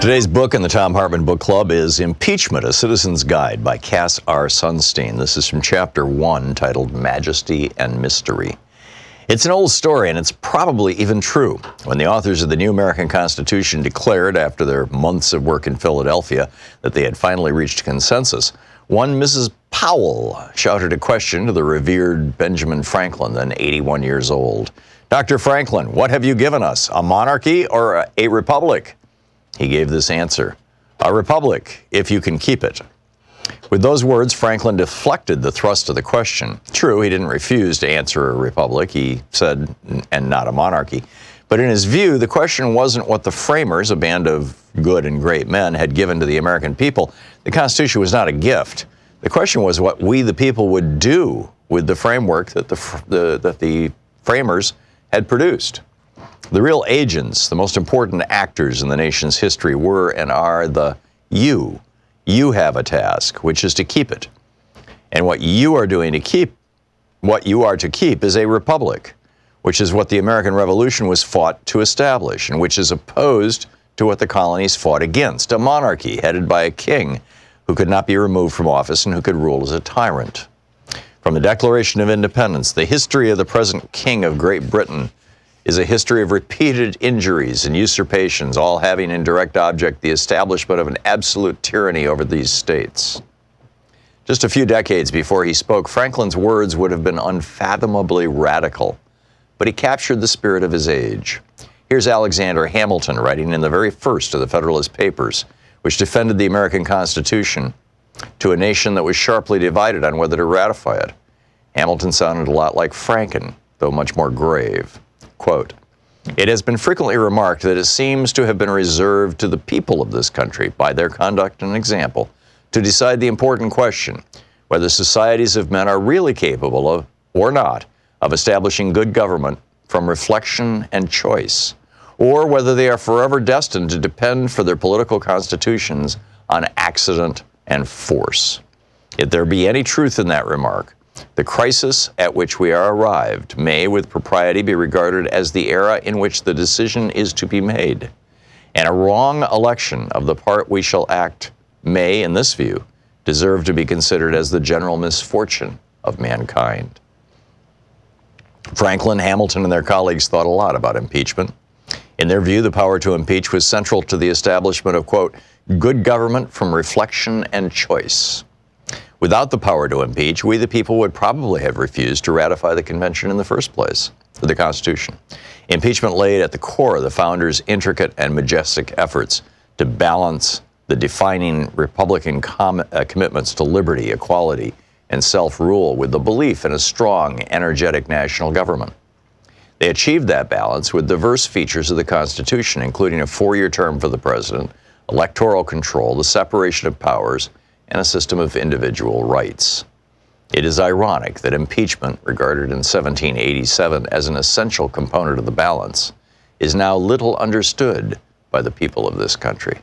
Today's book in the Thom Hartmann Book Club is Impeachment, A Citizen's Guide by Cass R. Sunstein. This is from Chapter 1, titled Majesty and Mystery. It's an old story, and it's probably even true. When the authors of the new American Constitution declared, after their months of work in Philadelphia, that they had finally reached consensus, one Mrs. Powell shouted a question to the revered Benjamin Franklin, then 81 years old. "Dr. Franklin, what have you given us, a monarchy or a republic?" He gave this answer: "A republic, if you can keep it." With those words, Franklin deflected the thrust of the question. True, he didn't refuse to answer a republic, he said, and not a monarchy. But in his view, the question wasn't what the framers, a band of good and great men, had given to the American people. The Constitution was not a gift. The question was what we, the people, would do with the framework that the framers had produced. The real agents, the most important actors in the nation's history were and are the you. You have a task, which is to keep it. And what you are to keep is a republic, which is what the American Revolution was fought to establish, and which is opposed to what the colonies fought against, a monarchy headed by a king who could not be removed from office and who could rule as a tyrant. From the Declaration of Independence, the history of the present King of Great Britain is a history of repeated injuries and usurpations, all having in direct object the establishment of an absolute tyranny over these states. Just a few decades before he spoke, Franklin's words would have been unfathomably radical, but he captured the spirit of his age. Here's Alexander Hamilton writing in the very first of the Federalist Papers, which defended the American Constitution to a nation that was sharply divided on whether to ratify it. Hamilton sounded a lot like Franken, though much more grave. Quote, "It has been frequently remarked that it seems to have been reserved to the people of this country, by their conduct and example, to decide the important question, whether societies of men are really capable of, or not, of establishing good government from reflection and choice, or whether they are forever destined to depend for their political constitutions on accident and force. If there be any truth in that remark, the crisis at which we are arrived may with propriety be regarded as the era in which the decision is to be made, and a wrong election of the part we shall act may, in this view, deserve to be considered as the general misfortune of mankind." Franklin, Hamilton, and their colleagues thought a lot about impeachment. In their view, the power to impeach was central to the establishment of, quote, "good government from reflection and choice." Without the power to impeach, we the people would probably have refused to ratify the convention in the first place, the Constitution. Impeachment laid at the core of the founders' intricate and majestic efforts to balance the defining Republican commitments to liberty, equality, and self-rule with the belief in a strong, energetic national government. They achieved that balance with diverse features of the Constitution, including a 4-year term for the president, electoral control, the separation of powers, and a system of individual rights. It is ironic that impeachment, regarded in 1787 as an essential component of the balance, is now little understood by the people of this country.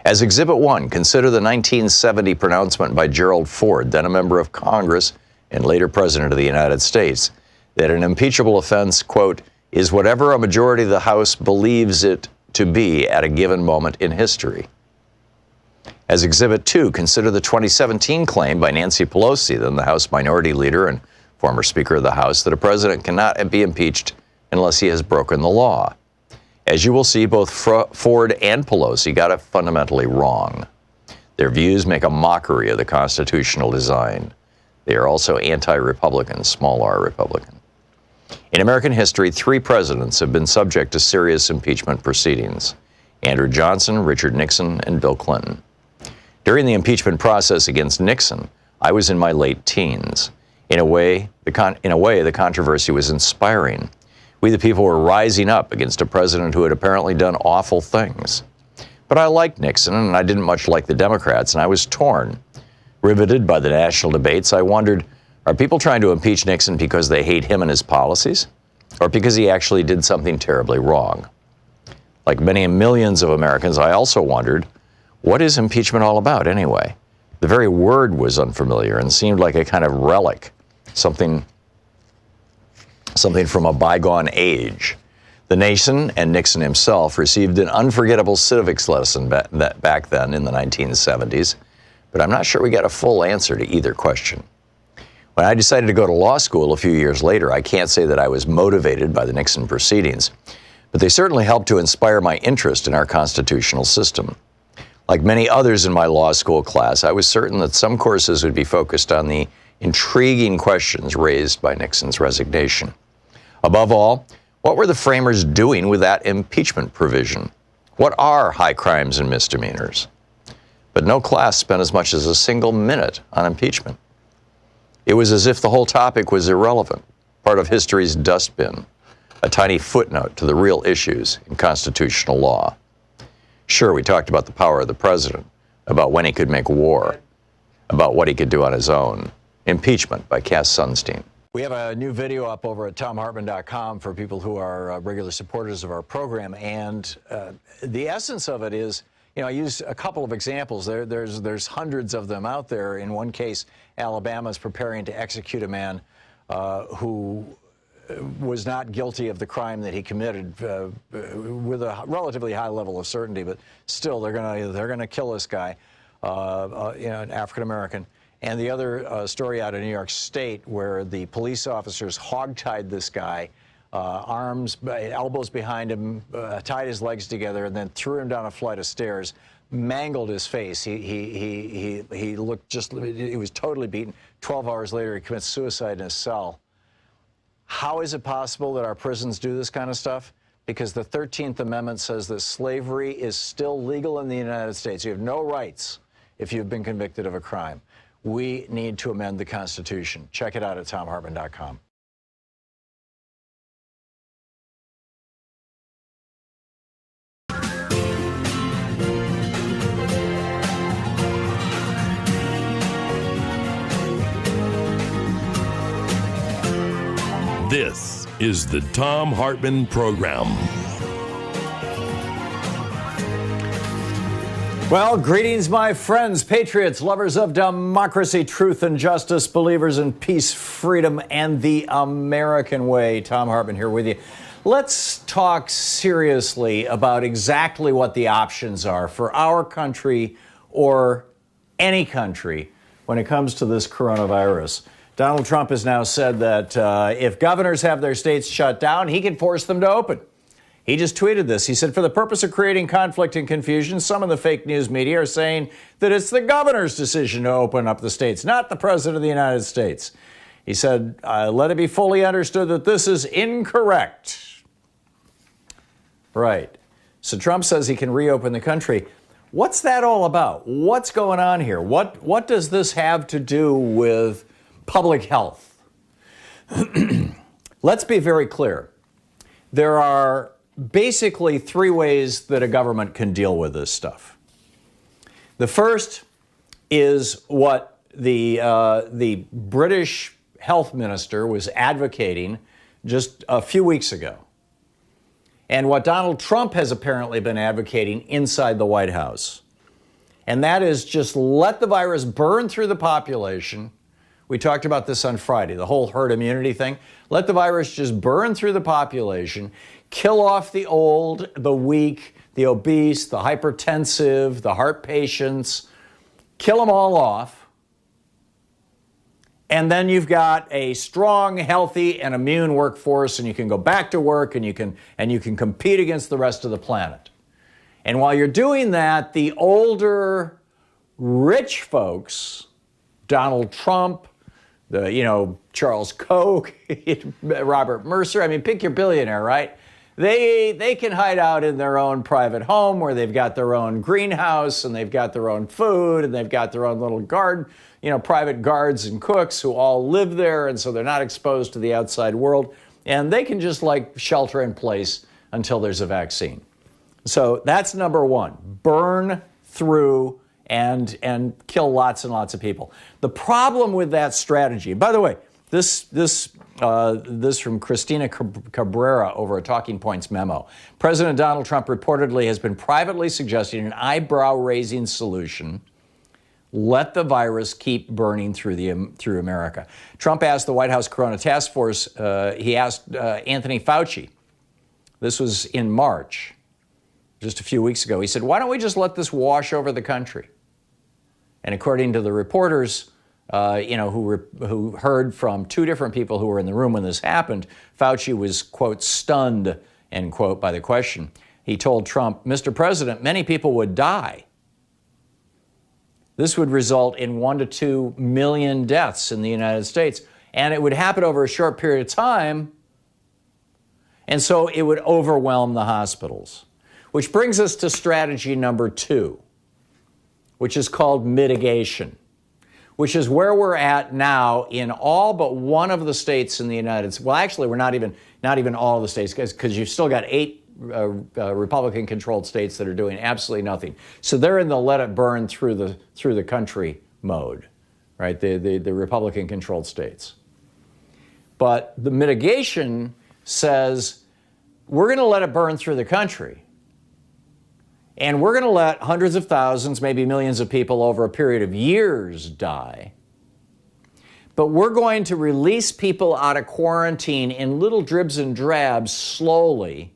As Exhibit 1, consider the 1970 pronouncement by Gerald Ford, then a member of Congress and later President of the United States, that an impeachable offense, quote, "is whatever a majority of the House believes it to be at a given moment in history." As Exhibit 2, consider the 2017 claim by Nancy Pelosi, then the House Minority Leader and former Speaker of the House, that a president cannot be impeached unless he has broken the law. As you will see, both Ford and Pelosi got it fundamentally wrong. Their views make a mockery of the constitutional design. They are also anti-Republican, small r Republican. In American history, 3 presidents have been subject to serious impeachment proceedings: Andrew Johnson, Richard Nixon, and Bill Clinton. During the impeachment process against Nixon, I was in my late teens. In a way, the controversy was inspiring. We, the people, were rising up against a president who had apparently done awful things. But I liked Nixon, and I didn't much like the Democrats, and I was torn. Riveted by the national debates, I wondered, are people trying to impeach Nixon because they hate him and his policies, or because he actually did something terribly wrong? Like many millions of Americans, I also wondered, what is impeachment all about anyway? The very word was unfamiliar and seemed like a kind of relic, something from a bygone age. The nation and Nixon himself received an unforgettable civics lesson back then in the 1970s, but I'm not sure we got a full answer to either question. When I decided to go to law school a few years later, I can't say that I was motivated by the Nixon proceedings, but they certainly helped to inspire my interest in our constitutional system. Like many others in my law school class, I was certain that some courses would be focused on the intriguing questions raised by Nixon's resignation. Above all, what were the framers doing with that impeachment provision? What are high crimes and misdemeanors? But no class spent as much as a single minute on impeachment. It was as if the whole topic was irrelevant, part of history's dustbin, a tiny footnote to the real issues in constitutional law. Sure, we talked about the power of the president, about when he could make war, about what he could do on his own. Impeachment by Cass Sunstein. We have a new video up over at thomhartmann.com for people who are regular supporters of our program, and the essence of it is, you know, I use a couple of examples. There's hundreds of them out there. In one case, Alabama is preparing to execute a man who was not guilty of the crime that he committed with a relatively high level of certainty, but still they're gonna kill this guy, you know, an African American. And the other story out of New York State, where the police officers hogtied this guy, arms, elbows behind him, tied his legs together, and then threw him down a flight of stairs, mangled his face. He looked he was totally beaten. 12 hours later, he commits suicide in his cell. How is it possible that our prisons do this kind of stuff? Because the 13th Amendment says that slavery is still legal in the United States. You have no rights if you've been convicted of a crime. We need to amend the Constitution. Check it out at thomhartmann.com. This is the Thom Hartmann Program. Well, greetings, my friends, patriots, lovers of democracy, truth, and justice, believers in peace, freedom, and the American way. Thom Hartmann here with you. Let's talk seriously about exactly what the options are for our country or any country when it comes to this coronavirus. Donald Trump has now said that if governors have their states shut down, he can force them to open. He just tweeted this. He said, for the purpose of creating conflict and confusion, some of the fake news media are saying that it's the governor's decision to open up the states, not the president of the United States. He said, let it be fully understood that this is incorrect. Right. So Trump says he can reopen the country. What's that all about? What's going on here? What does this have to do with public health? Let's be very clear. There are basically three ways that a government can deal with this stuff. The first is what the British health minister was advocating just a few weeks ago, and what Donald Trump has apparently been advocating inside the White House. And that is just let the virus burn through the population. We talked about this on Friday, the whole herd immunity thing. Let the virus just burn through the population, kill off the old, the weak, the obese, the hypertensive, the heart patients, kill them all off. And then you've got a strong, healthy, and immune workforce, and you can go back to work, and you can compete against the rest of the planet. And while you're doing that, the older, rich folks, Donald Trump, Charles Koch, Robert Mercer, I mean, pick your billionaire, right? They can hide out in their own private home where they've got their own greenhouse and they've got their own food and they've got their own little garden, private guards and cooks who all live there, and so they're not exposed to the outside world, and they can just shelter in place until there's a vaccine. So that's number one, burn through and kill lots and lots of people. The problem with that strategy, by the way, this from Christina Cabrera over at Talking Points memo. President Donald Trump reportedly has been privately suggesting an eyebrow-raising solution. Let the virus keep burning through America. Trump asked the White House Corona Task Force, he asked Anthony Fauci, This was in March, just a few weeks ago. He said, why don't we just let this wash over the country? And according to the reporters, who heard from two different people who were in the room when this happened, Fauci was, quote, stunned, end quote, by the question. He told Trump, Mr. President, many people would die. This would result in 1 to 2 million deaths in the United States. And it would happen over a short period of time. And so it would overwhelm the hospitals. Which brings us to strategy number 2, which is called mitigation, which is where we're at now in all but one of the states in the United States. Well, actually, we're not even all of the states, because you've still got 8 Republican-controlled states that are doing absolutely nothing. So they're in the let it burn through the country mode, right? The Republican-controlled states. But the mitigation says we're going to let it burn through the country. And we're going to let hundreds of thousands, maybe millions of people over a period of years die. But we're going to release people out of quarantine in little dribs and drabs slowly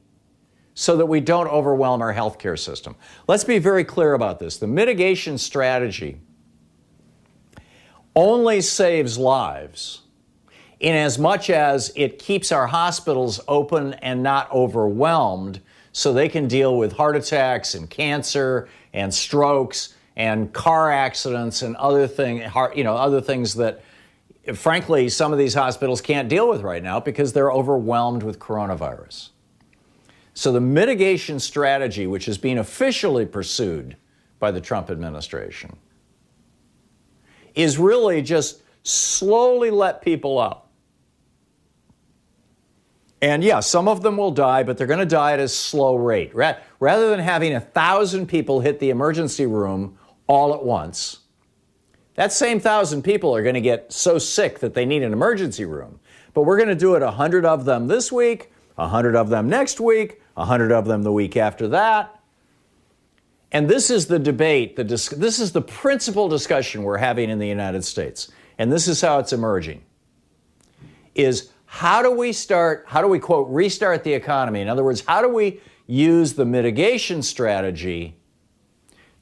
so that we don't overwhelm our healthcare system. Let's be very clear about this. The mitigation strategy only saves lives in as much as it keeps our hospitals open and not overwhelmed so they can deal with heart attacks and cancer and strokes and car accidents and other things that, frankly, some of these hospitals can't deal with right now because they're overwhelmed with coronavirus. So the mitigation strategy, which is being officially pursued by the Trump administration, is really just slowly let people out. And yeah, some of them will die, but they're going to die at a slow rate. Rather than having 1,000 people hit the emergency room all at once, that same 1,000 people are going to get so sick that they need an emergency room. But we're going to do it 100 of them this week, 100 of them next week, 100 of them the week after that. And this is the debate, this is the principal discussion we're having in the United States. And this is how it's emerging, is how do we, quote, restart the economy? In other words, how do we use the mitigation strategy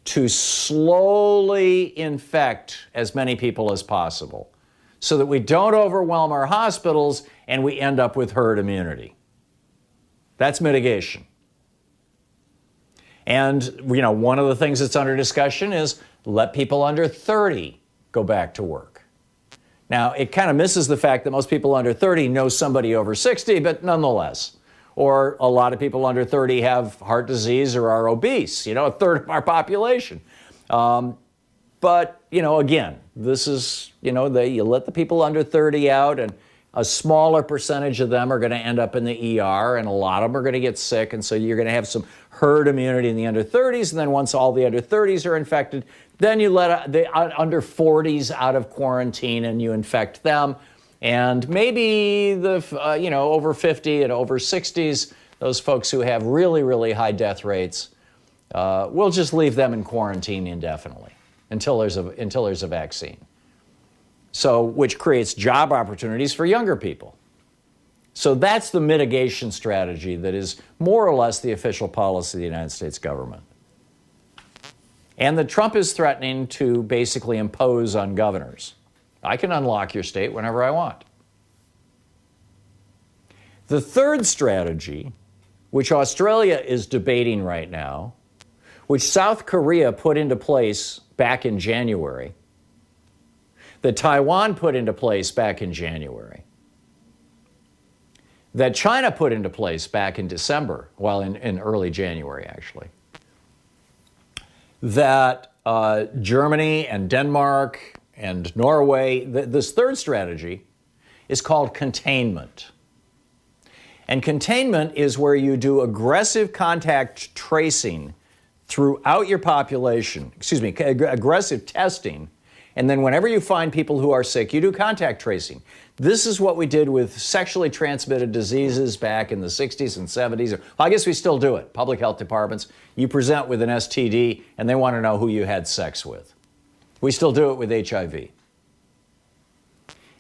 to slowly infect as many people as possible so that we don't overwhelm our hospitals and we end up with herd immunity? That's mitigation. And, one of the things that's under discussion is let people under 30 go back to work. Now, it kind of misses the fact that most people under 30 know somebody over 60, but nonetheless. Or a lot of people under 30 have heart disease or are obese, a third of our population. But, again, this is, you let the people under 30 out, and a smaller percentage of them are going to end up in the ER, and a lot of them are going to get sick, and so you're going to have some herd immunity in the under 30s, and then once all the under 30s are infected, then you let the under 40s out of quarantine and you infect them, and maybe the over 50 and over 60s, those folks who have really, really high death rates, we'll just leave them in quarantine indefinitely until there's a vaccine. So, which creates job opportunities for younger people. So that's the mitigation strategy that is more or less the official policy of the United States government. And that Trump is threatening to basically impose on governors. I can unlock your state whenever I want. The third strategy, which Australia is debating right now, which South Korea put into place back in January, that Taiwan put into place back in January, that China put into place back in December, in early January, actually, that Germany and Denmark and Norway, this third strategy is called containment. And containment is where you do aggressive contact tracing throughout your population, aggressive testing. And then whenever you find people who are sick, you do contact tracing. This is what we did with sexually transmitted diseases back in the 60s and 70s. Well, I guess we still do it. Public health departments, you present with an STD and they want to know who you had sex with. We still do it with HIV.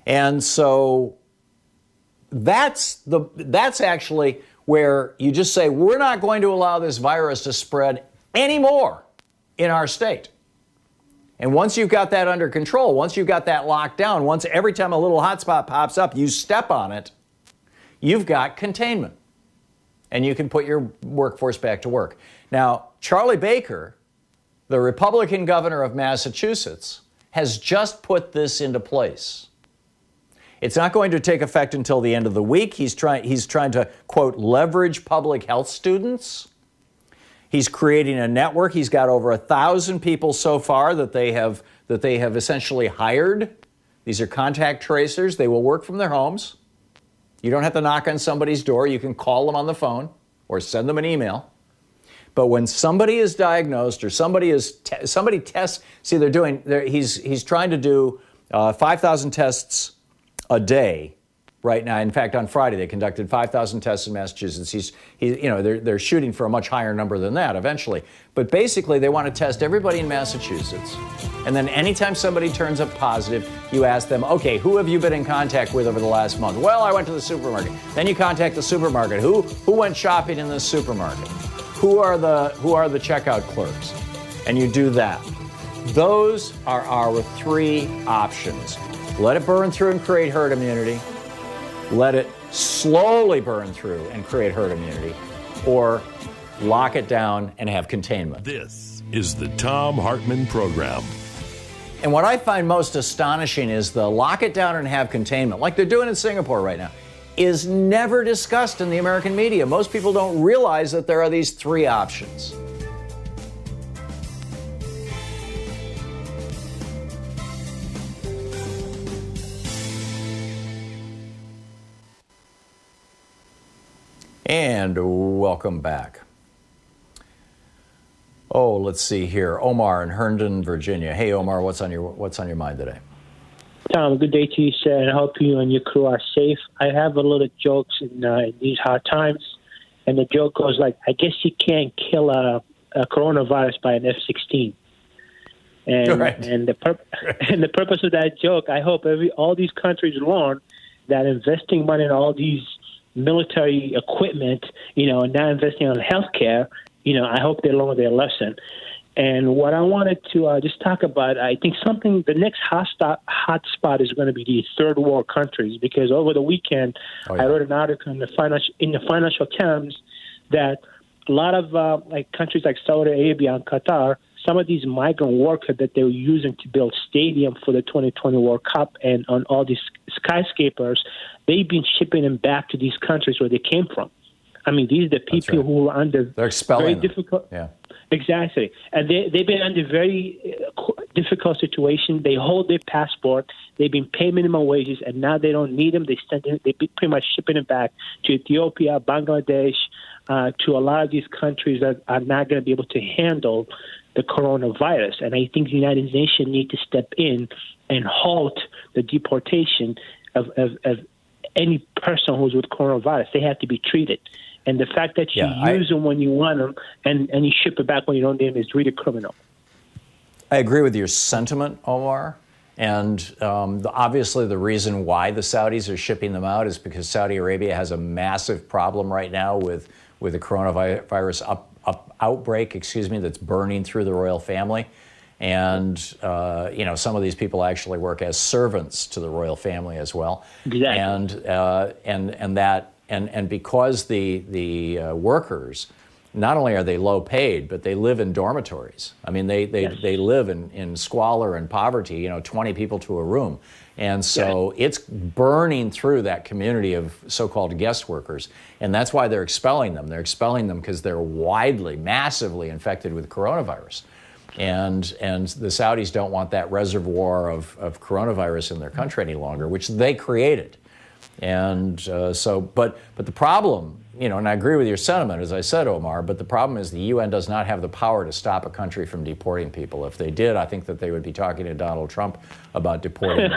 And so that's actually where you just say, we're not going to allow this virus to spread anymore in our state. And once you've got that under control, once you've got that locked down, once every time a little hotspot pops up, you step on it, you've got containment. And you can put your workforce back to work. Now, Charlie Baker, the Republican governor of Massachusetts, has just put this into place. It's not going to take effect until the end of the week. He's trying to, quote, leverage public health students. He's creating a network. He's got over 1,000 people so far that they have essentially hired. These are contact tracers. They will work from their homes. You don't have to knock on somebody's door. You can call them on the phone or send them an email. But when somebody is diagnosed or somebody tests, see, he's trying to do 5,000 tests a day right now. In fact, on Friday they conducted 5,000 tests in Massachusetts. They're shooting for a much higher number than that eventually. But basically, they want to test everybody in Massachusetts, and then anytime somebody turns up positive, you ask them, okay, who have you been in contact with over the last month? Well, I went to the supermarket. Then you contact the supermarket. Who went shopping in the supermarket? Who are the checkout clerks? And you do that. Those are our three options. Let it burn through and create herd immunity. Let it slowly burn through and create herd immunity. Or lock it down and have containment. This is the Thom Hartmann Program. And what I find most astonishing is the lock it down and have containment, like they're doing in Singapore right now, is never discussed in the American media. Most people don't realize that there are these three options. And welcome back. Oh, let's see here. Omar in Herndon, Virginia. Hey, Omar, what's on your mind today? Tom, good day to you, sir, and I hope you and your crew are safe. I have a little jokes in these hard times, and the joke goes like, I guess you can't kill a coronavirus by an F-16. And right. and the purpose of that joke, I hope all these countries learn that investing money in all these military equipment, and not investing on healthcare, I hope they learn their lesson. And what I wanted to just talk about, I think the next hot spot is going to be these third world countries, because over the weekend I wrote an article in the Financial Times that a lot of countries like Saudi Arabia and Qatar, some of these migrant workers that they were using to build stadium for the 2020 World Cup and on all these skyscrapers, they've been shipping them back to these countries where they came from. I mean, these are the people who are under very difficult. Yeah. Exactly. And they've been under very difficult situation. They hold their passport. They've been paying minimum wages, and now they don't need them. They pretty much shipping them back to Ethiopia, Bangladesh, to a lot of these countries that are not going to be able to handle the coronavirus. And I think the United Nations need to step in and halt the deportation of any person who's with coronavirus. They have to be treated. And the fact that you use them when you want them and you ship it back when you don't need them is really criminal. I agree with your sentiment, Omar. And obviously the reason why the Saudis are shipping them out is because Saudi Arabia has a massive problem right now with the coronavirus outbreak, that's burning through the royal family. And, some of these people actually work as servants to the royal family as well. Exactly. And because the workers, not only are they low paid, but they live in dormitories. I mean, they live in squalor and poverty, 20 people to a room. And so it's burning through that community of so-called guest workers. And that's why they're expelling them. They're expelling them because they're massively infected with coronavirus. And the Saudis don't want that reservoir of coronavirus in their country any longer, which they created. And but the problem, and I agree with your sentiment, as I said, Omar, but the problem is the UN does not have the power to stop a country from deporting people. If they did, I think that they would be talking to Donald Trump about deporting,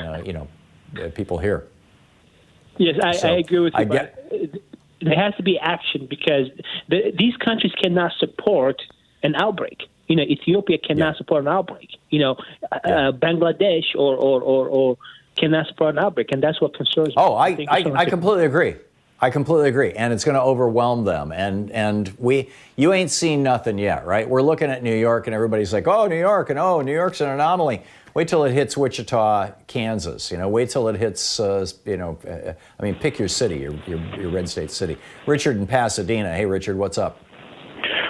people here. Yes, I agree with you. There has to be action because these countries cannot support an outbreak. Ethiopia cannot support an outbreak. Bangladesh or cannot support an outbreak, and that's what concerns me. Oh, I completely agree. I completely agree, and it's going to overwhelm them. And you ain't seen nothing yet, right? We're looking at New York, and everybody's like, "Oh, New York," and "Oh, New York's an anomaly." Wait till it hits Wichita, Kansas. Wait till it hits. Pick your city, your red state city. Richard in Pasadena. Hey, Richard, what's up?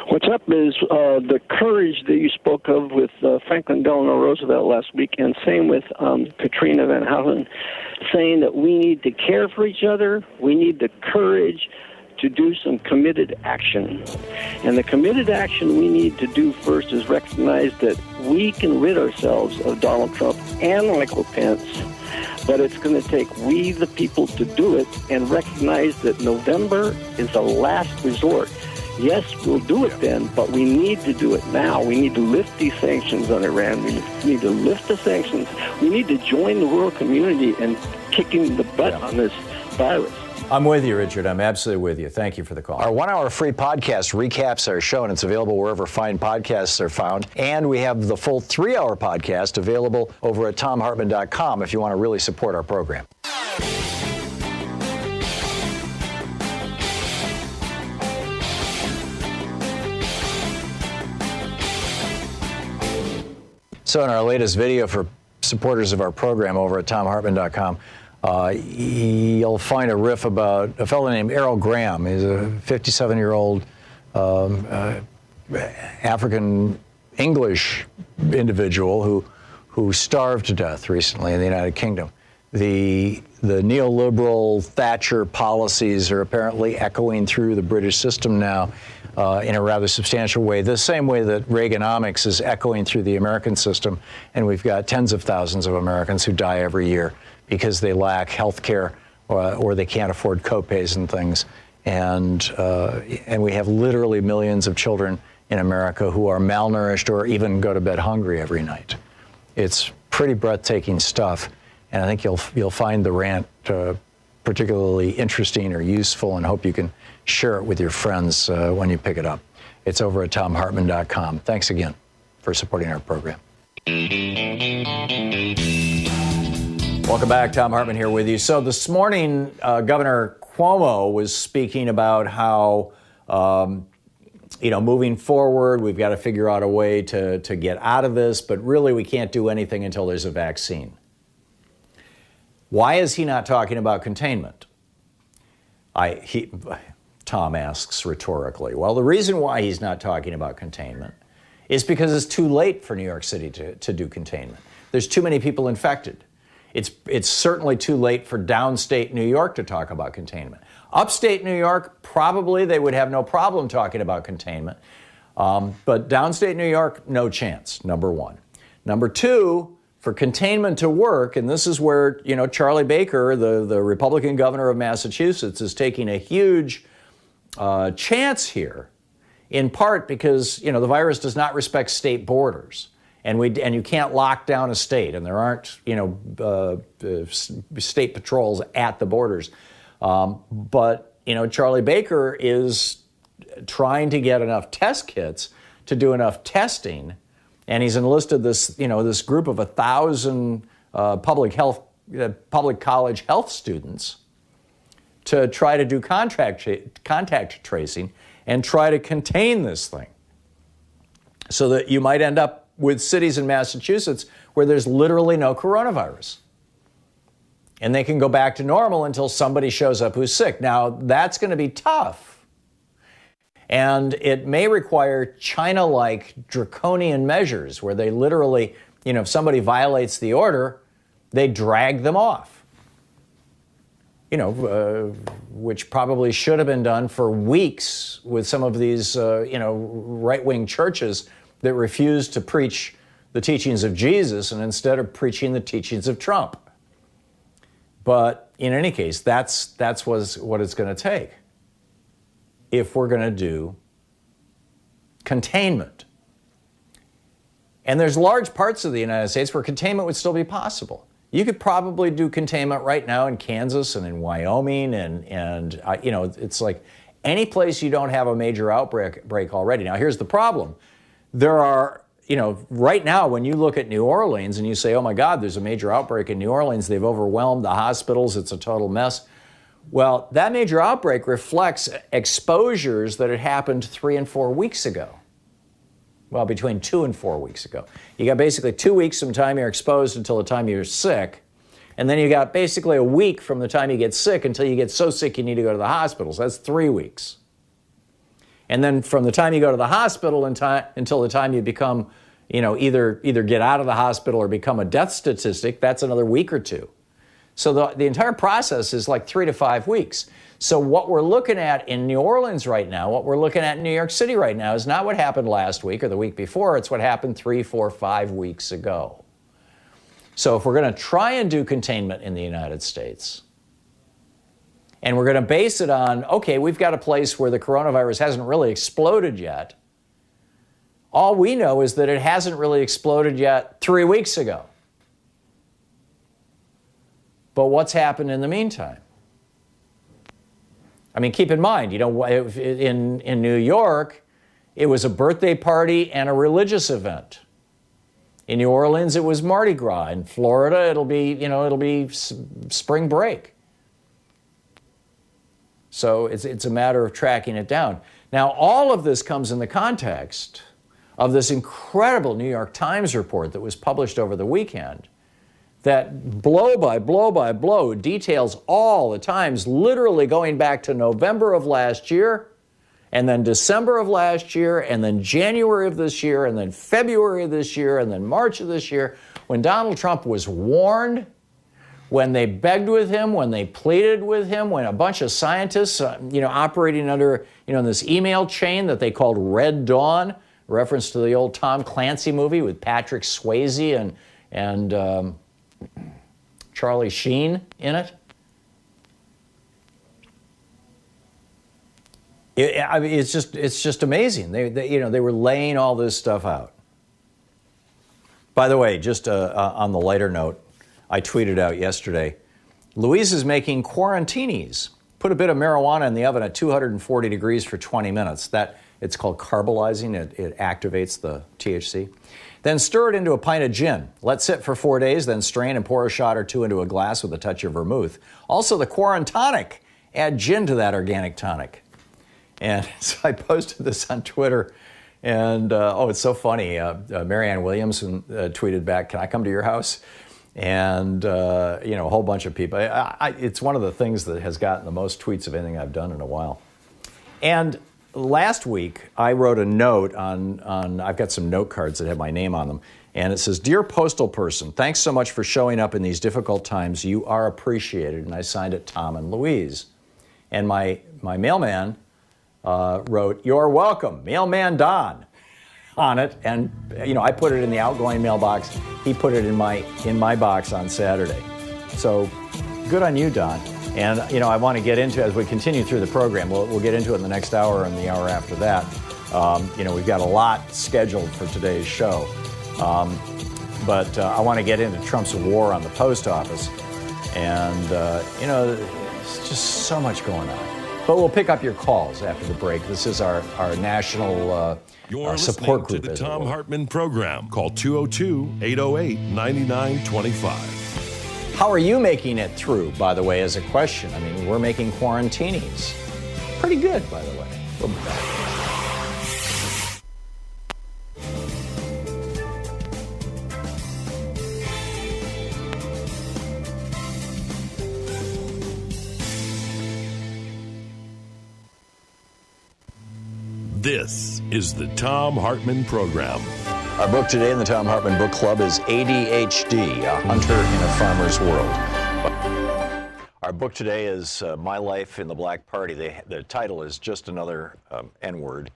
What's up is the courage that you spoke of with Franklin Delano Roosevelt last week, and same with Katrina Van Houten, saying that we need to care for each other. We need the courage to do some committed action. And the committed action we need to do first is recognize that we can rid ourselves of Donald Trump and Michael Pence, but it's going to take we, the people, to do it and recognize that November is the last resort. Yes, we'll do it then, but we need to do it now. We need to lift these sanctions on Iran. We need to lift the sanctions. We need to join the world community in kicking the butt on this virus. I'm with you, Richard. I'm absolutely with you. Thank you for the call. Our 1-hour free podcast recaps our show, and it's available wherever fine podcasts are found. And we have the full 3-hour podcast available over at thomhartmann.com if you want to really support our program. So in our latest video for supporters of our program over at thomhartmann.com, you'll find a riff about a fellow named Errol Graham. He's a 57-year-old African English individual who starved to death recently in the United Kingdom. The neoliberal Thatcher policies are apparently echoing through the British system now in a rather substantial way, the same way that Reaganomics is echoing through the American system, and we've got tens of thousands of Americans who die every year because they lack health care or they can't afford copays and things. And we have literally millions of children in America who are malnourished or even go to bed hungry every night. It's pretty breathtaking stuff, and I think you'll find the rant particularly interesting or useful, and hope you can share it with your friends when you pick it up. It's over at thomhartmann.com. Thanks again for supporting our program. Welcome back. Thom Hartmann here with you. So this morning, Governor Cuomo was speaking about how, moving forward, we've got to figure out a way to get out of this, but really we can't do anything until there's a vaccine. Why is he not talking about containment? Tom asks rhetorically. Well, the reason why he's not talking about containment is because it's too late for New York City to do containment. There's too many people infected. It's certainly too late for downstate New York to talk about containment. Upstate New York, probably they would have no problem talking about containment. But downstate New York, no chance, number one. Number two, for containment to work, and this is where, Charlie Baker, the Republican governor of Massachusetts, is taking a huge chance here, in part because, the virus does not respect state borders. And you can't lock down a state, and there aren't, state patrols at the borders. But Charlie Baker is trying to get enough test kits to do enough testing, and he's enlisted this group of 1,000 public college health students to try to do contact tracing and try to contain this thing, so that you might end up with cities in Massachusetts where there's literally no coronavirus. And they can go back to normal until somebody shows up who's sick. Now, that's going to be tough. And it may require China-like draconian measures where they literally, if somebody violates the order, they drag them off. Which probably should have been done for weeks with some of these, right-wing churches that refuse to preach the teachings of Jesus and instead are preaching the teachings of Trump. But in any case, that's what it's going to take if we're going to do containment. And there's large parts of the United States where containment would still be possible. You could probably do containment right now in Kansas and in Wyoming, and it's like any place you don't have a major outbreak already. Now, here's the problem. There are, right now when you look at New Orleans and you say, oh my God, there's a major outbreak in New Orleans, they've overwhelmed the hospitals, it's a total mess. Well, that major outbreak reflects exposures that had happened 3 and 4 weeks ago. Well, between 2 and 4 weeks ago. You got basically 2 weeks from the time you're exposed until the time you're sick. And then you got basically a week from the time you get sick until you get so sick you need to go to the hospital. So that's 3 weeks. And then from the time you go to the hospital until the time you become, either get out of the hospital or become a death statistic, that's another week or 2. So the entire process is like 3 to 5 weeks. So what we're looking at in New Orleans right now, what we're looking at in New York City right now is not what happened last week or the week before. It's what happened 3, 4, 5 weeks ago. So if we're going to try and do containment in the United States, and we're going to base it on, okay, we've got a place where the coronavirus hasn't really exploded yet, all we know is that it hasn't really exploded yet 3 weeks ago. But what's happened in the meantime? I mean, keep in mind, in New York, it was a birthday party and a religious event. In New Orleans, it was Mardi Gras. In Florida, it'll be spring break. So it's a matter of tracking it down. Now, all of this comes in the context of this incredible New York Times report that was published over the weekend that blow by blow by blow details all the times, literally going back to November of last year, and then December of last year, and then January of this year, and then February of this year, and then March of this year, when Donald Trump was warned, when they begged with him, when they pleaded with him, when a bunch of scientists, operating under, this email chain that they called Red Dawn, reference to the old Tom Clancy movie with Patrick Swayze and Charlie Sheen in it. It's just amazing. They were laying all this stuff out. By the way, just on the lighter note, I tweeted out yesterday, Louise is making quarantinis. Put a bit of marijuana in the oven at 240 degrees for 20 minutes. It's called carbolizing. It activates the THC. Then stir it into a pint of gin. Let sit for 4 days, then strain and pour a shot or two into a glass with a touch of vermouth. Also the Quarantonic. Add gin to that organic tonic. And so I posted this on Twitter, and it's so funny. Marianne Williamson tweeted back, "Can I come to your house?" And a whole bunch of people. It's one of the things that has gotten the most tweets of anything I've done in a while. And last week, I wrote a note on I've got some note cards that have my name on them, and it says, "Dear postal person, thanks so much for showing up in these difficult times. You are appreciated." And I signed it Tom and Louise. And my mailman wrote, "You're welcome, Mailman Don," on it. And I put it in the outgoing mailbox. He put it in my box on Saturday. So good on you, Don. And, I want to get into, as we continue through the program, we'll get into it in the next hour and the hour after that. We've got a lot scheduled for today's show. But I want to get into Trump's war on the post office. And, there's just so much going on. But we'll pick up your calls after the break. This is our national You're support listening group. to the Thom Hartmann Program. Call 202-808-9925. How are you making it through, by the way, as a question? I mean, we're making quarantinis. Pretty good, by the way. We'll be back. This is the Thom Hartmann Program. Our book today in the Thom Hartmann Book Club is ADHD, A Hunter in a Farmer's World. Our book today is My Life in the Black Party. The title is just another N-word,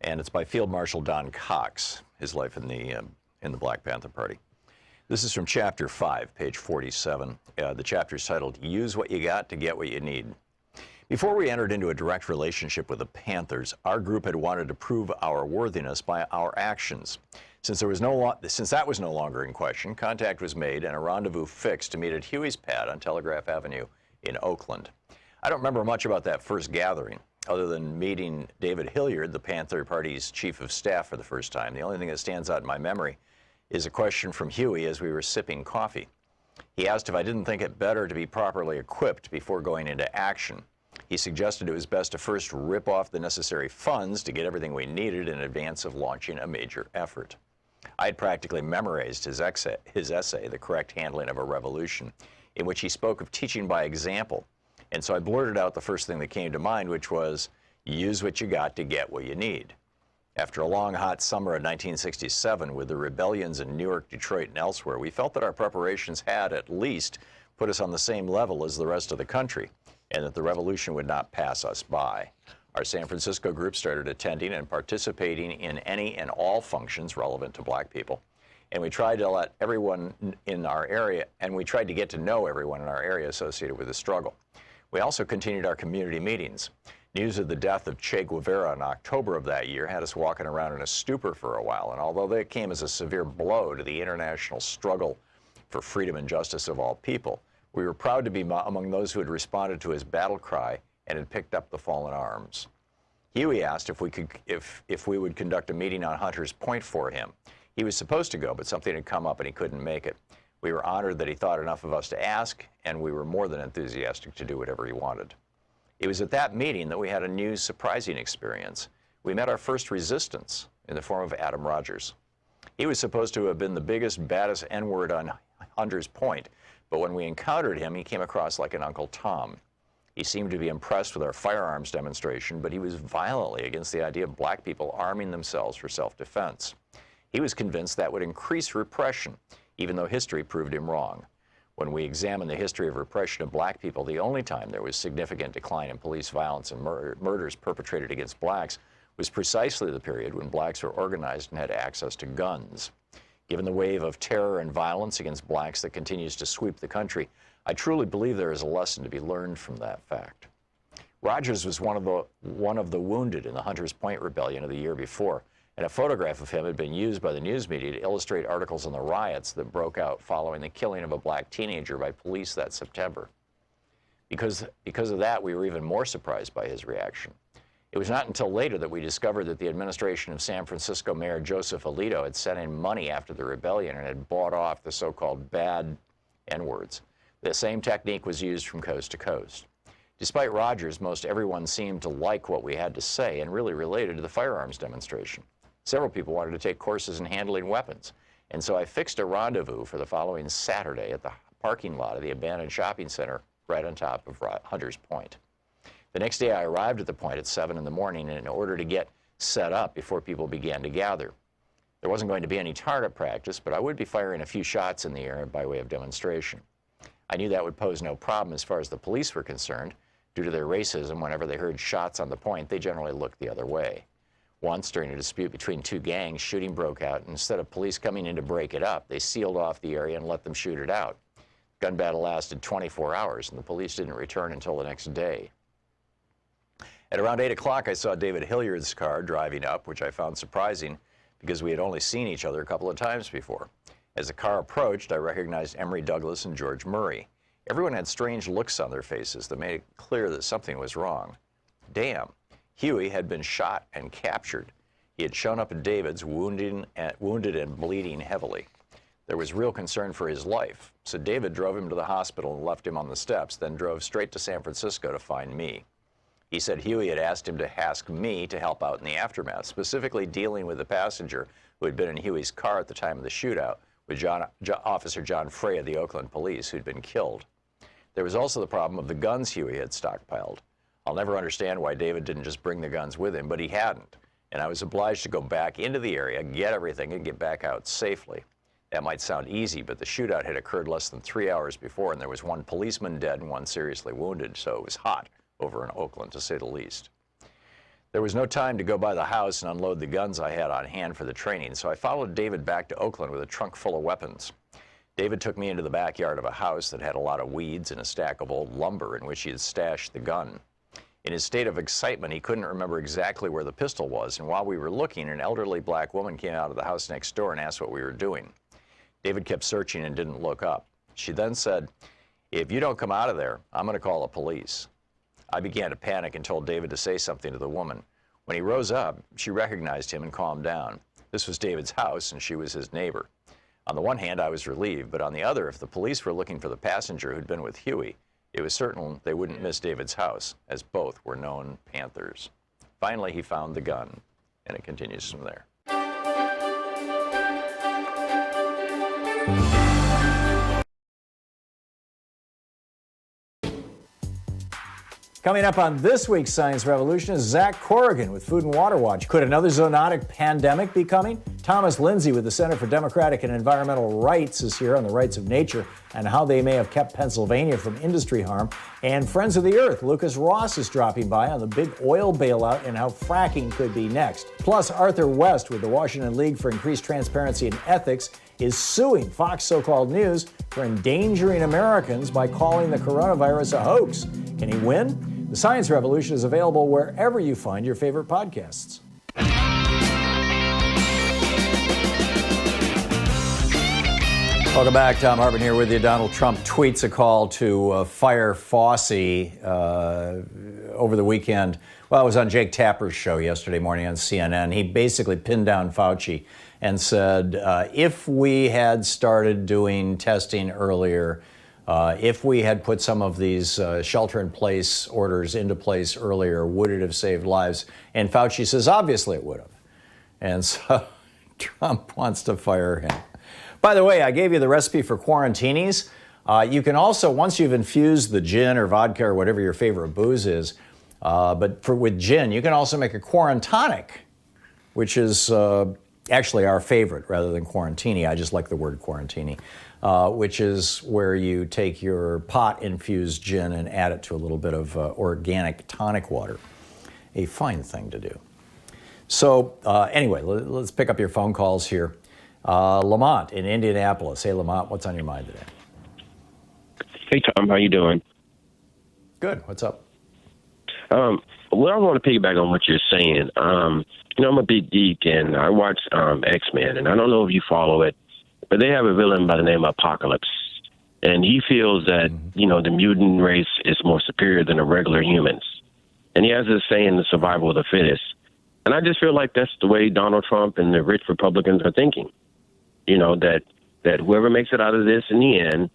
and it's by Field Marshal Don Cox, his life in the Black Panther Party. This is from Chapter 5, page 47. The chapter is titled, Use What You Got to Get What You Need. Before we entered into a direct relationship with the Panthers, our group had wanted to prove our worthiness by our actions. Since that was no longer in question, contact was made and a rendezvous fixed to meet at Huey's Pad on Telegraph Avenue in Oakland. I don't remember much about that first gathering, other than meeting David Hilliard, the Panther Party's chief of staff, for the first time. The only thing that stands out in my memory is a question from Huey as we were sipping coffee. He asked if I didn't think it better to be properly equipped before going into action. He suggested it was best to first rip off the necessary funds to get everything we needed in advance of launching a major effort. I had practically memorized his essay, The Correct Handling of a Revolution, in which he spoke of teaching by example. And so I blurted out the first thing that came to mind, which was, use what you got to get what you need. After a long, hot summer of 1967, with the rebellions in Newark, Detroit, and elsewhere, we felt that our preparations had, at least, put us on the same level as the rest of the country, and that the revolution would not pass us by. Our San Francisco group started attending and participating in any and all functions relevant to black people. And we tried to let everyone in our area, and we tried to get to know everyone in our area associated with the struggle. We also continued our community meetings. News of the death of Che Guevara in October of that year had us walking around in a stupor for a while, and although that came as a severe blow to the international struggle for freedom and justice of all people, we were proud to be among those who had responded to his battle cry and had picked up the fallen arms. Huey asked if we would conduct a meeting on Hunter's Point for him. He was supposed to go, but something had come up and he couldn't make it. We were honored that he thought enough of us to ask, and we were more than enthusiastic to do whatever he wanted. It was at that meeting that we had a new, surprising experience. We met our first resistance in the form of Adam Rogers. He was supposed to have been the biggest, baddest N-word on Hunter's Point, but when we encountered him, he came across like an Uncle Tom. He seemed to be impressed with our firearms demonstration, but he was violently against the idea of black people arming themselves for self-defense. He was convinced that would increase repression, even though history proved him wrong. When we examine the history of repression of black people, the only time there was significant decline in police violence and murders perpetrated against blacks was precisely the period when blacks were organized and had access to guns. Given the wave of terror and violence against blacks that continues to sweep the country, I truly believe there is a lesson to be learned from that fact. Rogers was one of the wounded in the Hunters Point Rebellion of the year before, and a photograph of him had been used by the news media to illustrate articles on the riots that broke out following the killing of a black teenager by police that September. Because of that, we were even more surprised by his reaction. It was not until later that we discovered that the administration of San Francisco Mayor Joseph Alito had sent in money after the rebellion and had bought off the so-called bad N-words. The same technique was used from coast to coast. Despite Rogers, most everyone seemed to like what we had to say and really related to the firearms demonstration. Several people wanted to take courses in handling weapons, and so I fixed a rendezvous for the following Saturday at the parking lot of the abandoned shopping center right on top of Hunters Point. The next day I arrived at the point at 7 in the morning in order to get set up before people began to gather. There wasn't going to be any target practice, but I would be firing a few shots in the air by way of demonstration. I knew that would pose no problem as far as the police were concerned. Due to their racism, whenever they heard shots on the point, they generally looked the other way. Once, during a dispute between two gangs, shooting broke out, and instead of police coming in to break it up, they sealed off the area and let them shoot it out. The gun battle lasted 24 hours, and the police didn't return until the next day. At around 8 o'clock, I saw David Hilliard's car driving up, which I found surprising because we had only seen each other a couple of times before. As the car approached, I recognized Emory Douglas and George Murray. Everyone had strange looks on their faces that made it clear that something was wrong. Damn. Huey had been shot and captured. He had shown up at David's wounded and bleeding heavily. There was real concern for his life, so David drove him to the hospital and left him on the steps, then drove straight to San Francisco to find me. He said Huey had asked him to ask me to help out in the aftermath, specifically dealing with the passenger who had been in Huey's car at the time of the shootout, with Officer John Frey of the Oakland Police, who'd been killed. There was also the problem of the guns Huey had stockpiled. I'll never understand why David didn't just bring the guns with him, but he hadn't, and I was obliged to go back into the area, get everything, and get back out safely. That might sound easy, but the shootout had occurred less than 3 hours before, and there was one policeman dead and one seriously wounded, so it was hot over in Oakland, to say the least. There was no time to go by the house and unload the guns I had on hand for the training, so I followed David back to Oakland with a trunk full of weapons. David took me into the backyard of a house that had a lot of weeds and a stack of old lumber in which he had stashed the gun. In his state of excitement, he couldn't remember exactly where the pistol was, and while we were looking, an elderly black woman came out of the house next door and asked what we were doing. David kept searching and didn't look up. She then said, "If you don't come out of there, I'm going to call the police." I began to panic and told David to say something to the woman. When he rose up, she recognized him and calmed down. This was David's house, and she was his neighbor. On the one hand, I was relieved, but on the other, if the police were looking for the passenger who'd been with Huey, it was certain they wouldn't miss David's house, as both were known Panthers. Finally, he found the gun, and it continues from there. Coming up on this week's Science Revolution is Zach Corrigan with Food and Water Watch. Could another zoonotic pandemic be coming? Thomas Lindsay with the Center for Democratic and Environmental Rights is here on the rights of nature and how they may have kept Pennsylvania from industry harm. And Friends of the Earth, Lucas Ross is dropping by on the big oil bailout and how fracking could be next. Plus, Arthur West with the Washington League for Increased Transparency and Ethics is suing Fox So-Called News for endangering Americans by calling the coronavirus a hoax. Can he win? The Science Revolution is available wherever you find your favorite podcasts. Welcome back. Thom Hartmann here with you. Donald Trump tweets a call to fire Fauci over the weekend. Well, it was on Jake Tapper's show yesterday morning on CNN. He basically pinned down Fauci and said, if we had started doing testing earlier, if we had put some of these shelter-in-place orders into place earlier, would it have saved lives? And Fauci says, obviously it would have. And so Trump wants to fire him. By the way, I gave you the recipe for quarantinis. You can also, once you've infused the gin or vodka or whatever your favorite booze is, with gin, you can also make a quarantonic, which is actually our favorite rather than quarantini. I just like the word quarantini. Which is where you take your pot-infused gin and add it to a little bit of organic tonic water. A fine thing to do. So anyway, let's pick up your phone calls here. Lamont in Indianapolis. Hey, Lamont, what's on your mind today? Hey, Tom, how you doing? Good. What's up? Well, I want to piggyback on what you're saying. I'm a big geek, and I watch X-Men, and I don't know if you follow it, but they have a villain by the name of Apocalypse, and he feels that, the mutant race is more superior than the regular humans. And he has this saying, the survival of the fittest. And I just feel like that's the way Donald Trump and the rich Republicans are thinking. That whoever makes it out of this in the end,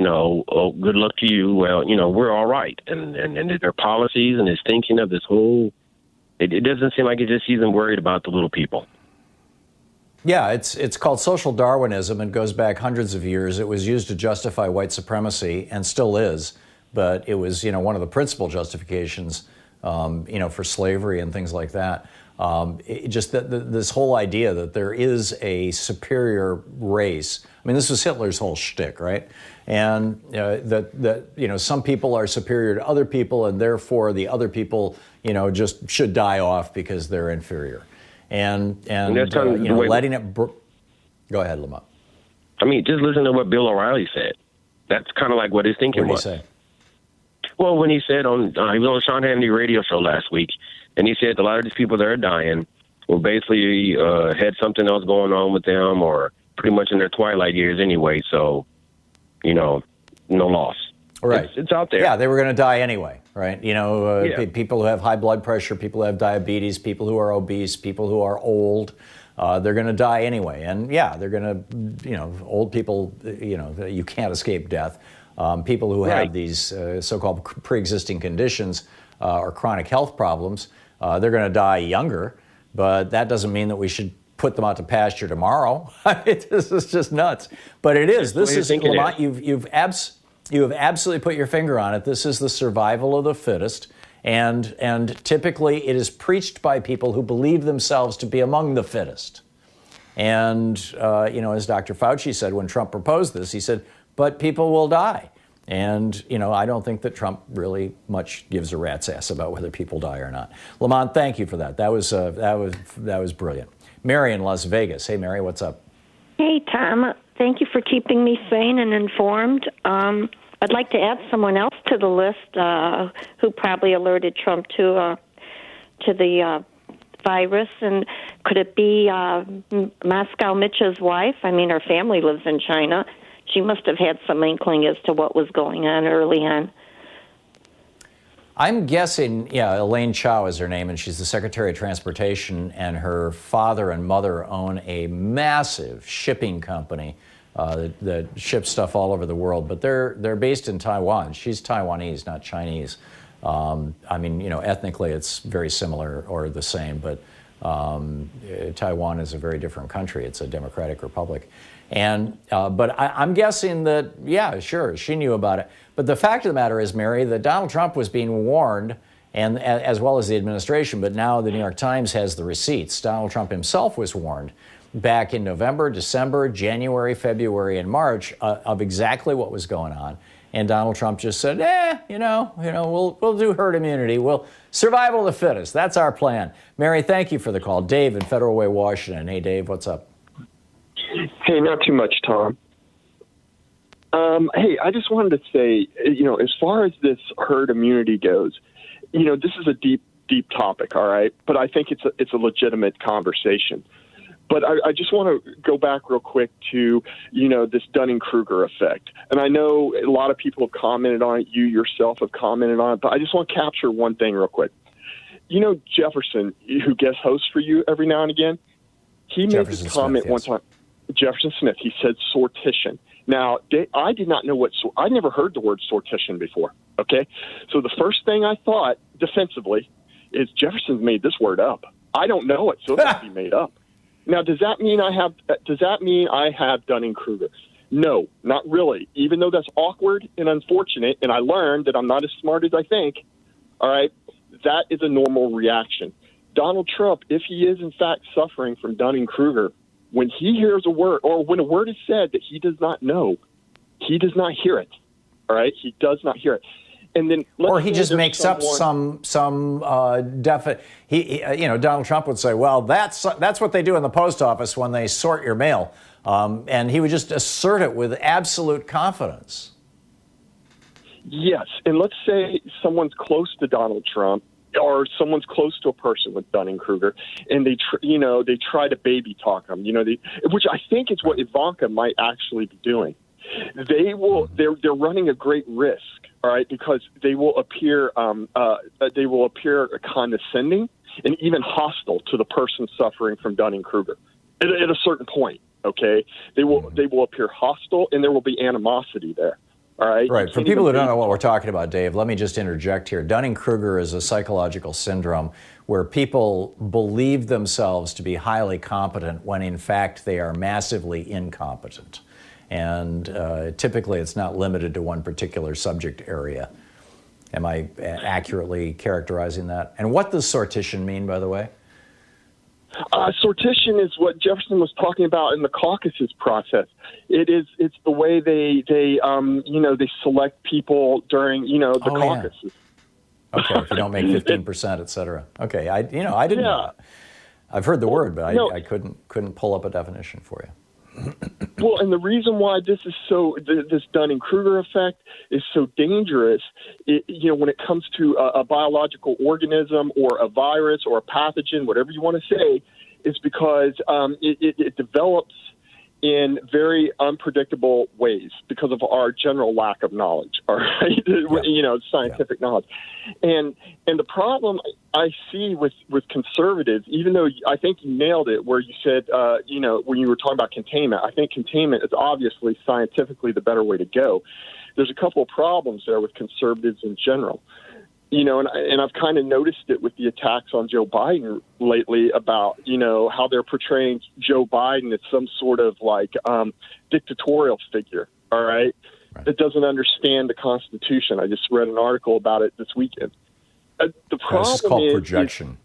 oh, good luck to you. Well, we're all right. And their policies and his thinking of this whole, it doesn't seem like he's just even worried about the little people. Yeah, it's called social Darwinism and goes back hundreds of years. It was used to justify white supremacy and still is, but it was, one of the principal justifications, for slavery and things like that. This whole idea that there is a superior race. I mean, this was Hitler's whole shtick, right? And that some people are superior to other people, and therefore the other people, just should die off because they're inferior. And letting it. Go ahead, Lamont. I mean, just listen to what Bill O'Reilly said. That's kind of like what his thinking was. What did he say? Well, when he said he was on Sean Hannity radio show last week, and he said a lot of these people that are dying were basically had something else going on with them, or pretty much in their twilight years anyway. So, no loss. Right. It's out there. Yeah, they were going to die anyway, right? People who have high blood pressure, people who have diabetes, people who are obese, people who are old, they're going to die anyway. And yeah, they're going to, old people, you can't escape death. People who have these so-called pre-existing conditions or chronic health problems, they're going to die younger. But that doesn't mean that we should put them out to pasture tomorrow. This is just nuts. But it is. This is, Lamont, you have absolutely put your finger on it. This is the survival of the fittest. And typically it is preached by people who believe themselves to be among the fittest. And, as Dr. Fauci said when Trump proposed this, he said, but people will die. And, I don't think that Trump really much gives a rat's ass about whether people die or not. Lamont, thank you for that. That was brilliant. Mary in Las Vegas. Hey, Mary, what's up? Hey, Tom. Thank you for keeping me sane and informed. I'd like to add someone else to the list who probably alerted Trump to the virus. And could it be Moscow Mitch's wife? I mean, her family lives in China. She must have had some inkling as to what was going on early on. I'm guessing, yeah, Elaine Chao is her name, and she's the Secretary of Transportation, and her father and mother own a massive shipping company that ships stuff all over the world, but they're based in Taiwan. She's Taiwanese, not Chinese. I mean, ethnically it's very similar or the same, but Taiwan is a very different country. It's a democratic republic. And but I'm guessing that, yeah, sure, she knew about it. But the fact of the matter is, Mary, that Donald Trump was being warned, and as well as the administration, but now the New York Times has the receipts. Donald Trump himself was warned back in November, December, January, February, and March of exactly what was going on. And Donald Trump just said, we'll do herd immunity. We'll survival of the fittest. That's our plan. Mary, thank you for the call. Dave in Federal Way, Washington. Hey, Dave, what's up? Hey, not too much, Tom. Hey, I just wanted to say, as far as this herd immunity goes, this is a deep topic, all right? But I think it's a legitimate conversation. But I just want to go back real quick to, this Dunning-Kruger effect. And I know a lot of people have commented on it. You yourself have commented on it. But I just want to capture one thing real quick. Jefferson, who guest hosts for you every now and again, he made this comment one time. Jefferson Smith, he said sortition. Now, I did not know I never heard the word sortition before, okay? So the first thing I thought defensively is Jefferson's made this word up. I don't know it, so it must be made up. Now, does that mean I have Dunning-Kruger? No, not really. Even though that's awkward and unfortunate, and I learned that I'm not as smart as I think, all right, that is a normal reaction. Donald Trump, if he is in fact suffering from Dunning-Kruger, when he hears a word, or when a word is said that he does not know, he does not hear it. All right, he does not hear it, and then or he just makes up some definite. Donald Trump would say, "Well, that's what they do in the post office when they sort your mail," and he would just assert it with absolute confidence. Yes, and let's say someone's close to Donald Trump, or someone's close to a person with Dunning-Kruger, and they try to baby talk them, which I think is what Ivanka might actually be doing. They're running a great risk, all right, because they will appear condescending and even hostile to the person suffering from Dunning-Kruger at a certain point. Okay, they will appear hostile, and there will be animosity there. All right. Right. For people who don't know what we're talking about, Dave, let me just interject here. Dunning-Kruger is a psychological syndrome where people believe themselves to be highly competent when in fact they are massively incompetent. And typically it's not limited to one particular subject area. Am I accurately characterizing that? And what does sortition mean, by the way? Sortition is what Jefferson was talking about in the caucuses process. It's the way they select people during the caucuses. Yeah. Okay, if you don't make 15%, et cetera. Okay, I didn't know that. I've heard the word, but I couldn't pull up a definition for you. Well, and the reason why this Dunning-Kruger effect is so dangerous, when it comes to a biological organism or a virus or a pathogen, whatever you want to say, is because it develops in very unpredictable ways because of our general lack of knowledge, all right? Scientific knowledge. And the problem I see with conservatives, even though I think you nailed it where you said, when you were talking about containment, I think containment is obviously scientifically the better way to go. There's a couple of problems there with conservatives in general. And I've kind of noticed it with the attacks on Joe Biden lately about, how they're portraying Joe Biden as some sort of dictatorial figure, all right, that doesn't understand the Constitution. I just read an article about it this weekend. The problem this is called projection.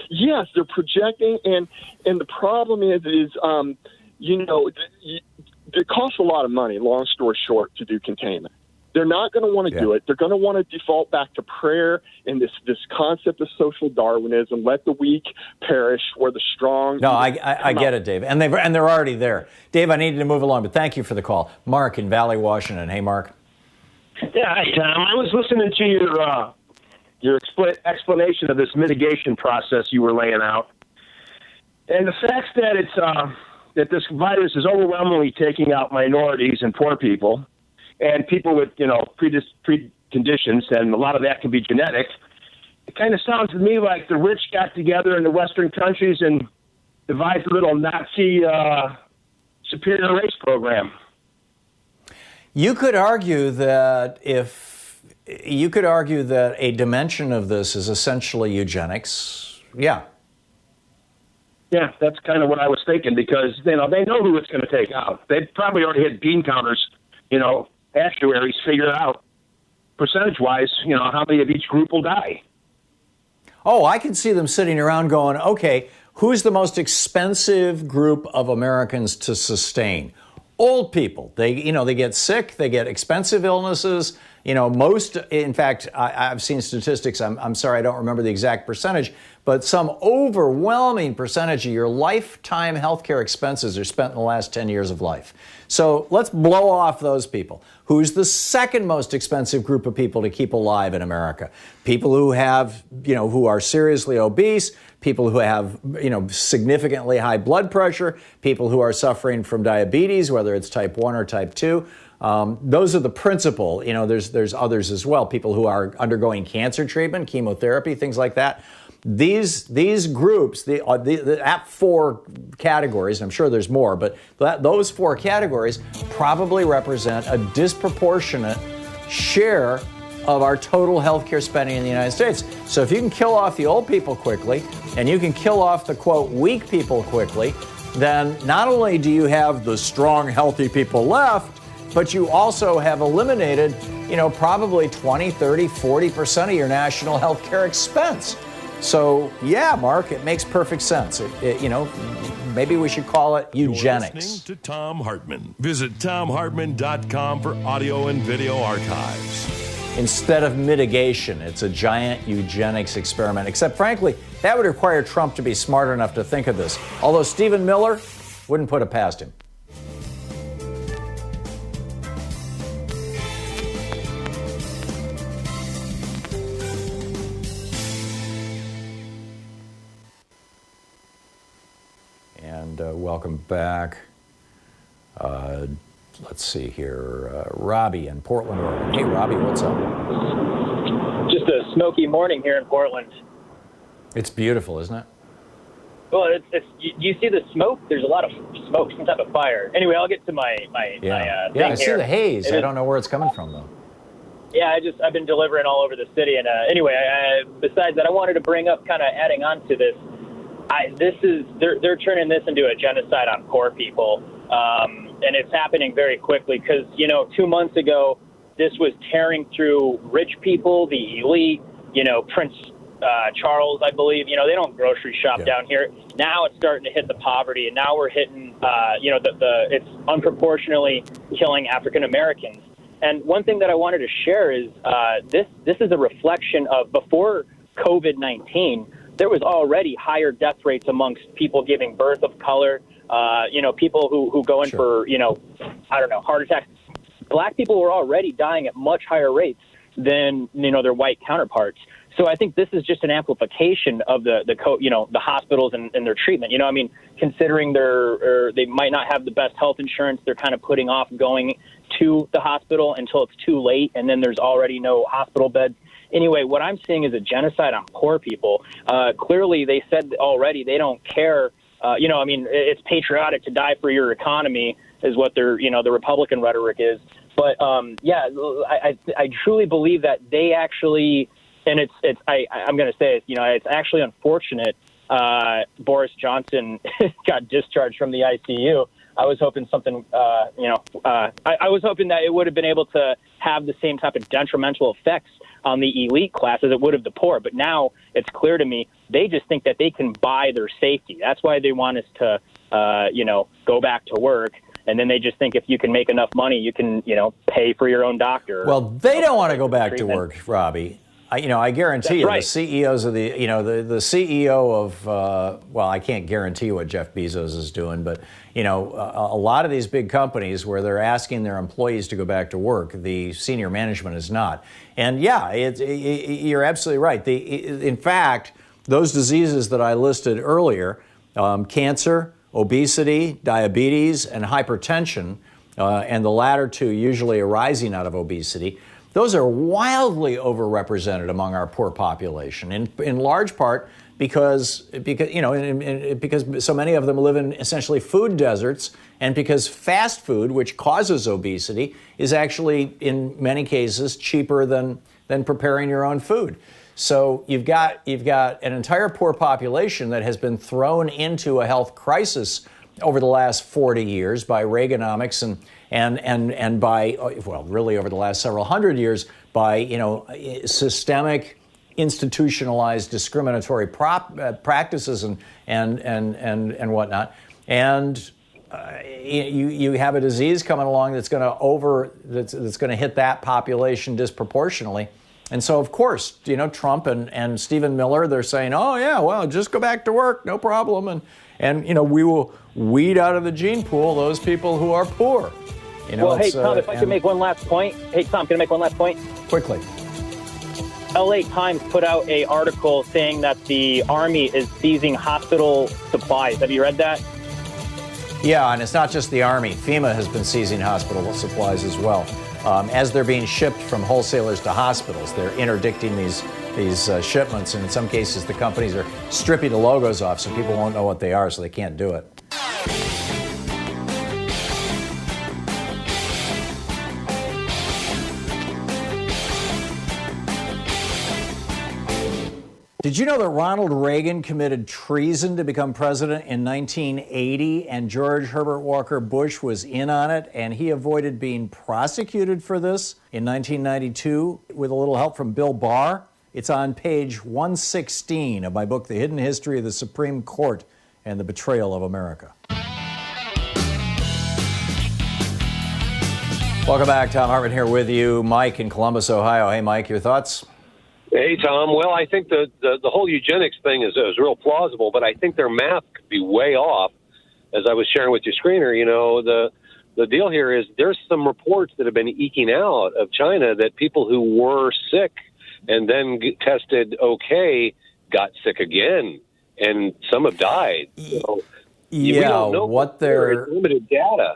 Yes, they're projecting, and the problem is it costs a lot of money, long story short, to do containment. They're not going to want to do it. They're going to want to default back to prayer and this concept of social Darwinism. Let the weak perish, where the strong. No, I get it, Dave, and they're already there. Dave, I needed to move along, but thank you for the call, Mark in Valley, Washington. Hey, Mark. Yeah, hi, Tom. I was listening to your explanation of this mitigation process you were laying out, and the fact that it's that this virus is overwhelmingly taking out minorities and poor people. And people with, predispositions conditions, and a lot of that can be genetic. It kind of sounds to me like the rich got together in the Western countries and devised a little Nazi superior race program. You could argue that a dimension of this is essentially eugenics. Yeah. Yeah, that's kind of what I was thinking, because they know who it's going to take out. They've probably already had bean counters, actuaries figure out percentage-wise, how many of each group will die. Oh, I can see them sitting around going, okay, who's the most expensive group of Americans to sustain? Old people. They get sick, they get expensive illnesses. Most, in fact, I've seen statistics, I'm sorry, I don't remember the exact percentage, but some overwhelming percentage of your lifetime healthcare expenses are spent in the last 10 years of life. So let's blow off those people. Who's the second most expensive group of people to keep alive in America? People who have, who are seriously obese, people who have, significantly high blood pressure, people who are suffering from diabetes, whether it's type 1 or type 2. Those are the principal. There's others as well, people who are undergoing cancer treatment, chemotherapy, things like that. These groups, that 4 categories, and I'm sure there's more, but those 4 categories probably represent a disproportionate share of our total healthcare spending in the United States. So if you can kill off the old people quickly, and you can kill off the, quote, weak people quickly, then not only do you have the strong, healthy people left, but you also have eliminated, probably 20, 30, 40% of your national healthcare expense. So, yeah, Mark, it makes perfect sense. Maybe we should call it eugenics. You're listening to Thom Hartmann. Visit thomhartmann.com for audio and video archives. Instead of mitigation, it's a giant eugenics experiment. Except, frankly, that would require Trump to be smart enough to think of this. Although Stephen Miller wouldn't put it past him. And welcome back. Let's see here. Robbie in Portland, Oregon. Hey, Robbie, what's up? Just a smoky morning here in Portland. It's beautiful, isn't it? Well, you see the smoke? There's a lot of smoke, some type of fire. Anyway, I'll get to my thing I see here. the haze. I don't know where it's coming from, though. Yeah, I've been delivering all over the city. And anyway, besides that, I wanted to bring up, kind of adding on to this, they're turning this into a genocide on poor people. And it's happening very quickly because, 2 months ago, this was tearing through rich people, the elite, Prince Charles, I believe. They don't grocery shop down here. Now it's starting to hit the poverty, and now we're hitting, it's unproportionately killing African Americans. And one thing that I wanted to share is this is a reflection of before COVID-19, there was already higher death rates amongst people giving birth of color, people who go in for, heart attacks. Black people were already dying at much higher rates than, their white counterparts. So I think this is just an amplification of the hospitals and their treatment. Considering they might not have the best health insurance, they're kind of putting off going to the hospital until it's too late, and then there's already no hospital beds. Anyway, what I'm seeing is a genocide on poor people. Clearly, they said already they don't care. It's patriotic to die for your economy is what the Republican rhetoric is. But I truly believe that they actually, and I'm going to say it, it's actually unfortunate. Boris Johnson got discharged from the ICU. I was hoping something, I was hoping that it would have been able to have the same type of detrimental effects on the elite class as it would have the poor. But now it's clear to me they just think that they can buy their safety. That's why they want us to, go back to work. And then they just think if you can make enough money, you can, pay for your own doctor. Well, they don't want to go back to work, Robbie. I guarantee you, right. The CEOs of the CEO of, I can't guarantee what Jeff Bezos is doing, but, a lot of these big companies where they're asking their employees to go back to work, the senior management is not. And you're absolutely right. In fact, those diseases that I listed earlier, cancer, obesity, diabetes, and hypertension, and the latter two usually arising out of obesity, those are wildly overrepresented among our poor population, in large part because so many of them live in essentially food deserts, and because fast food, which causes obesity, is actually in many cases cheaper than preparing your own food. So you've got an entire poor population that has been thrown into a health crisis over the last 40 years by Reaganomics and by, well, really over the last several hundred years by, systemic, institutionalized discriminatory practices and whatnot. And you have a disease coming along that's going to hit that population disproportionately. And so, of course, Trump and Stephen Miller, they're saying, oh, yeah, well, just go back to work, no problem. And we will weed out of the gene pool those people who are poor. Well, hey, Tom, if I can make one last point. Hey, Tom, can I make one last point? Quickly. LA Times put out an article saying that the Army is seizing hospital supplies. Have you read that? Yeah, and it's not just the Army. FEMA has been seizing hospital supplies as well. As they're being shipped from wholesalers to hospitals, they're interdicting these shipments, and in some cases the companies are stripping the logos off so people won't know what they are, so they can't do it. Did you know that Ronald Reagan committed treason to become president in 1980, and George Herbert Walker Bush was in on it, and he avoided being prosecuted for this in 1992 with a little help from Bill Barr? It's on page 116 of my book, The Hidden History of the Supreme Court and the Betrayal of America. Welcome back. Thom Hartmann here with you. Mike in Columbus, Ohio. Hey, Mike, your thoughts? Hey, Tom. Well, I think the whole eugenics thing is real plausible, but I think their math could be way off. As I was sharing with your screener, the deal here is there's some reports that have been eking out of China that people who were sick and then tested okay got sick again, and some have died. So we don't know what they're limited data.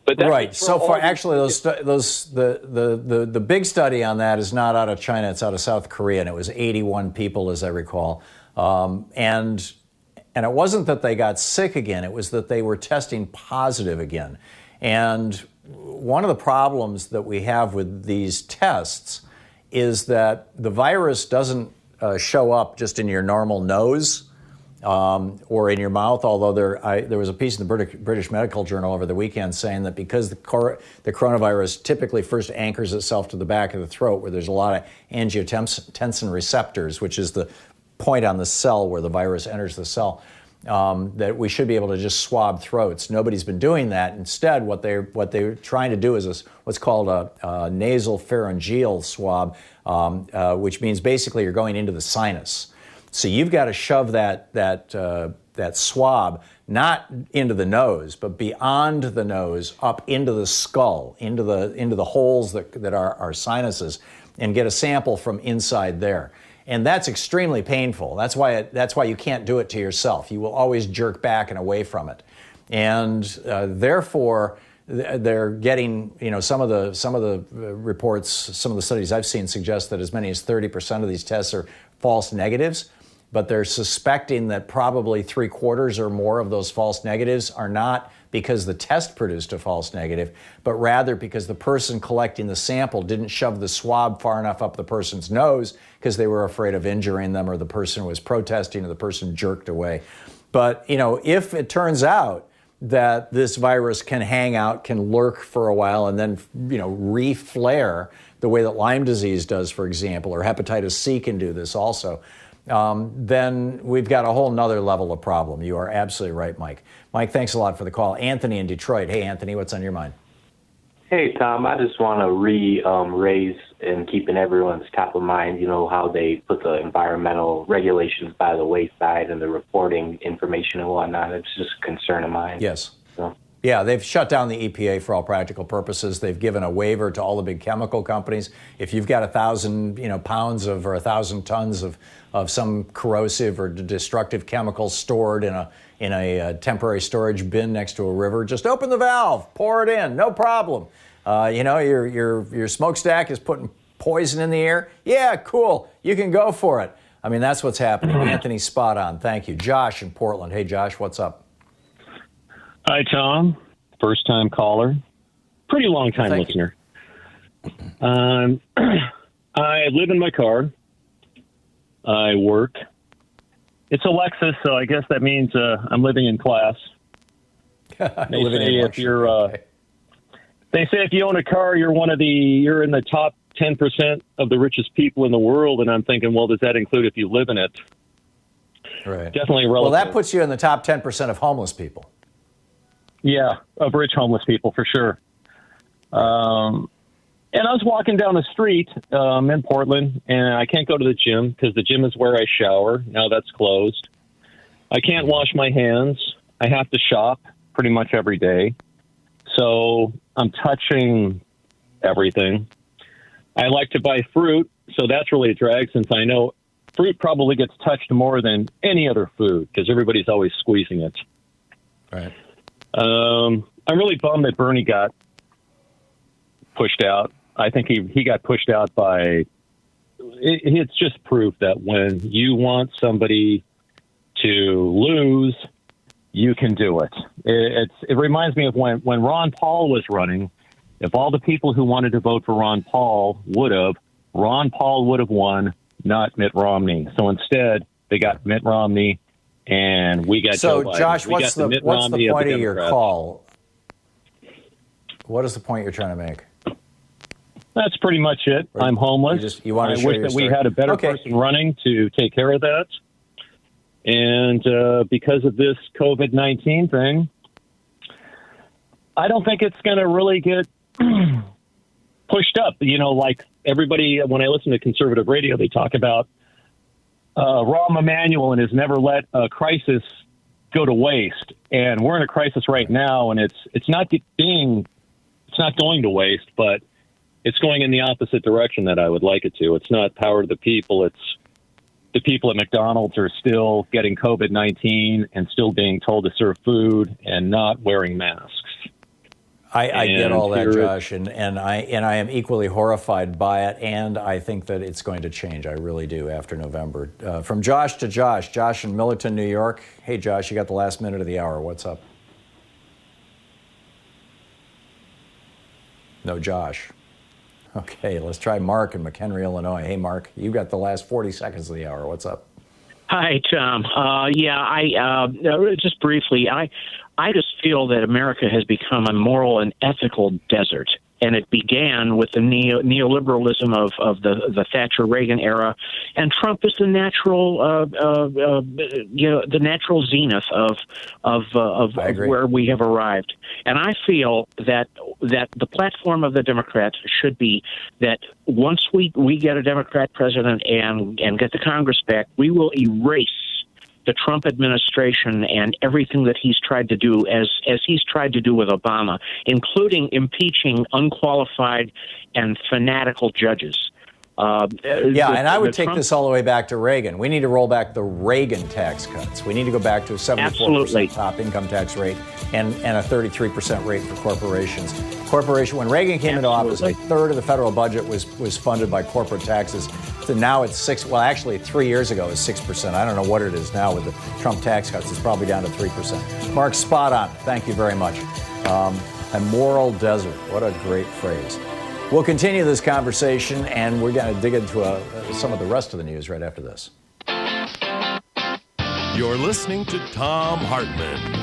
But right. So far, actually, the big study on that is not out of China; it's out of South Korea, and it was 81 people, as I recall. And it wasn't that they got sick again; it was that they were testing positive again. And one of the problems that we have with these tests is that the virus doesn't show up just in your normal nose. Or in your mouth, although there was a piece in the British Medical Journal over the weekend saying that because the coronavirus typically first anchors itself to the back of the throat, where there's a lot of angiotensin receptors, which is the point on the cell where the virus enters the cell, that we should be able to just swab throats. Nobody's been doing that. Instead, what they're trying to do is what's called a nasal pharyngeal swab, which means basically you're going into the sinus. So you've got to shove that swab not into the nose, but beyond the nose, up into the skull, into the holes that are our sinuses, and get a sample from inside there. And that's extremely painful. That's why you can't do it to yourself. You will always jerk back and away from it, and therefore they're getting, some of the reports, some of the studies I've seen suggest that as many as 30% of these tests are false negatives. But they're suspecting that probably 3/4 or more of those false negatives are not because the test produced a false negative, but rather because the person collecting the sample didn't shove the swab far enough up the person's nose because they were afraid of injuring them, or the person was protesting, or the person jerked away. But, if it turns out that this virus can hang out, can lurk for a while, and then, re-flare the way that Lyme disease does, for example, or hepatitis C can do this also, then we've got a whole nother level of problem. You are absolutely right, Mike. Mike, thanks a lot for the call. Anthony in Detroit. Hey, Anthony, what's on your mind? Hey, Tom, I just want to raise and keep in everyone's top of mind, how they put the environmental regulations by the wayside and the reporting information and whatnot. It's just a concern of mine. Yes. So. Yeah, they've shut down the EPA for all practical purposes. They've given a waiver to all the big chemical companies. If you've got 1,000, pounds or 1,000 tons of some corrosive or destructive chemical stored in a temporary storage bin next to a river, just open the valve, pour it in, no problem. Your smokestack is putting poison in the air. Yeah, cool. You can go for it. I mean, that's what's happening. Anthony's spot on. Thank you. Josh in Portland. Hey, Josh, what's up? Hi, Tom. First-time caller. Pretty long-time listener. I live in my car. I work. It's a Lexus, so I guess that means I'm living in class. They say if you own a car, you're in the top 10% of the richest people in the world, and I'm thinking, well, does that include if you live in it? Right. Definitely relative. Well, that puts you in the top 10% of homeless people. Yeah, of rich homeless people, for sure. And I was walking down the street in Portland, and I can't go to the gym because the gym is where I shower. Now that's closed. I can't wash my hands. I have to shop pretty much every day. So I'm touching everything. I like to buy fruit, so that's really a drag since I know fruit probably gets touched more than any other food because everybody's always squeezing it. Right. I'm really bummed that Bernie got pushed out. I think he got pushed out by it's just proof that when you want somebody to lose, you can do it. It reminds me of when Ron Paul was running. If all the people who wanted to vote for Ron Paul would have, Ron Paul would have won, not Mitt Romney. So instead, they got Mitt Romney, and we got Joe Biden. So, Josh, what's the point of your Democrats. call? What is the point you're trying to make? That's pretty much it. I'm homeless. You want to I wish that we had a better person running to take care of that. And because of this COVID-19 thing, I don't think it's going to really get pushed up. You know, like everybody, when I listen to conservative radio, they talk about Rahm Emanuel and has never let a crisis go to waste. And we're in a crisis right now, and it's not going to waste, but it's going in the opposite direction that I would like it to. It's not power to the people. It's the people at McDonald's are still getting COVID-19 and still being told to serve food and not wearing masks. I get all that, Josh, and I am equally horrified by it, and I think that it's going to change. I really do after November. From Josh to Josh. Josh in Millerton, New York. Hey, Josh, you got the last minute of the hour. What's up? No, Josh. Okay, let's try Mark in McHenry, Illinois. Hey, Mark, you got the last 40 seconds of the hour. What's up? Hi, Tom. Just briefly, I just feel that America has become a moral and ethical desert. And it began with the neoliberalism of the Thatcher-Reagan era, and Trump is the natural, the natural zenith of where we have arrived. And I feel that the platform of the Democrats should be that once we get a Democrat president and get the Congress back, we will erase the Trump administration and everything that he's tried to do, as he's tried to do with Obama, including impeaching unqualified and fanatical judges. And I would take this all the way back to Reagan. We need to roll back the Reagan tax cuts. We need to go back to a 74% top income tax rate and a 33% rate for corporations. When Reagan came into office, a third of the federal budget was funded by corporate taxes. So now it's 6%. Well, actually, 3 years ago it was 6%. I don't know what it is now with the Trump tax cuts. It's probably down to 3%. Mark, spot on. Thank you very much. A moral desert. What a great phrase. We'll continue this conversation, and we're going to dig into some of the rest of the news right after this. You're listening to Thom Hartmann.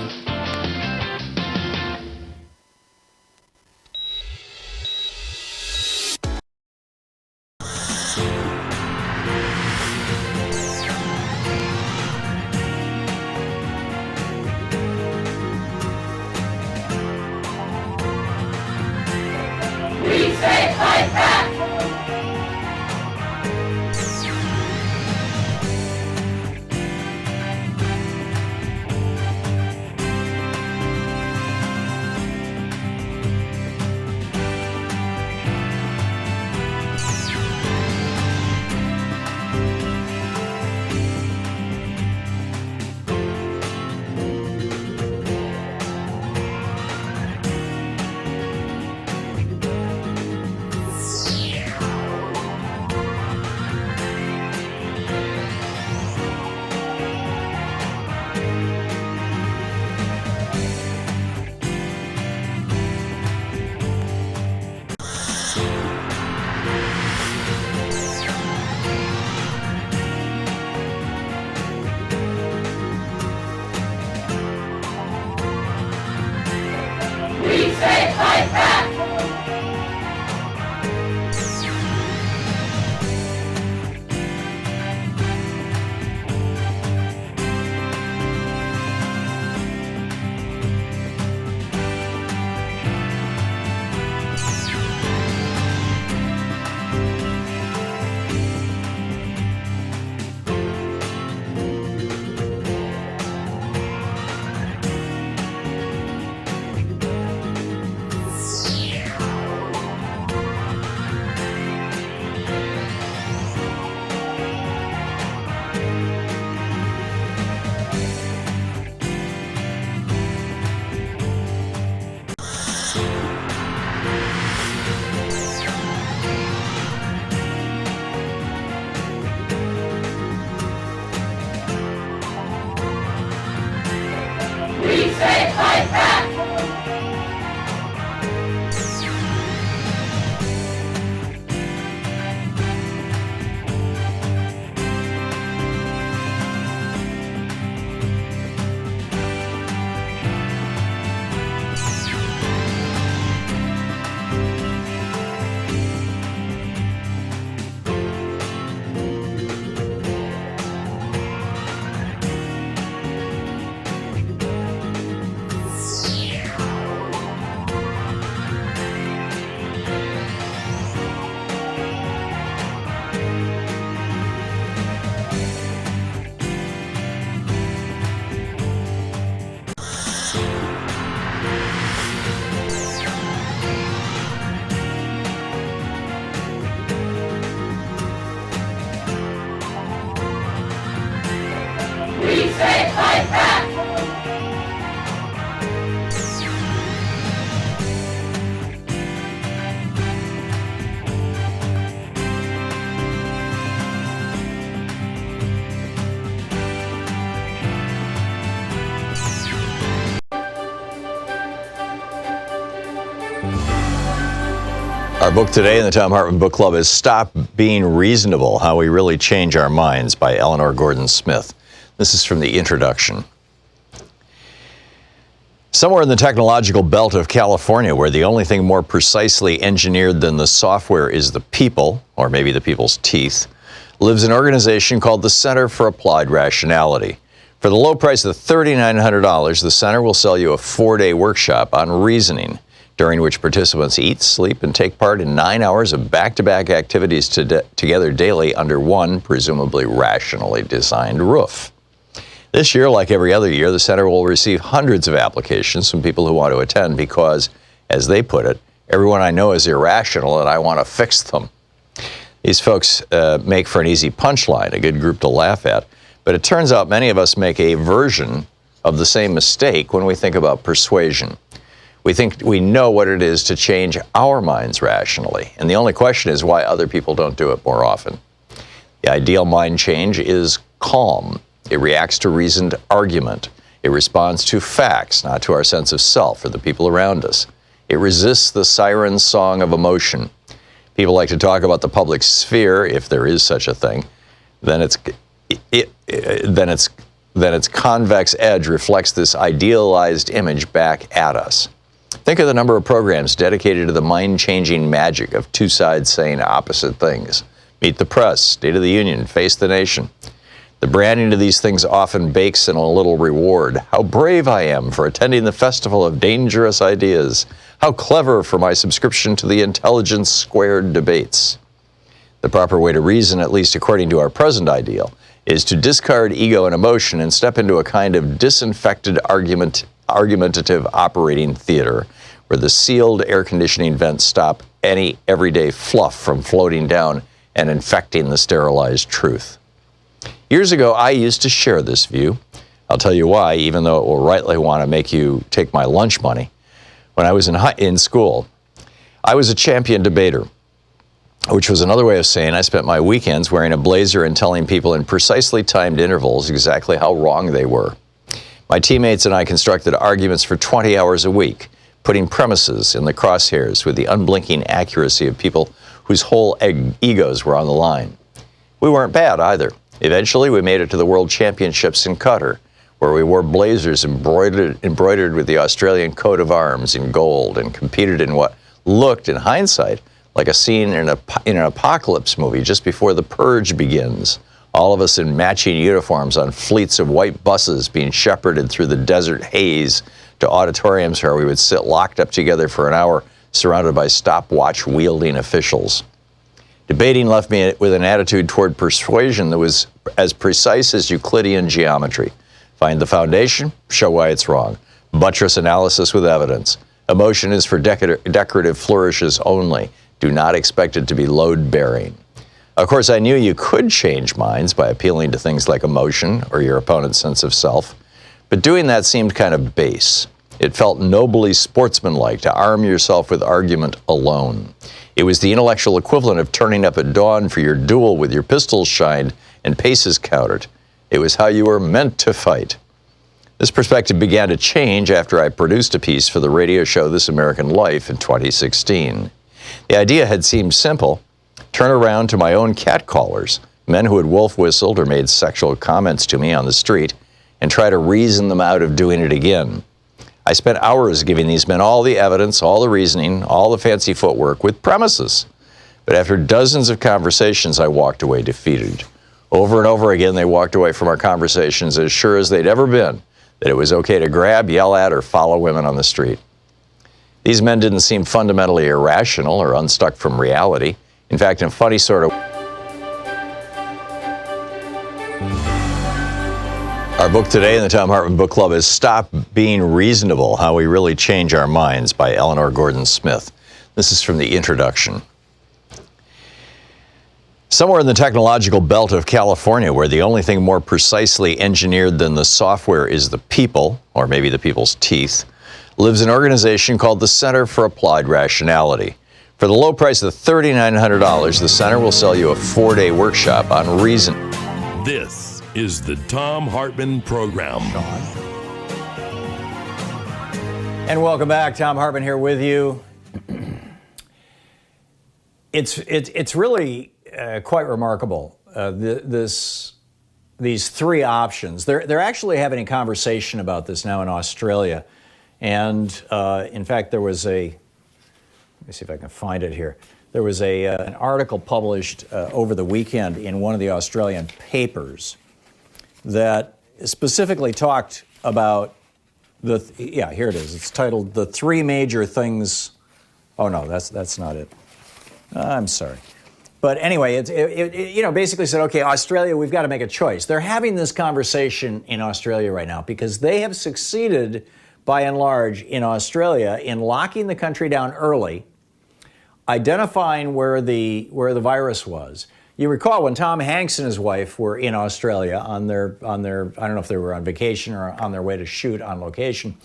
Our book today in the Thom Hartmann Book Club is Stop Being Reasonable, How We Really Change Our Minds by Eleanor Gordon Smith. This is from the introduction. Somewhere in the technological belt of California, where the only thing more precisely engineered than the software is the people, or maybe the people's teeth, lives an organization called the Center for Applied Rationality. For the low price of $3,900, the center will sell you a 4-day workshop on reasoning, during which participants eat, sleep, and take part in 9 hours of back-to-back activities together daily under one, presumably rationally designed roof. This year, like every other year, the center will receive hundreds of applications from people who want to attend because, as they put it, everyone I know is irrational and I want to fix them. These folks make for an easy punchline, a good group to laugh at, but it turns out many of us make a version of the same mistake when we think about persuasion. We think we know what it is to change our minds rationally, and the only question is why other people don't do it more often. The ideal mind change is calm. It reacts to reasoned argument. It responds to facts, not to our sense of self or the people around us. It resists the siren song of emotion. People like to talk about the public sphere, if there is such a thing. Then its convex edge reflects this idealized image back at us. Think of the number of programs dedicated to the mind-changing magic of two sides saying opposite things. Meet the Press, State of the Union, Face the Nation. The branding of these things often bakes in a little reward. How brave I am for attending the Festival of Dangerous Ideas. How clever for my subscription to the Intelligence Squared debates. The proper way to reason, at least according to our present ideal, is to discard ego and emotion and step into a kind of disinfected argumentative operating theater where the sealed air conditioning vents stop any everyday fluff from floating down and infecting the sterilized truth. Years ago, I used to share this view. I'll tell you why, even though it will rightly want to make you take my lunch money. When I was in school, I was a champion debater, which was another way of saying I spent my weekends wearing a blazer and telling people in precisely timed intervals exactly how wrong they were. My teammates and I constructed arguments for 20 hours a week, putting premises in the crosshairs with the unblinking accuracy of people whose whole egos were on the line. We weren't bad either. Eventually, we made it to the World Championships in Qatar, where we wore blazers embroidered with the Australian coat of arms in gold and competed in what looked, in hindsight, like a scene in an apocalypse movie just before the purge begins. All of us in matching uniforms on fleets of white buses being shepherded through the desert haze to auditoriums where we would sit locked up together for an hour, surrounded by stopwatch-wielding officials. Debating left me with an attitude toward persuasion that was as precise as Euclidean geometry. Find the foundation, show why it's wrong. Buttress analysis with evidence. Emotion is for decorative flourishes only. Do not expect it to be load-bearing. Of course, I knew you could change minds by appealing to things like emotion or your opponent's sense of self, but doing that seemed kind of base. It felt nobly sportsmanlike to arm yourself with argument alone. It was the intellectual equivalent of turning up at dawn for your duel with your pistols shined and paces counted. It was how you were meant to fight. This perspective began to change after I produced a piece for the radio show This American Life in 2016. The idea had seemed simple. Turn around to my own catcallers, men who had wolf whistled or made sexual comments to me on the street, and try to reason them out of doing it again. I spent hours giving these men all the evidence, all the reasoning, all the fancy footwork with premises. But after dozens of conversations, I walked away defeated. Over and over again, they walked away from our conversations as sure as they'd ever been that it was okay to grab, yell at, or follow women on the street. These men didn't seem fundamentally irrational or unstuck from reality. In fact, in a funny sort of... Our book today in the Thom Hartmann Book Club is Stop Being Reasonable, How We Really Change Our Minds by Eleanor Gordon Smith. This is from the introduction. Somewhere in the technological belt of California, where the only thing more precisely engineered than the software is the people, or maybe the people's teeth, lives an organization called the Center for Applied Rationality. For the low price of $3,900, the center will sell you a 4-day workshop on reason. This is the Thom Hartmann Program. And welcome back. Thom Hartmann here with you. It's really quite remarkable. These three options. They're actually having a conversation about this now in Australia, and in fact, there was let me see if I can find it here. There was an article published over the weekend in one of the Australian papers that specifically talked about here it is. It's titled "The Three Major Things." Oh no, that's not it. I'm sorry. But anyway, it basically said, okay, Australia, we've got to make a choice. They're having this conversation in Australia right now because they have succeeded, by and large, in Australia in locking the country down early, identifying where the virus was. You recall when Tom Hanks and his wife were in Australia on their I don't know if they were on vacation or on their way to shoot on location.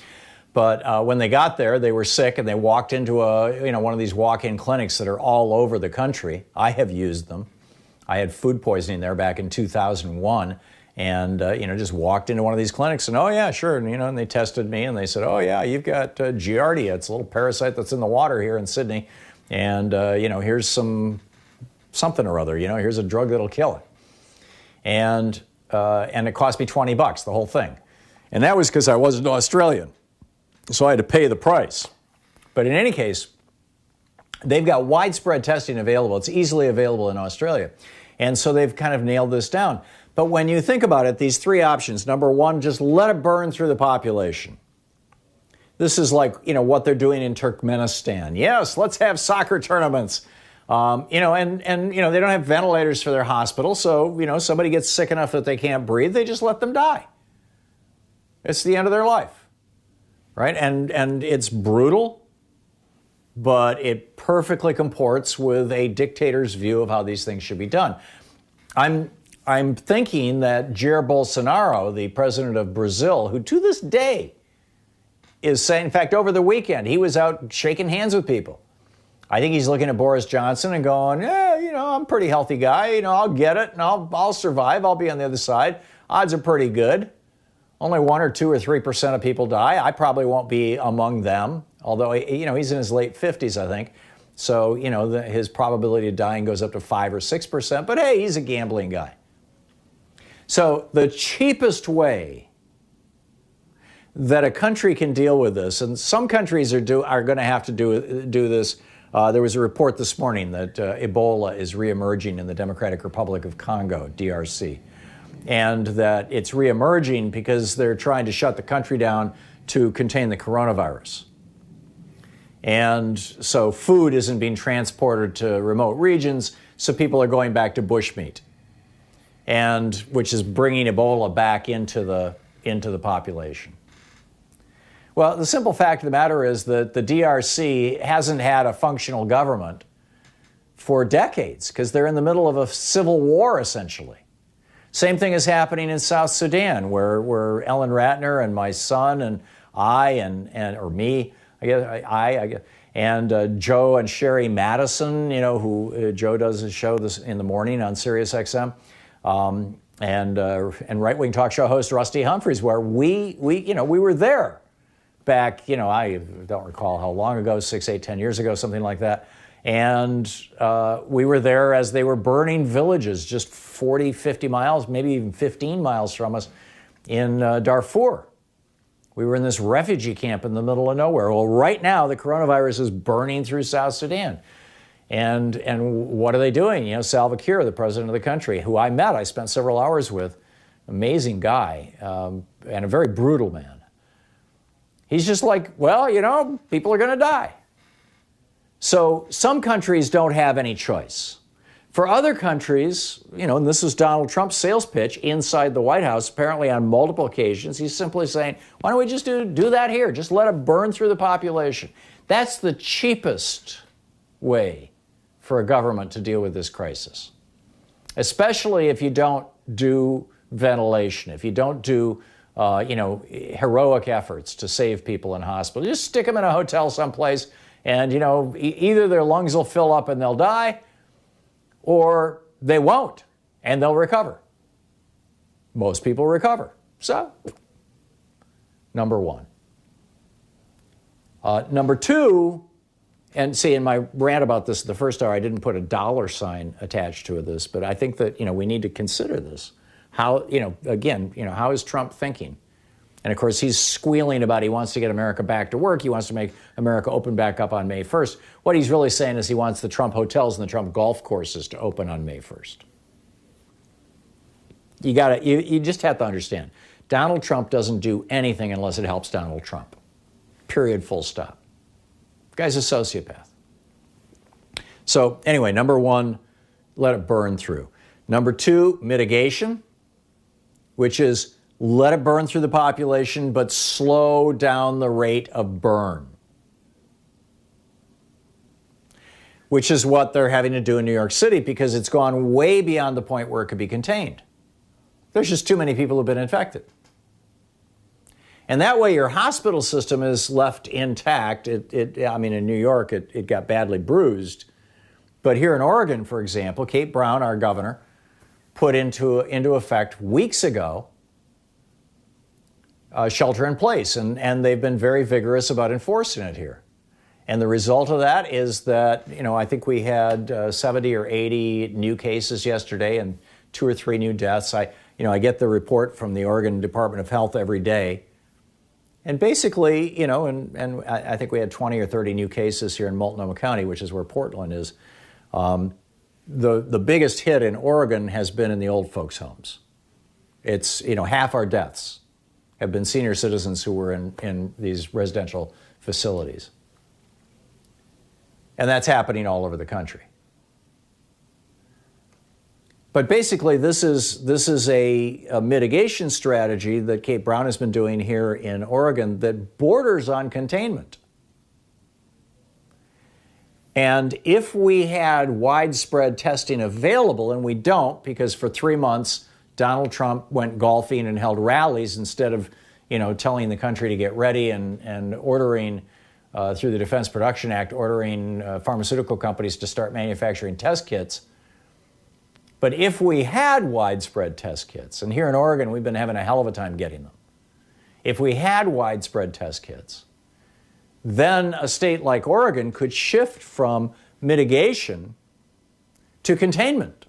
But when they got there, they were sick, and they walked into one of these walk-in clinics that are all over the country. I have used them. I had food poisoning there back in 2001, and just walked into one of these clinics, and oh yeah, sure, and they tested me, and they said, oh yeah, you've got Giardia. It's a little parasite that's in the water here in Sydney, and here's something or other. Here's a drug that'll kill it, and it cost me $20, the whole thing, and that was because I wasn't Australian. So I had to pay the price. But in any case, they've got widespread testing available. It's easily available in Australia. And so they've kind of nailed this down. But when you think about it, these three options, number one, just let it burn through the population. This is like, what they're doing in Turkmenistan. Yes, let's have soccer tournaments. And they don't have ventilators for their hospital. So, somebody gets sick enough that they can't breathe, they just let them die. It's the end of their life. Right? And it's brutal, but it perfectly comports with a dictator's view of how these things should be done. I'm thinking that Jair Bolsonaro, the president of Brazil, who to this day is saying, in fact, over the weekend, he was out shaking hands with people. I think he's looking at Boris Johnson and going, I'm a pretty healthy guy. I'll get it and I'll survive. I'll be on the other side. Odds are pretty good. Only 1 or 2 or 3% of people die. I probably won't be among them, although, he's in his late 50s, I think. So, his probability of dying goes up to 5 or 6%. But hey, he's a gambling guy. So the cheapest way that a country can deal with this, and some countries are going to have to do this. There was a report this morning that Ebola is reemerging in the Democratic Republic of Congo, DRC. And that it's reemerging because they're trying to shut the country down to contain the coronavirus. And so food isn't being transported to remote regions, so people are going back to bushmeat, and which is bringing Ebola back into the population. Well, the simple fact of the matter is that the DRC hasn't had a functional government for decades because they're in the middle of a civil war, essentially. Same thing is happening in South Sudan, where Ellen Ratner and my son and I or me, I guess, and Joe and Sherry Madison, who Joe does a show this in the morning on Sirius XM, and right-wing talk show host Rusty Humphreys, where we were there back, I don't recall how long ago, 6, 8, 10 years ago, something like that. And we were there as they were burning villages just 40, 50 miles, maybe even 15 miles from us in Darfur. We were in this refugee camp in the middle of nowhere. Well, right now, the coronavirus is burning through South Sudan. And what are they doing? Salva Kiir, the president of the country, who I spent several hours with, amazing guy, and a very brutal man. He's just like, well, people are going to die. So some countries don't have any choice. For other countries, and this is Donald Trump's sales pitch inside the White House, apparently on multiple occasions, he's simply saying, why don't we just do that here? Just let it burn through the population. That's the cheapest way for a government to deal with this crisis, especially if you don't do ventilation, if you don't do heroic efforts to save people in hospitals. Just stick them in a hotel someplace, and either their lungs will fill up and they'll die, or they won't and they'll recover. Most people recover. So, number one. Number two, And see, in my rant about this the first hour, I didn't put a dollar sign attached to this, but I think that, we need to consider this. How, again, how is Trump thinking? And of course, he's squealing about he wants to get America back to work. He wants to make America open back up on May 1st. What he's really saying is he wants the Trump hotels and the Trump golf courses to open on May 1st. You just have to understand, Donald Trump doesn't do anything unless it helps Donald Trump. Period, full stop. The guy's a sociopath. So anyway, number one, let it burn through. Number two, mitigation, which is let it burn through the population, but slow down the rate of burn, which is what they're having to do in New York City because it's gone way beyond the point where it could be contained. There's just too many people who've been infected. And that way your hospital system is left intact. In New York, it got badly bruised. But here in Oregon, for example, Kate Brown, our governor, put into effect weeks ago shelter in place. And they've been very vigorous about enforcing it here. And the result of that is that, I think we had 70 or 80 new cases yesterday and 2 or 3 new deaths. I get the report from the Oregon Department of Health every day. And basically, and I think we had 20 or 30 new cases here in Multnomah County, which is where Portland is. The biggest hit in Oregon has been in the old folks' homes. It's, half our deaths have been senior citizens who were in these residential facilities. And that's happening all over the country. But basically, this is a mitigation strategy that Kate Brown has been doing here in Oregon that borders on containment. And if we had widespread testing available, and we don't, because for 3 months, Donald Trump went golfing and held rallies instead of, telling the country to get ready and ordering, through the Defense Production Act, ordering pharmaceutical companies to start manufacturing test kits. But if we had widespread test kits, and here in Oregon, we've been having a hell of a time getting them. If we had widespread test kits, then a state like Oregon could shift from mitigation to containment.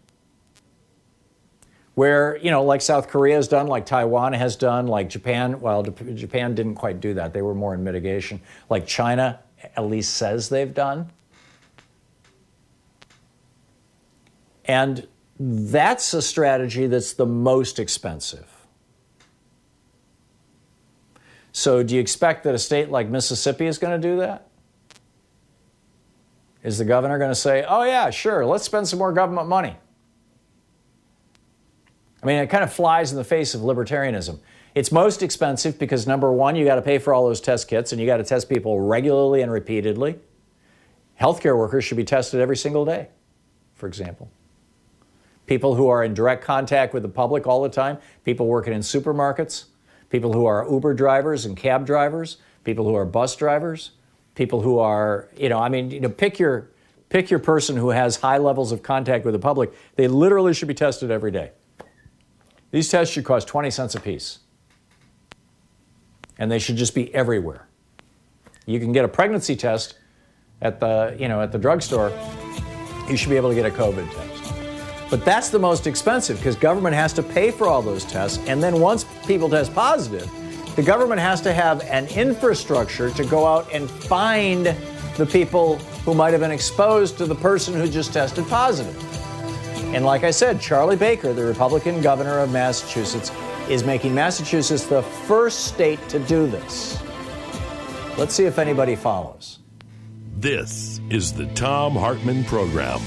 Where, like South Korea has done, like Taiwan has done, like Japan, well, Japan didn't quite do that. They were more in mitigation. Like China at least says they've done. And that's a strategy that's the most expensive. So do you expect that a state like Mississippi is going to do that? Is the governor going to say, oh yeah, sure, let's spend some more government money? It kind of flies in the face of libertarianism. It's most expensive because, number one, you got to pay for all those test kits and you got to test people regularly and repeatedly. Healthcare workers should be tested every single day, for example. People who are in direct contact with the public all the time, people working in supermarkets, people who are Uber drivers and cab drivers, people who are bus drivers, people who are, pick your person who has high levels of contact with the public. They literally should be tested every day. These tests should cost 20 cents a piece. And they should just be everywhere. You can get a pregnancy test at the drugstore. You should be able to get a COVID test. But that's the most expensive because government has to pay for all those tests. And then once people test positive, the government has to have an infrastructure to go out and find the people who might have been exposed to the person who just tested positive. And like I said, Charlie Baker, the Republican governor of Massachusetts, is making Massachusetts the first state to do this. Let's see if anybody follows. This is the Thom Hartmann Program.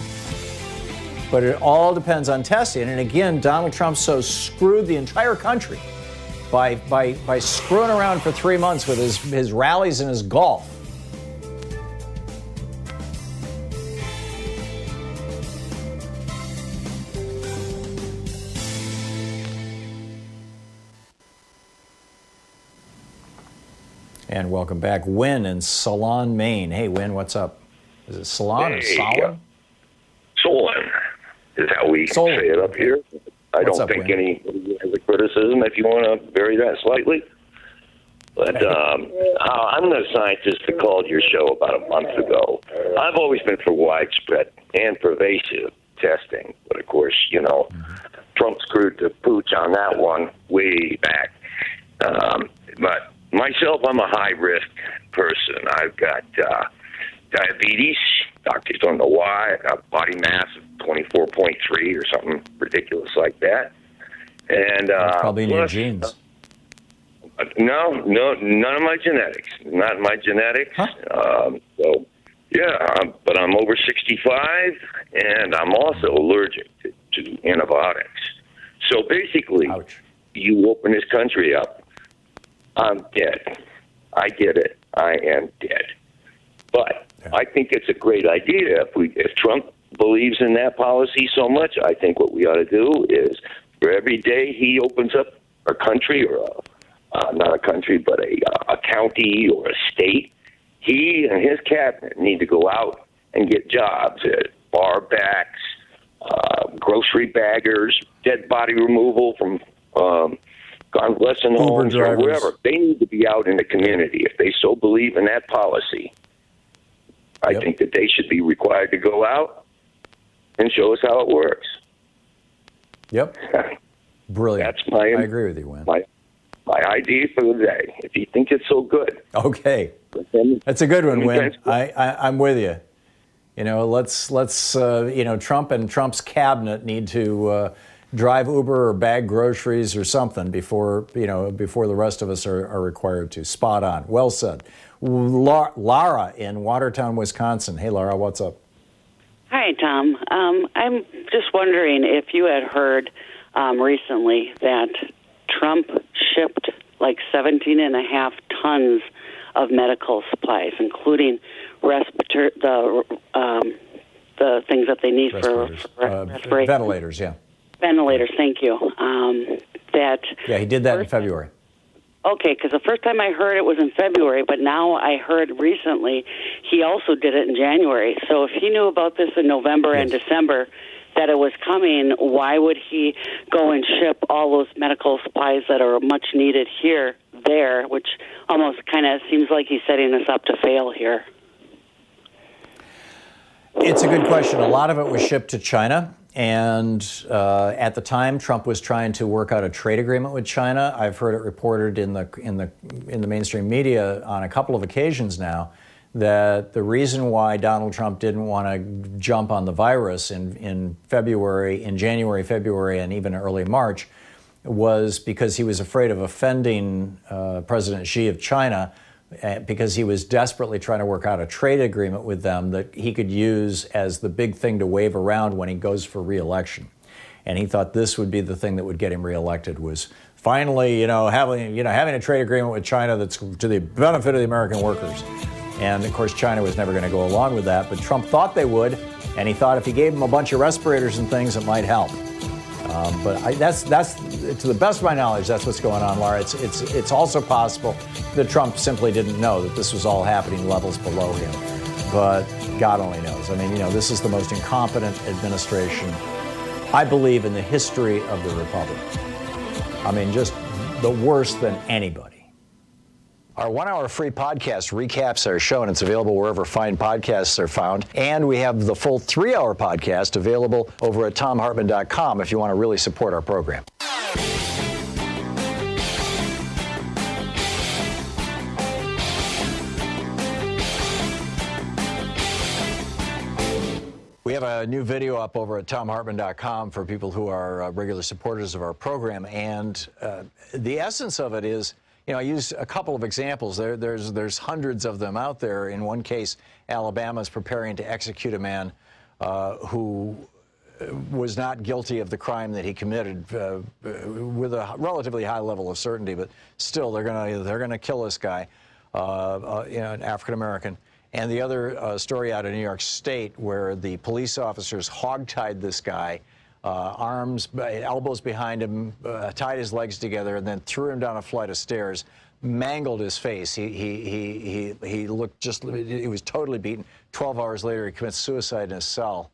But it all depends on testing. And again, Donald Trump so screwed the entire country by screwing around for 3 months with his rallies and his golf. And welcome back, Wynn in Salon, Maine. Hey, Wynn, what's up? Is it Salon or Solon? Solon is how we say it up here. I don't think any has a criticism if you want to vary that slightly. But I'm the scientist that called your show about a month ago. I've always been for widespread and pervasive testing. But, of course, Trump screwed the pooch on that one way back. But myself, I'm a high-risk person. I've got diabetes. Doctors don't know why. I got body mass of 24.3 or something ridiculous like that. And probably in your genes. No, none of my genetics. Not my genetics. Huh? But I'm over 65, and I'm also allergic to antibiotics. So basically, you open this country up, I'm dead. I get it. I am dead. But I think it's a great idea. If Trump believes in that policy so much, I think what we ought to do is for every day he opens up a country or not a country, but a county or a state, he and his cabinet need to go out and get jobs at bar backs, grocery baggers, dead body removal from convalescent homes or wherever. They need to be out in the community. If they so believe in that policy, I think that they should be required to go out and show us how it works. Yep. Brilliant. That's I agree with you, Win. My idea for the day. If you think it's so good. Okay. That's a good one, Win. I'm with you. Let's Trump and Trump's cabinet need to drive Uber or bag groceries or something before the rest of us are required to. Spot on. Well said. Lara in Watertown, Wisconsin. Hey, Lara, what's up? Hi, Tom. I'm just wondering if you had heard recently that Trump shipped like 17.5 tons of medical supplies, including the things that they need for respirators. Ventilators, yeah. Ventilators, thank you. He did that in February. Okay, because the first time I heard it was in February, but now I heard recently he also did it in January. So if he knew about this in November and December, that it was coming, why would he go and ship all those medical supplies that are much needed there, which almost kind of seems like he's setting us up to fail here? It's a good question. A lot of it was shipped to China. And at the time, Trump was trying to work out a trade agreement with China. I've heard it reported in the mainstream media on a couple of occasions now that the reason why Donald Trump didn't want to jump on the virus in January, February, and even early March was because he was afraid of offending President Xi of China, because he was desperately trying to work out a trade agreement with them that he could use as the big thing to wave around when he goes for re-election. And he thought this would be the thing that would get him reelected, was finally, having a trade agreement with China that's to the benefit of the American workers. And of course, China was never going to go along with that, but Trump thought they would, and he thought if he gave them a bunch of respirators and things, it might help. But that's to the best of my knowledge, that's what's going on, Laura. It's also possible that Trump simply didn't know that this was all happening levels below him. But God only knows. I mean, this is the most incompetent administration, I believe, in the history of the Republic. I mean, just the worst than anybody. Our 1-hour free podcast recaps our show, and it's available wherever fine podcasts are found. And we have the full 3-hour podcast available over at thomhartmann.com if you want to really support our program. We have a new video up over at thomhartmann.com for people who are regular supporters of our program. And the essence of it is, I use a couple of examples. There's hundreds of them out there. In one case, Alabama is preparing to execute a man who was not guilty of the crime that he committed with a relatively high level of certainty, but still they're gonna kill this guy, an African American. And the other story out of New York State, where the police officers hogtied this guy, elbows behind him, tied his legs together, and then threw him down a flight of stairs, mangled his face. He looked he was totally beaten. 12 hours later, he commits suicide in his cell.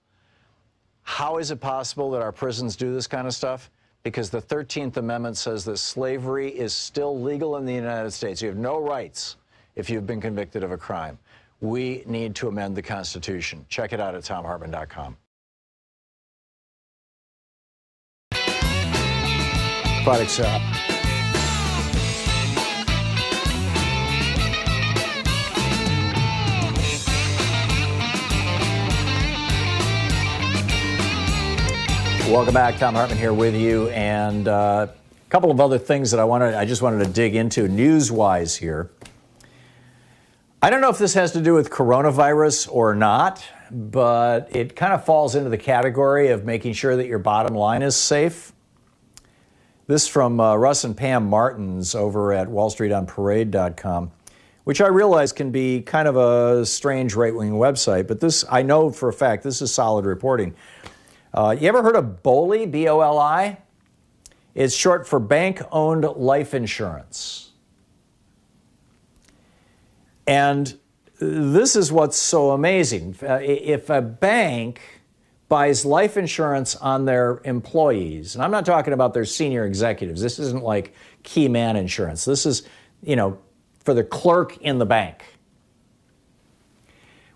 How is it possible that our prisons do this kind of stuff? because the 13th Amendment says that slavery is still legal in the United States. You have no rights if you've been convicted of a crime. We need to amend the Constitution. Check it out at thomhartmann.com. Products. Welcome back. Thom Hartmann here with you, and a couple of other things that I just wanted to dig into news-wise here. I don't know if this has to do with coronavirus or not, but it kind of falls into the category of making sure that your bottom line is safe. This from Russ and Pam Martins over at wallstreetonparade.com, which I realize can be kind of a strange right-wing website, but this, I know for a fact, this is solid reporting. You ever heard of BOLI, B-O-L-I? It's short for bank-owned life insurance. And this is what's so amazing. If a bank buys life insurance on their employees, and I'm not talking about their senior executives. This isn't like key man insurance. This is, for the clerk in the bank.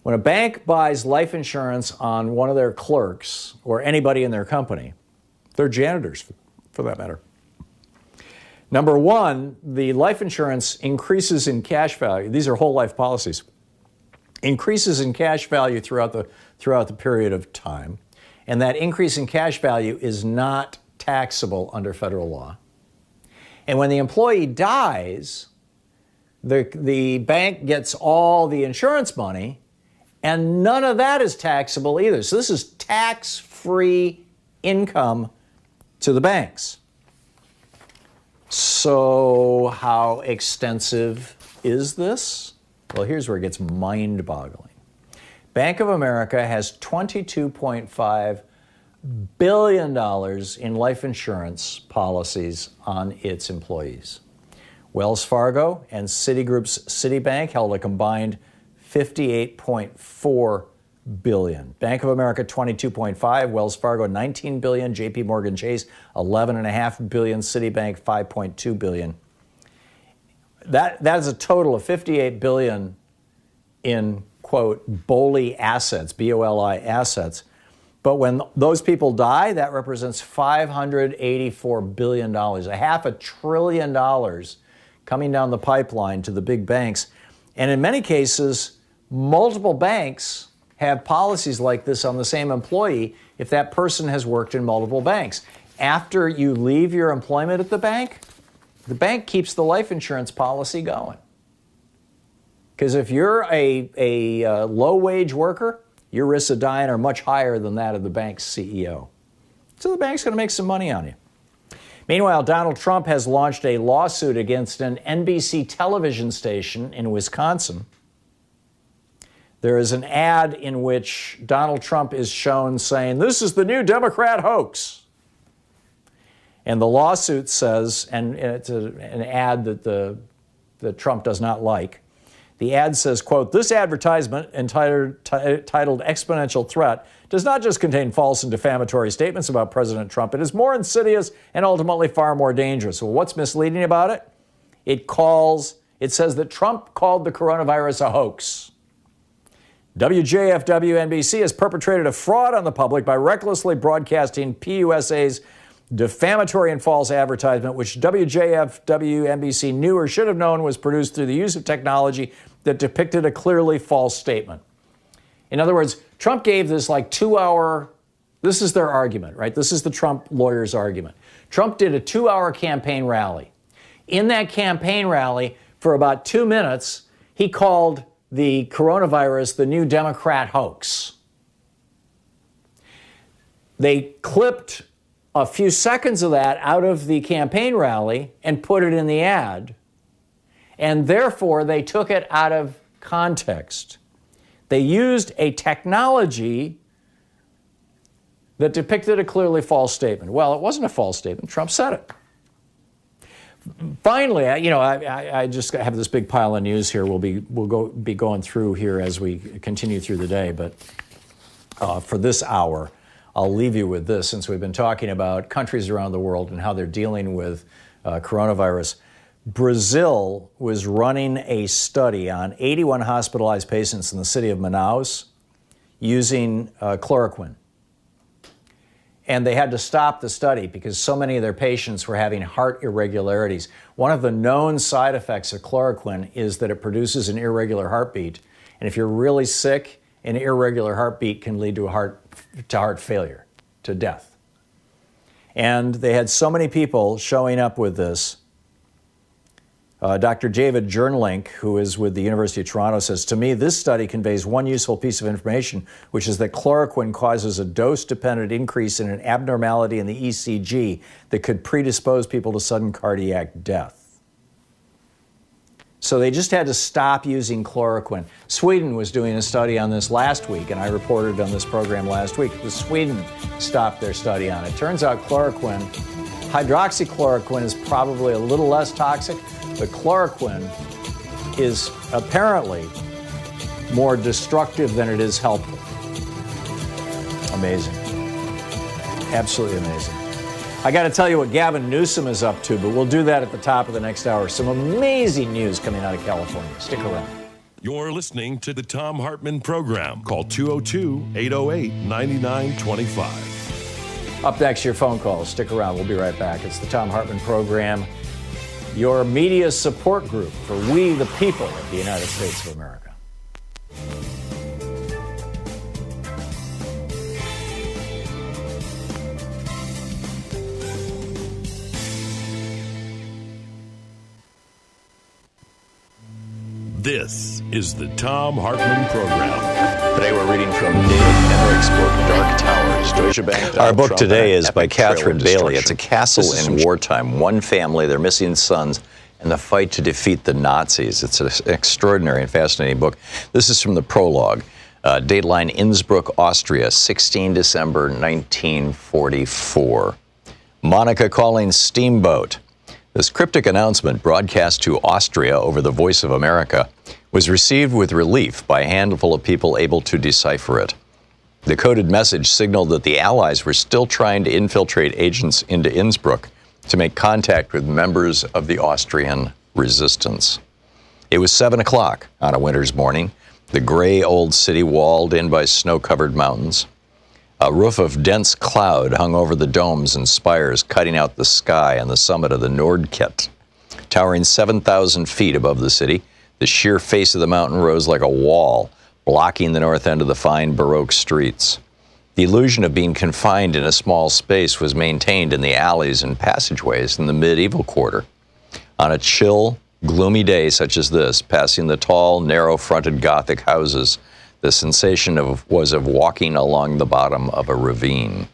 When a bank buys life insurance on one of their clerks or anybody in their company, they're janitors for that matter. Number one, the life insurance increases in cash value. These are whole life policies. Increases in cash value throughout the period of time. And that increase in cash value is not taxable under federal law. And when the employee dies, the bank gets all the insurance money, and none of that is taxable either. So this is tax-free income to the banks. So how extensive is this? Well, here's where it gets mind-boggling. Bank of America has $22.5 billion in life insurance policies on its employees. Wells Fargo and Citigroup's Citibank held a combined $58.4 billion. Bank of America, $22.5, Wells Fargo, $19 billion, JP Morgan Chase, $11.5 billion, Citibank, $5.2 billion. That is a total of $58 billion in, quote, BOLI assets, B-O-L-I assets. But when those people die, that represents $584 billion, $500 billion coming down the pipeline to the big banks. And in many cases, multiple banks have policies like this on the same employee if that person has worked in multiple banks. After you leave your employment at the bank keeps the life insurance policy going. Because if you're a low-wage worker, your risks of dying are much higher than that of the bank's CEO. So the bank's going to make some money on you. Meanwhile, Donald Trump has launched a lawsuit against an NBC television station in Wisconsin. There is an ad in which Donald Trump is shown saying, "This is the new Democrat hoax." And the lawsuit says, and it's an ad that Trump does not like. The ad says, quote, "This advertisement titled Exponential Threat does not just contain false and defamatory statements about President Trump. It is more insidious and ultimately far more dangerous." Well, what's misleading about it? It says that Trump called the coronavirus a hoax. WJFW-NBC has perpetrated a fraud on the public by recklessly broadcasting PUSA's defamatory and false advertisement, which WJFW-NBC knew or should have known was produced through the use of technology that depicted a clearly false statement. In other words, Trump gave this like 2-hour, this is their argument, right? This is the Trump lawyer's argument. Trump did a 2-hour campaign rally. In that campaign rally, for about 2 minutes, he called the coronavirus the new Democrat hoax. They clipped a few seconds of that out of the campaign rally and put it in the ad. And therefore, they took it out of context. They used a technology that depicted a clearly false statement. Well, it wasn't a false statement. Trump said it. Finally, I just have this big pile of news here. We'll be going through here as we continue through the day. But for this hour, I'll leave you with this, since we've been talking about countries around the world and how they're dealing with coronavirus. Brazil was running a study on 81 hospitalized patients in the city of Manaus using chloroquine. And they had to stop the study because so many of their patients were having heart irregularities. One of the known side effects of chloroquine is that it produces an irregular heartbeat. And if you're really sick, an irregular heartbeat can lead to heart failure, to death. And they had so many people showing up with this. Dr. David Jernlink, who is with the University of Toronto, says, "To me, this study conveys one useful piece of information, which is that chloroquine causes a dose-dependent increase in an abnormality in the ECG that could predispose people to sudden cardiac death." So they just had to stop using chloroquine. Sweden was doing a study on this last week, and I reported on this program last week. Sweden stopped their study on it. Turns out chloroquine, hydroxychloroquine, is probably a little less toxic, but chloroquine is apparently more destructive than it is helpful. Amazing. Absolutely amazing. I got to tell you what Gavin Newsom is up to, but we'll do that at the top of the next hour. Some amazing news coming out of California. Stick around. You're listening to the Thom Hartmann Program. Call 202-808-9925. Up next, your phone calls. Stick around. We'll be right back. It's the Thom Hartmann Program, your media support group for we the people of the United States of America. This is the Thom Hartmann Program. Today we're reading from David Henrich's book, Dark Towers. Deutsche Bank. Our book today is by Catherine Bailey. It's a castle in wartime. One family, their missing sons, and the fight to defeat the Nazis. It's an extraordinary and fascinating book. This is from the prologue. Dateline Innsbruck, Austria, 16 December 1944. Monica calling steamboat. This cryptic announcement, broadcast to Austria over the Voice of America, was received with relief by a handful of people able to decipher it. The coded message signaled that the Allies were still trying to infiltrate agents into Innsbruck to make contact with members of the Austrian resistance. It was 7 o'clock on a winter's morning, the gray old city walled in by snow-covered mountains. A roof of dense cloud hung over the domes and spires, cutting out the sky on the summit of the Nordkette. Towering 7,000 feet above the city, the sheer face of the mountain rose like a wall, blocking the north end of the fine Baroque streets. The illusion of being confined in a small space was maintained in the alleys and passageways in the medieval quarter. On a chill, gloomy day such as this, passing the tall, narrow-fronted Gothic houses, the sensation was of walking along the bottom of a ravine.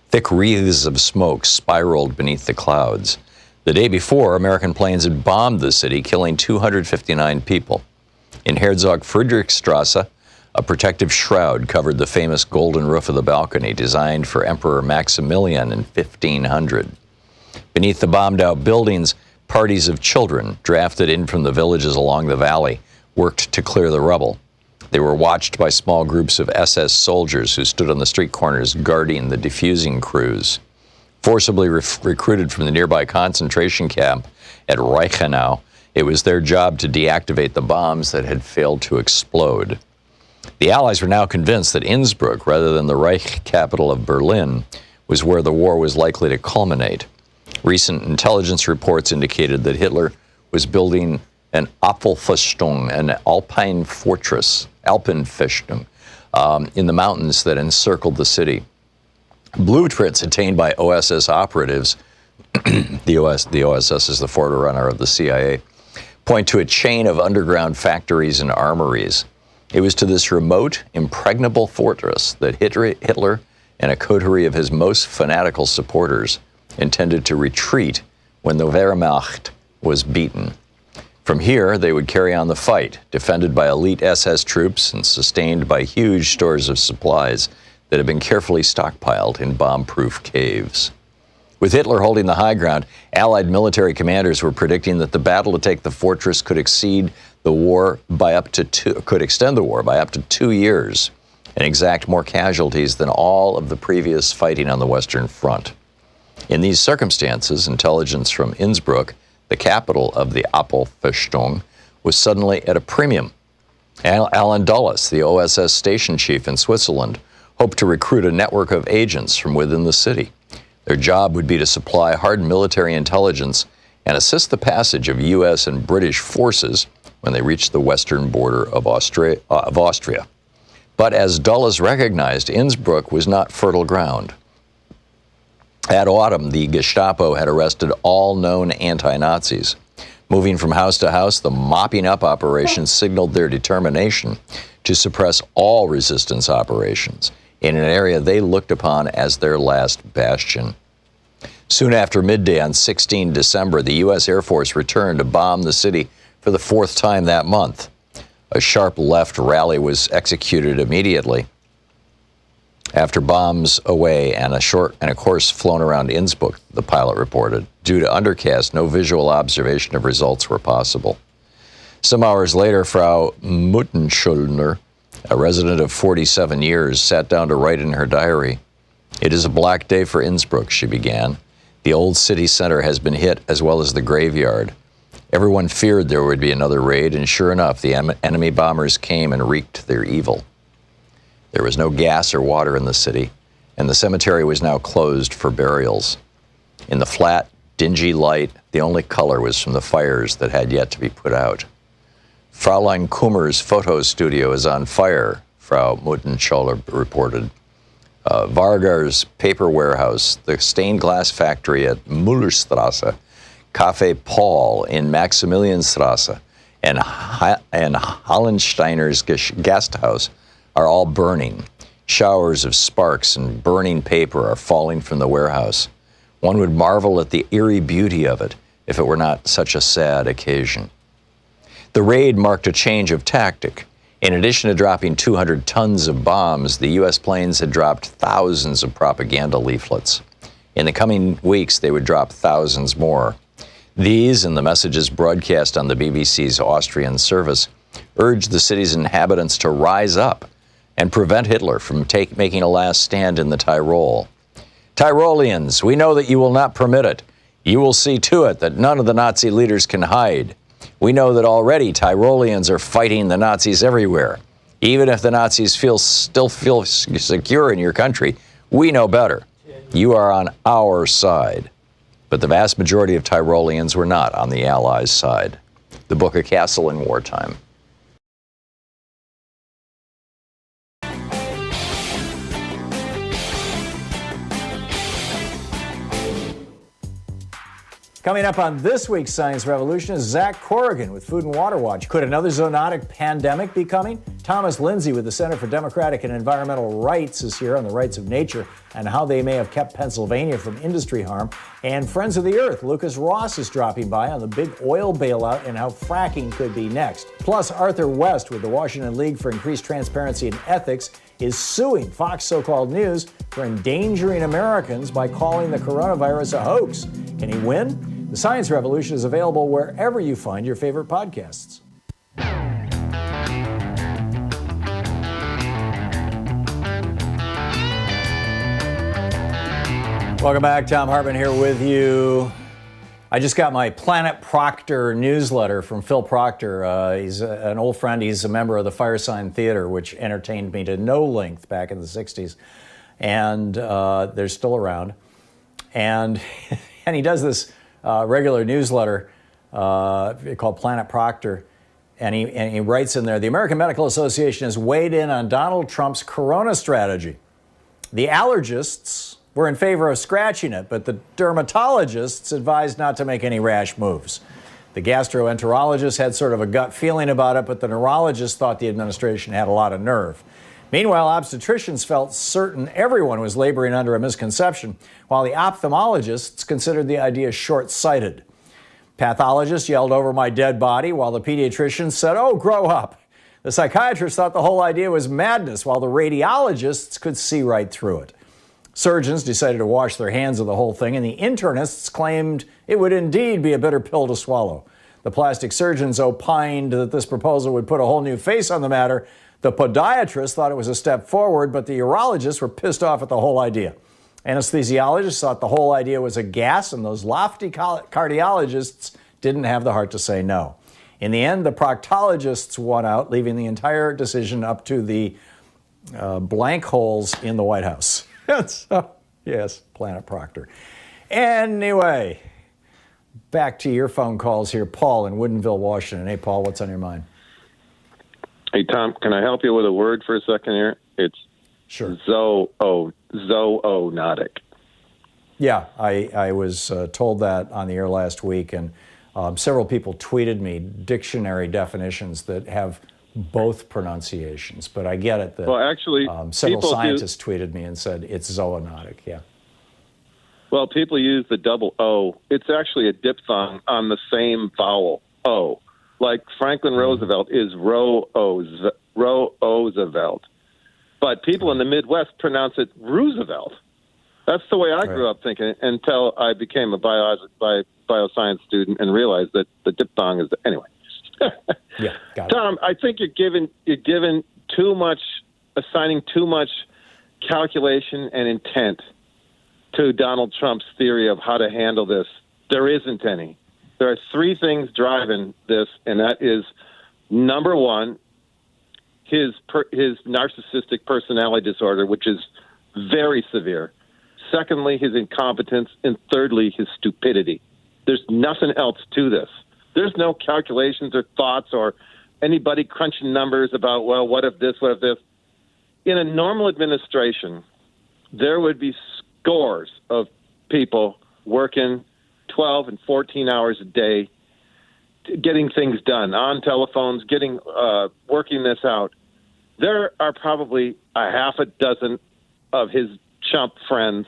Thick wreaths of smoke spiraled beneath the clouds. The day before, American planes had bombed the city, killing 259 people. In Herzog Friedrichstrasse, a protective shroud covered the famous golden roof of the balcony, designed for Emperor Maximilian in 1500. Beneath the bombed-out buildings, parties of children, drafted in from the villages along the valley, worked to clear the rubble. They were watched by small groups of SS soldiers who stood on the street corners guarding the defusing crews. Forcibly recruited from the nearby concentration camp at Reichenau, it was their job to deactivate the bombs that had failed to explode. The Allies were now convinced that Innsbruck, rather than the Reich capital of Berlin, was where the war was likely to culminate. Recent intelligence reports indicated that Hitler was building an Apfelfestung, an Alpine fortress, Alpenfestung, in the mountains that encircled the city. Blueprints obtained by OSS operatives, the OSS is the forerunner of the CIA, point to a chain of underground factories and armories. It was to this remote, impregnable fortress that Hitler and a coterie of his most fanatical supporters intended to retreat when the Wehrmacht was beaten. From here, they would carry on the fight, defended by elite SS troops and sustained by huge stores of supplies that had been carefully stockpiled in bomb-proof caves. With Hitler holding the high ground, Allied military commanders were predicting that the battle to take the fortress could extend the war by up to 2 years. and exact more casualties than all of the previous fighting on the Western Front. In these circumstances, intelligence from Innsbruck, the capital of the Abwehrfestung, was suddenly at a premium. Alan Dulles, the OSS station chief in Switzerland, hoped to recruit a network of agents from within the city. Their job would be to supply hard military intelligence and assist the passage of U.S. and British forces when they reached the western border of Austria. But as Dulles recognized, Innsbruck was not fertile ground. That autumn, the Gestapo had arrested all known anti-Nazis. Moving from house to house, the mopping up operation signaled their determination to suppress all resistance operations in an area they looked upon as their last bastion. Soon after midday on 16 December, the U.S. Air Force returned to bomb the city for the fourth time that month. A sharp left rally was executed immediately. After bombs away and a course flown around Innsbruck, the pilot reported. Due to undercast, no visual observation of results were possible. Some hours later, Frau Muttenschuldner, a resident of 47 years, sat down to write in her diary. "It is a black day for Innsbruck," she began. "The old city center has been hit, as well as the graveyard. Everyone feared there would be another raid, and sure enough, the enemy bombers came and wreaked their evil. There was no gas or water in the city, and the cemetery was now closed for burials. In the flat, dingy light, the only color was from the fires that had yet to be put out. Fraulein Kummer's photo studio is on fire," Frau Muttenschuldner reported. Vargar's paper warehouse, the stained glass factory at Müllerstrasse, Café Paul in Maximilianstrasse, and Hallensteiner's Gasthaus are all burning. Showers of sparks and burning paper are falling from the warehouse. One would marvel at the eerie beauty of it if it were not such a sad occasion. The raid marked a change of tactic. In addition to dropping 200 tons of bombs, the U.S. planes had dropped thousands of propaganda leaflets. In the coming weeks, they would drop thousands more. These, and the messages broadcast on the BBC's Austrian service, urged the city's inhabitants to rise up and prevent Hitler from making a last stand in the Tyrol. "Tyroleans, we know that you will not permit it. You will see to it that none of the Nazi leaders can hide. We know that already Tyroleans are fighting the Nazis everywhere. Even if the Nazis still feel secure in your country, we know better. You are on our side." But the vast majority of Tyroleans were not on the Allies' side. The book A Castle in Wartime. Coming up on this week's Science Revolution is Zach Corrigan with Food and Water Watch. Could another zoonotic pandemic be coming? Thomas Lindsay with the Center for Democratic and Environmental Rights is here on the rights of nature and how they may have kept Pennsylvania from industry harm. And Friends of the Earth, Lucas Ross is dropping by on the big oil bailout and how fracking could be next. Plus, Arthur West with the Washington League for Increased Transparency and Ethics is suing Fox So-Called News for endangering Americans by calling the coronavirus a hoax. Can he win? The Science Revolution is available wherever you find your favorite podcasts. Welcome back. Thom Hartmann here with you. I just got my Planet Proctor newsletter from Phil Proctor. He's an old friend. He's a member of the Firesign Theater, which entertained me to no length back in the 60s. And they're still around. And he does this regular newsletter called Planet Proctor. And he writes in there, the American Medical Association has weighed in on Donald Trump's corona strategy. The allergists were in favor of scratching it, but the dermatologists advised not to make any rash moves. The gastroenterologists had sort of a gut feeling about it, but the neurologists thought the administration had a lot of nerve. Meanwhile, obstetricians felt certain everyone was laboring under a misconception, while the ophthalmologists considered the idea short-sighted. Pathologists yelled over my dead body, while the pediatricians said, "Oh, grow up." The psychiatrists thought the whole idea was madness, while the radiologists could see right through it. Surgeons decided to wash their hands of the whole thing, and the internists claimed it would indeed be a bitter pill to swallow. The plastic surgeons opined that this proposal would put a whole new face on the matter. The podiatrists thought it was a step forward, but the urologists were pissed off at the whole idea. Anesthesiologists thought the whole idea was a gas, and those lofty cardiologists didn't have the heart to say no. In the end, the proctologists won out, leaving the entire decision up to the blank holes in the White House. So, yes, Planet Proctor. Anyway, back to your phone calls here. Paul in Woodinville, Washington. Hey, Paul, what's on your mind? Hey, Tom, can I help you with a word for a second here? It's sure. Zoonotic. Yeah, I was told that on the air last week, and several people tweeted me dictionary definitions that have both pronunciations, but I get it that well, actually, several scientists tweeted me and said it's zoonotic, yeah. Well, people use the double O. It's actually a diphthong on the same vowel, O. Like Franklin Roosevelt is Roosevelt. But people in the Midwest pronounce it Roosevelt. That's the way I grew up thinking until I became a bioscience student and realized that the diphthong is anyway. Yeah, got it. Tom, I think you're giving too much, assigning too much calculation and intent to Donald Trump's theory of how to handle this. There isn't any. There are three things driving this, and that is, number one, his narcissistic personality disorder, which is very severe. Secondly, his incompetence, and thirdly, his stupidity. There's nothing else to this. There's no calculations or thoughts or anybody crunching numbers about, well, what if this, what if this. In a normal administration, there would be scores of people working 12 and 14 hours a day, getting things done on telephones, working this out. There are probably a half a dozen of his chump friends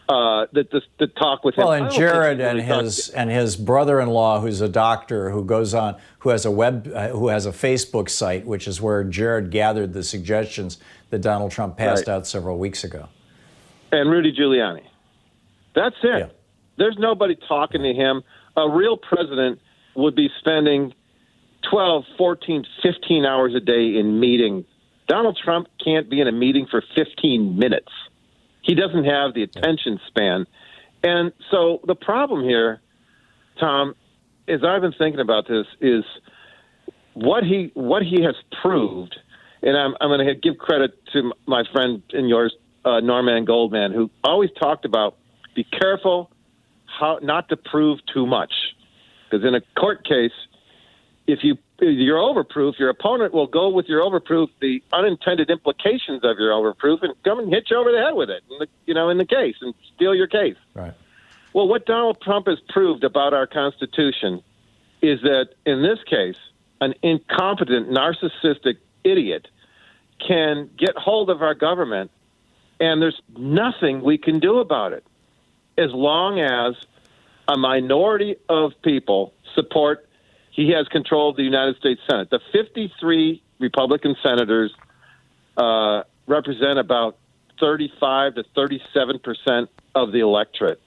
that talk with him. Well, and Jared and his brother-in-law, who's a doctor, who has a Facebook site, which is where Jared gathered the suggestions that Donald Trump passed out several weeks ago. And Rudy Giuliani. That's it. Yeah. There's nobody talking to him. A real president would be spending 12, 14, 15 hours a day in meetings. Donald Trump can't be in a meeting for 15 minutes. He doesn't have the attention span. And so the problem here, Tom, as I've been thinking about this, is what he has proved, and I'm going to give credit to my friend and yours, Norman Goldman, who always talked about be careful how not to prove too much. Because in a court case, if you're overproof, your opponent will go with your overproof, the unintended implications of your overproof, and come and hit you over the head with it, in the case, and steal your case. Right. Well, what Donald Trump has proved about our Constitution is that, in this case, an incompetent, narcissistic idiot can get hold of our government, and there's nothing we can do about it as long as a minority of people support. He has control of the United States Senate. The 53 Republican senators represent about 35 to 37% of the electorate.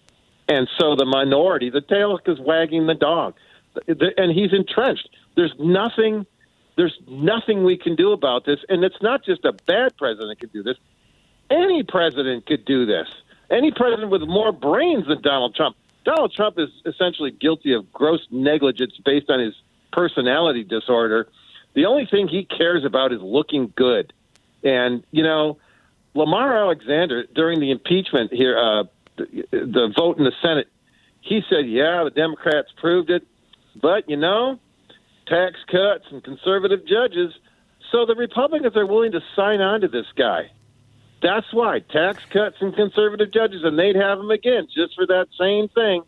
And so the minority, the tail is wagging the dog. And he's entrenched. There's nothing we can do about this. And it's not just a bad president could do this. Any president could do this. Any president with more brains than Donald Trump. Donald Trump is essentially guilty of gross negligence based on his personality disorder. The only thing he cares about is looking good. And, Lamar Alexander, during the impeachment here, the vote in the Senate, he said, yeah, the Democrats proved it, but, tax cuts and conservative judges. So the Republicans are willing to sign on to this guy. That's why, tax cuts and conservative judges, and they'd have him again just for that same thing.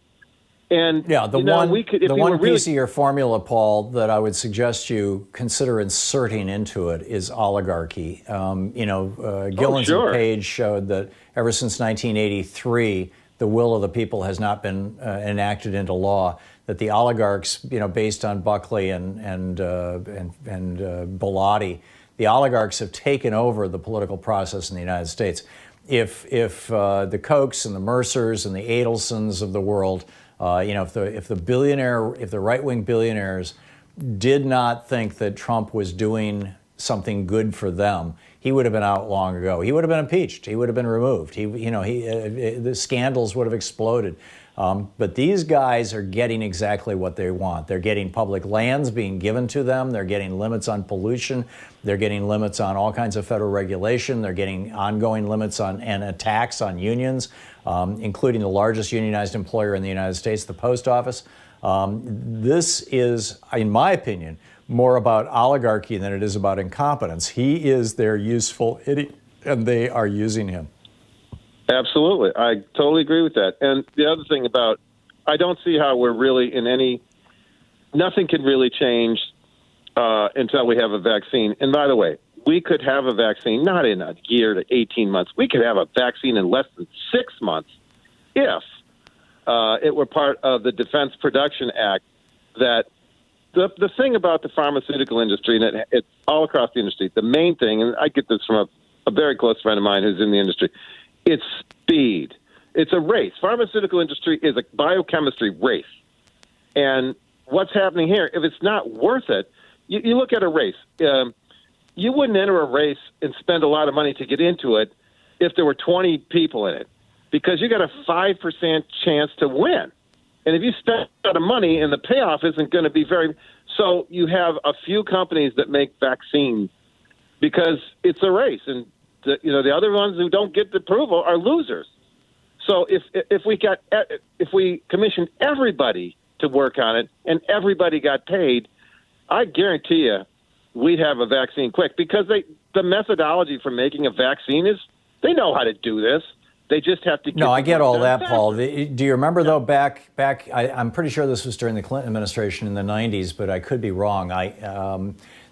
And yeah, the one piece of your formula, Paul, that I would suggest you consider inserting into it is oligarchy. Gillens and Page showed that ever since 1983, the will of the people has not been enacted into law. That the oligarchs, based on Buckley and Bellotti, the oligarchs have taken over the political process in the United States. If the Kochs and the Mercers and the Adelsons of the world, if the right-wing billionaires did not think that Trump was doing something good for them, he would have been out long ago. He would have been impeached. He would have been removed. The scandals would have exploded. But these guys are getting exactly what they want. They're getting public lands being given to them. They're getting limits on pollution. They're getting limits on all kinds of federal regulation. They're getting ongoing limits on and attacks on unions, including the largest unionized employer in the United States, the post office. This is, in my opinion, more about oligarchy than it is about incompetence. He is their useful idiot, and they are using him. Absolutely. I totally agree with that. And the other thing about, I don't see how we're really in any, nothing can really change until we have a vaccine. And by the way, we could have a vaccine, not in a year to 18 months. We could have a vaccine in less than 6 months if it were part of the Defense Production Act. That the thing about the pharmaceutical industry, and it's all across the industry, the main thing, and I get this from a very close friend of mine who's in the industry, it's speed. It's a race. Pharmaceutical industry is a biochemistry race. And what's happening here, if it's not worth it, you look at a race. You wouldn't enter a race and spend a lot of money to get into it if there were 20 people in it, because you got a 5% chance to win. And if you spend a lot of money and the payoff isn't going to be very, so you have a few companies that make vaccines because it's a race, and the other ones who don't get the approval are losers. So if we commissioned everybody to work on it and everybody got paid, I guarantee you we'd have a vaccine quick, because the methodology for making a vaccine is, they know how to do this. They just have to. No, I get all that, Paul. Do you remember, though, back? I'm pretty sure this was during the Clinton administration in the 90s, but I could be wrong.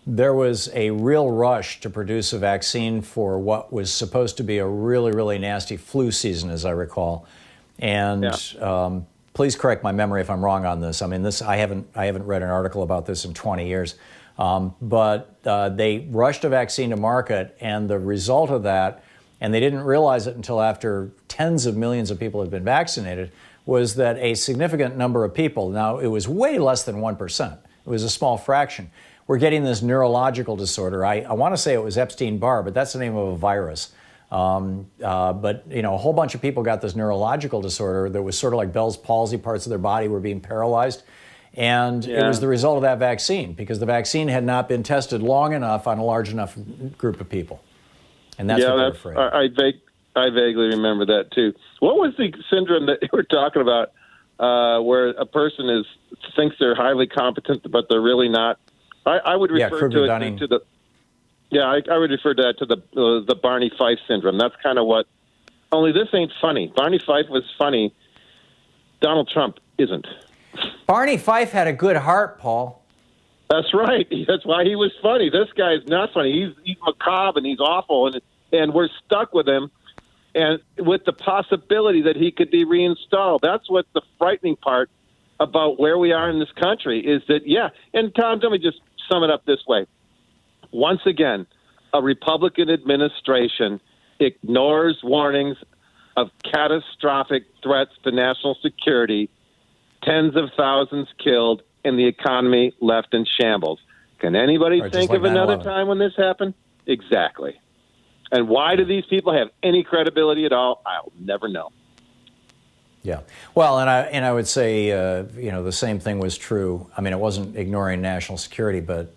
There was a real rush to produce a vaccine for what was supposed to be a really, really nasty flu season, as I recall. And please correct my memory if I'm wrong on this. I mean, I haven't read an article about this in 20 years. But they rushed a vaccine to market, and the result of that, and they didn't realize it until after tens of millions of people had been vaccinated, was that a significant number of people, now it was way less than 1%, it was a small fraction, were getting this neurological disorder. I want to say it was Epstein-Barr, but that's the name of a virus. But a whole bunch of people got this neurological disorder that was sort of like Bell's palsy. Parts of their body were being paralyzed. And it was the result of that vaccine, because the vaccine had not been tested long enough on a large enough group of people. And that's what they're afraid. I vaguely remember that too. What was the syndrome that you were talking about, where a person thinks they're highly competent, but they're really not? I would refer to it I would refer to that to the Barney Fife syndrome. That's kind of what. Only this ain't funny. Barney Fife was funny. Donald Trump isn't. Barney Fife had a good heart, Paul. That's right. That's why he was funny. This guy's not funny. He's macabre and he's awful, and we're stuck with him, and with the possibility that he could be reinstalled. That's what the frightening part about where we are in this country is that, and Tom, let me just sum it up this way. Once again, a Republican administration ignores warnings of catastrophic threats to national security, tens of thousands killed, and the economy left in shambles. Can anybody think of another time when this happened? Exactly. And why do these people have any credibility at all? I'll never know. Yeah. Well, and I would say, the same thing was true. I mean, it wasn't ignoring national security, but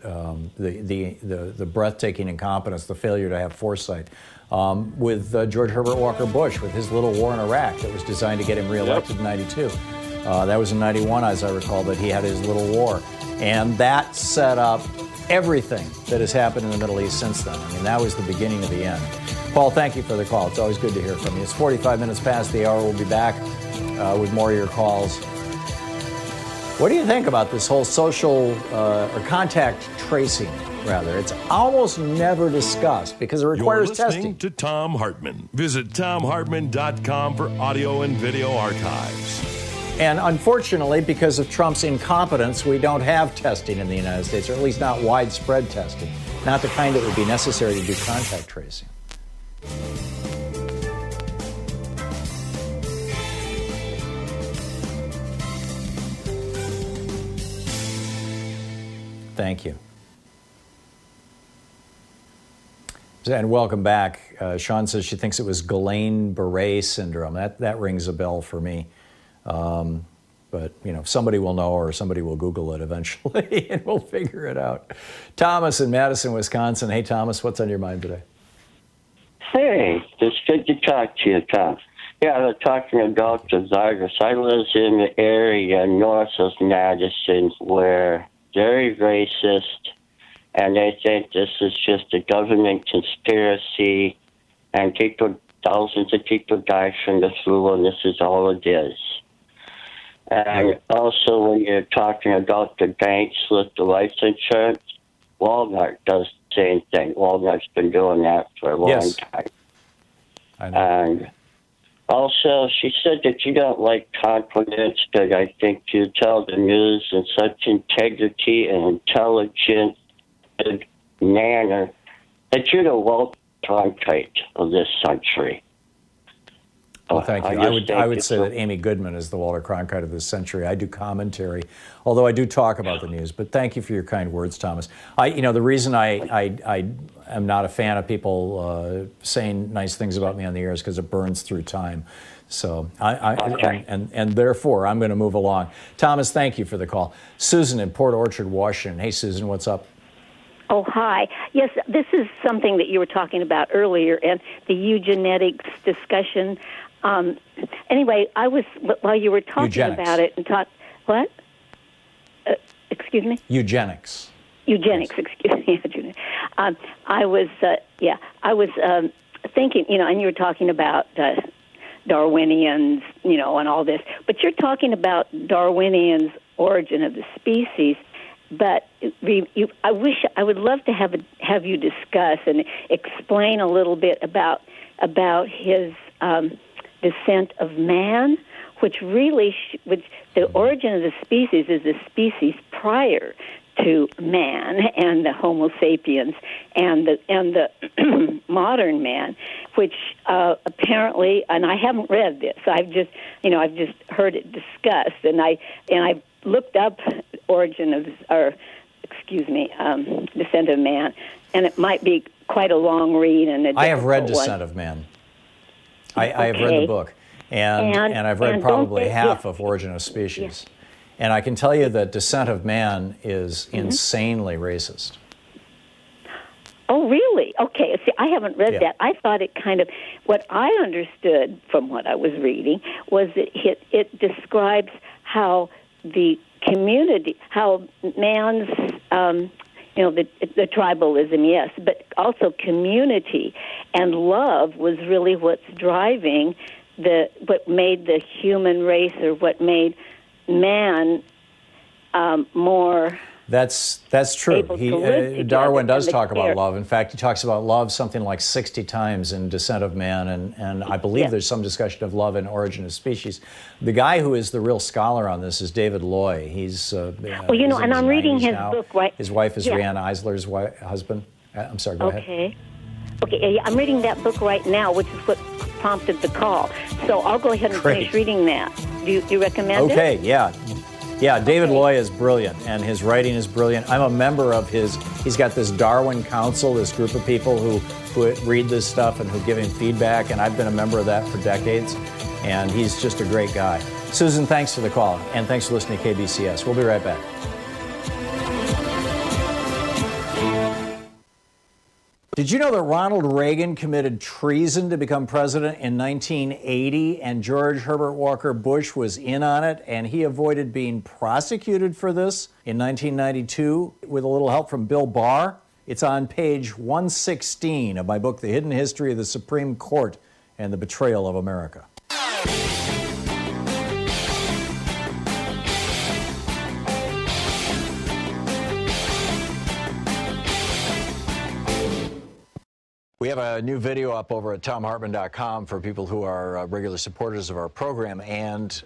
the breathtaking incompetence, the failure to have foresight with George Herbert Walker Bush, with his little war in Iraq that was designed to get him reelected in 92. That was in 91, as I recall, that he had his little war. And that set up everything that has happened in the Middle East since then. I mean, that was the beginning of the end. Paul, thank you for the call. It's always good to hear from you. It's 45 minutes past the hour. We'll be back with more of your calls. What do you think about this whole social or contact tracing, rather? It's almost never discussed because it requires testing. You're listening to Thom Hartmann. Visit thomhartmann.com for audio and video archives. And unfortunately, because of Trump's incompetence, we don't have testing in the United States, or at least not widespread testing, not the kind that would be necessary to do contact tracing. Thank you. And welcome back. Sean says she thinks it was Guillain-Barré syndrome. That rings a bell for me. But, somebody will know or somebody will Google it eventually and we'll figure it out. Thomas in Madison, Wisconsin. Hey, Thomas, what's on your mind today? Hey, it's good to talk to you, Tom. Yeah, I'm talking about the virus. I live in the area north of Madison where very racist, and they think this is just a government conspiracy, and thousands of people die from the flu, and this is all it is. And also, when you're talking about the banks with the life insurance, Walmart does the same thing. Walmart's been doing that for a long time. I know. And also, she said that you don't like confidence, but I think you tell the news in such integrity and intelligent manner that you're the Walter Cronkite of this century. Well, thank you. I would say that Amy Goodman is the Walter Cronkite of this century. I do commentary, although I do talk about the news. But thank you for your kind words, Thomas. The reason I am not a fan of people saying nice things about me on the air is because it burns through time. So and therefore I'm going to move along. Thomas, thank you for the call. Susan in Port Orchard, Washington. Hey, Susan, what's up? Oh, hi. Yes, this is something that you were talking about earlier, and the eugenetics discussion. Anyway, I was, while you were talking about it and what? Excuse me? Eugenics. Eugenics, excuse me. I was thinking, and you were talking about Darwinians, and all this, but you're talking about Darwinians' origin of the species. But I would love to have you discuss and explain a little bit about his descent of man, which the origin of the species is the species prior to man and the Homo sapiens and the modern man, which apparently, and I haven't read this. I've just heard it discussed, and I looked up Descent of Man, and it might be quite a long read and I have read Descent of Man. I have read the book, and I've read probably half of Origin of Species. Yeah. And I can tell you that Descent of Man is insanely racist. Oh, really? Okay. See, I haven't read that. I thought it what I understood from what I was reading was that it describes how the community, how man's, the tribalism, yes, but also community and love was really what's driving what made the human race, or what made man more. That's true. Darwin does talk about love. In fact, he talks about love something like 60 times in Descent of Man, and I believe there's some discussion of love in Origin of Species. The guy who is the real scholar on this is David Loy. He's and I'm reading his book, right? His wife is Rihanna Eisler's husband. I'm sorry, go ahead. Okay, I'm reading that book right now, which is what prompted the call. So I'll go ahead and finish reading that. Do you recommend it? Okay, yeah. Yeah, David Loy is brilliant, and his writing is brilliant. I'm a member of he's got this Darwin Council, this group of people who read this stuff and who give him feedback, and I've been a member of that for decades, and he's just a great guy. Susan, thanks for the call, and thanks for listening to KBCS. We'll be right back. Did you know that Ronald Reagan committed treason to become president in 1980, and George Herbert Walker Bush was in on it, and he avoided being prosecuted for this in 1992 with a little help from Bill Barr? It's on page 116 of my book, The Hidden History of the Supreme Court and the Betrayal of America. We have a new video up over at thomhartmann.com for people who are regular supporters of our program, and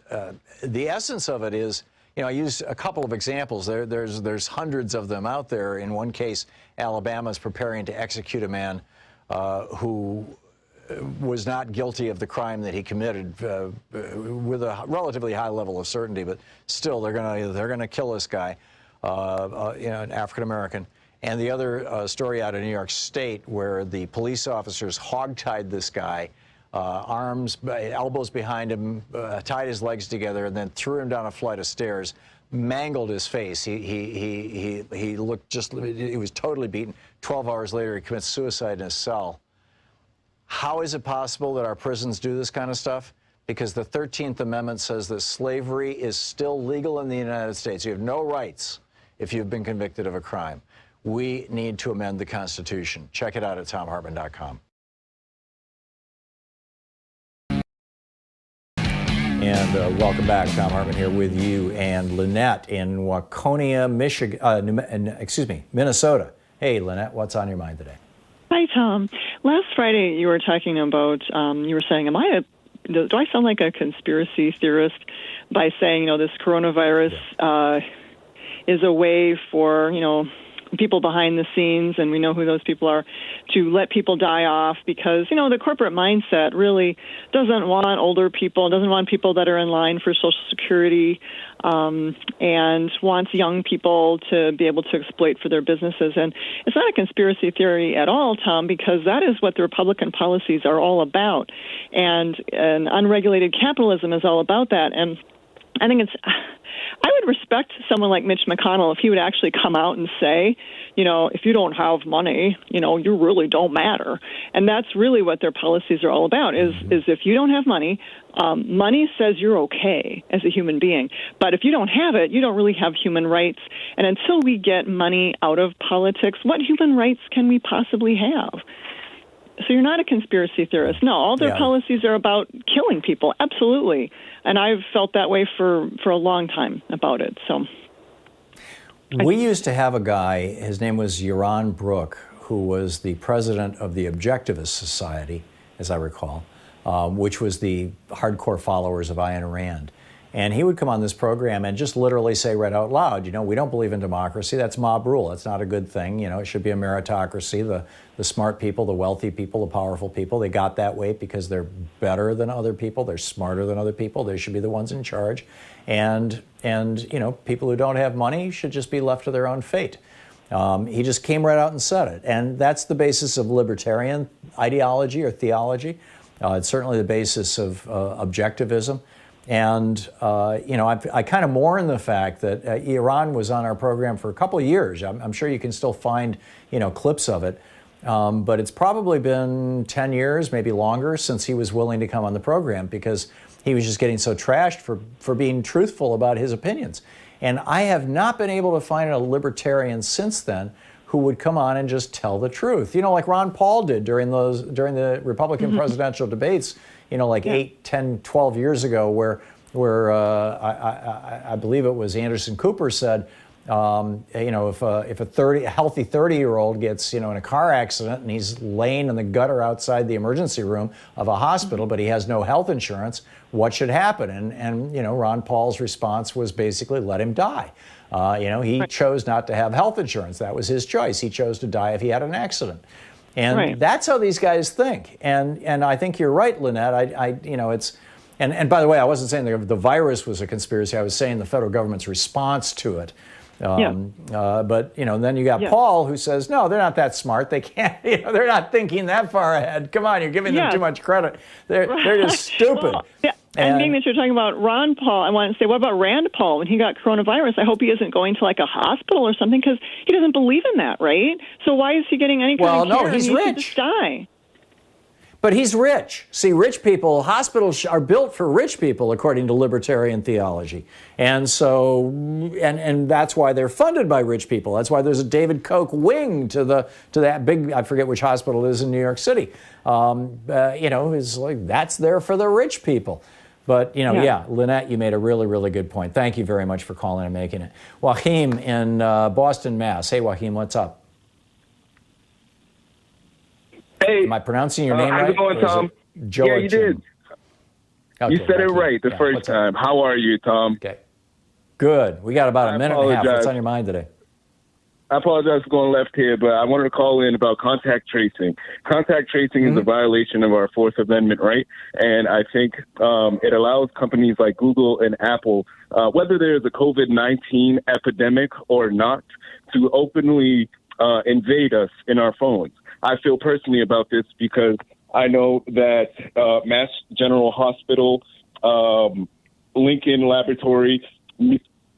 the essence of it is, I use a couple of examples. There's hundreds of them out there. In one case, Alabama is preparing to execute a man who was not guilty of the crime that he committed with a relatively high level of certainty, but still they're gonna kill this guy, an African American. And the other story out of New York State where the police officers hogtied this guy, arms, elbows behind him, tied his legs together, and then threw him down a flight of stairs, mangled his face. He looked he was totally beaten. 12 hours later, he commits suicide in his cell. How is it possible that our prisons do this kind of stuff? Because the 13th Amendment says that slavery is still legal in the United States. You have no rights if you've been convicted of a crime. We need to amend the Constitution. Check it out at thomhartmann.com. And welcome back. Thom Hartmann here with you and Lynette in Waconia, Minnesota. Hey, Lynette, what's on your mind today? Hi, Tom. Last Friday, you were talking about, you were saying, do I sound like a conspiracy theorist by saying, this coronavirus is a way for, people behind the scenes, and we know who those people are, to let people die off because, the corporate mindset really doesn't want older people, doesn't want people that are in line for Social Security, and wants young people to be able to exploit for their businesses. And it's not a conspiracy theory at all, Tom, because that is what the Republican policies are all about. And unregulated capitalism is all about that. And I think I would respect someone like Mitch McConnell if he would actually come out and say, if you don't have money, you really don't matter. And that's really what their policies are all about, is if you don't have money, money says you're okay as a human being. But if you don't have it, you don't really have human rights. And until we get money out of politics, what human rights can we possibly have? So you're not a conspiracy theorist. No, all their policies are about killing people. Absolutely. And I've felt that way for a long time about it. So we used to have a guy, his name was Yaron Brook, who was the president of the Objectivist Society, as I recall, which was the hardcore followers of Ayn Rand. And he would come on this program and just literally say right out loud, we don't believe in democracy. That's mob rule. It's not a good thing. It should be a meritocracy. The smart people, the wealthy people, the powerful people, they got that way because they're better than other people. They're smarter than other people. They should be the ones in charge. And people who don't have money should just be left to their own fate. He just came right out and said it. And that's the basis of libertarian ideology or theology. It's certainly the basis of objectivism. And, I kind of mourn the fact that Iran was on our program for a couple of years. I'm sure you can still find, clips of it. But it's probably been 10 years, maybe longer, since he was willing to come on the program because he was just getting so trashed for being truthful about his opinions. And I have not been able to find a libertarian since then who would come on and just tell the truth. Like Ron Paul did during the Republican presidential debates, 8, 10, 12 years ago, where I believe it was Anderson Cooper said, if a healthy 30-year-old gets, in a car accident and he's laying in the gutter outside the emergency room of a hospital, but he has no health insurance, what should happen? And Ron Paul's response was basically let him die. He chose not to have health insurance. That was his choice. He chose to die if he had an accident. And that's how these guys think. And I think you're right, Lynette. It's, and by the way, I wasn't saying the virus was a conspiracy. I was saying the federal government's response to it. But then you got Paul who says, no, they're not that smart. They can't, they're not thinking that far ahead. Come on, you're giving them too much credit. They're just stupid. Well, and being that you're talking about Ron Paul, I want to say, what about Rand Paul when he got coronavirus? I hope he isn't going to like a hospital or something because he doesn't believe in that, right? So why is he getting any kind of care? Well, no, he's rich. He should just die. But he's rich. See, rich people, hospitals are built for rich people, according to libertarian theology. And so, and that's why they're funded by rich people. That's why there's a David Koch wing to that big, I forget which hospital it is in New York City. It's like, that's there for the rich people. But, Lynette, you made a really, really good point. Thank you very much for calling and making it. Joachim in Boston, Mass. Hey, Joachim, what's up? Hey, am I pronouncing your name right? How's it going, Tom? Yeah, you did. Okay, you said it right the first time. How are you, Tom? Okay. Good. We got about a minute and a half. What's on your mind today? I apologize for going left here, but I wanted to call in about contact tracing. Contact tracing is a violation of our Fourth Amendment, right? And I think it allows companies like Google and Apple, whether there's a COVID-19 epidemic or not, to openly invade us in our phones. I feel personally about this because I know that Mass General Hospital, Lincoln Laboratory,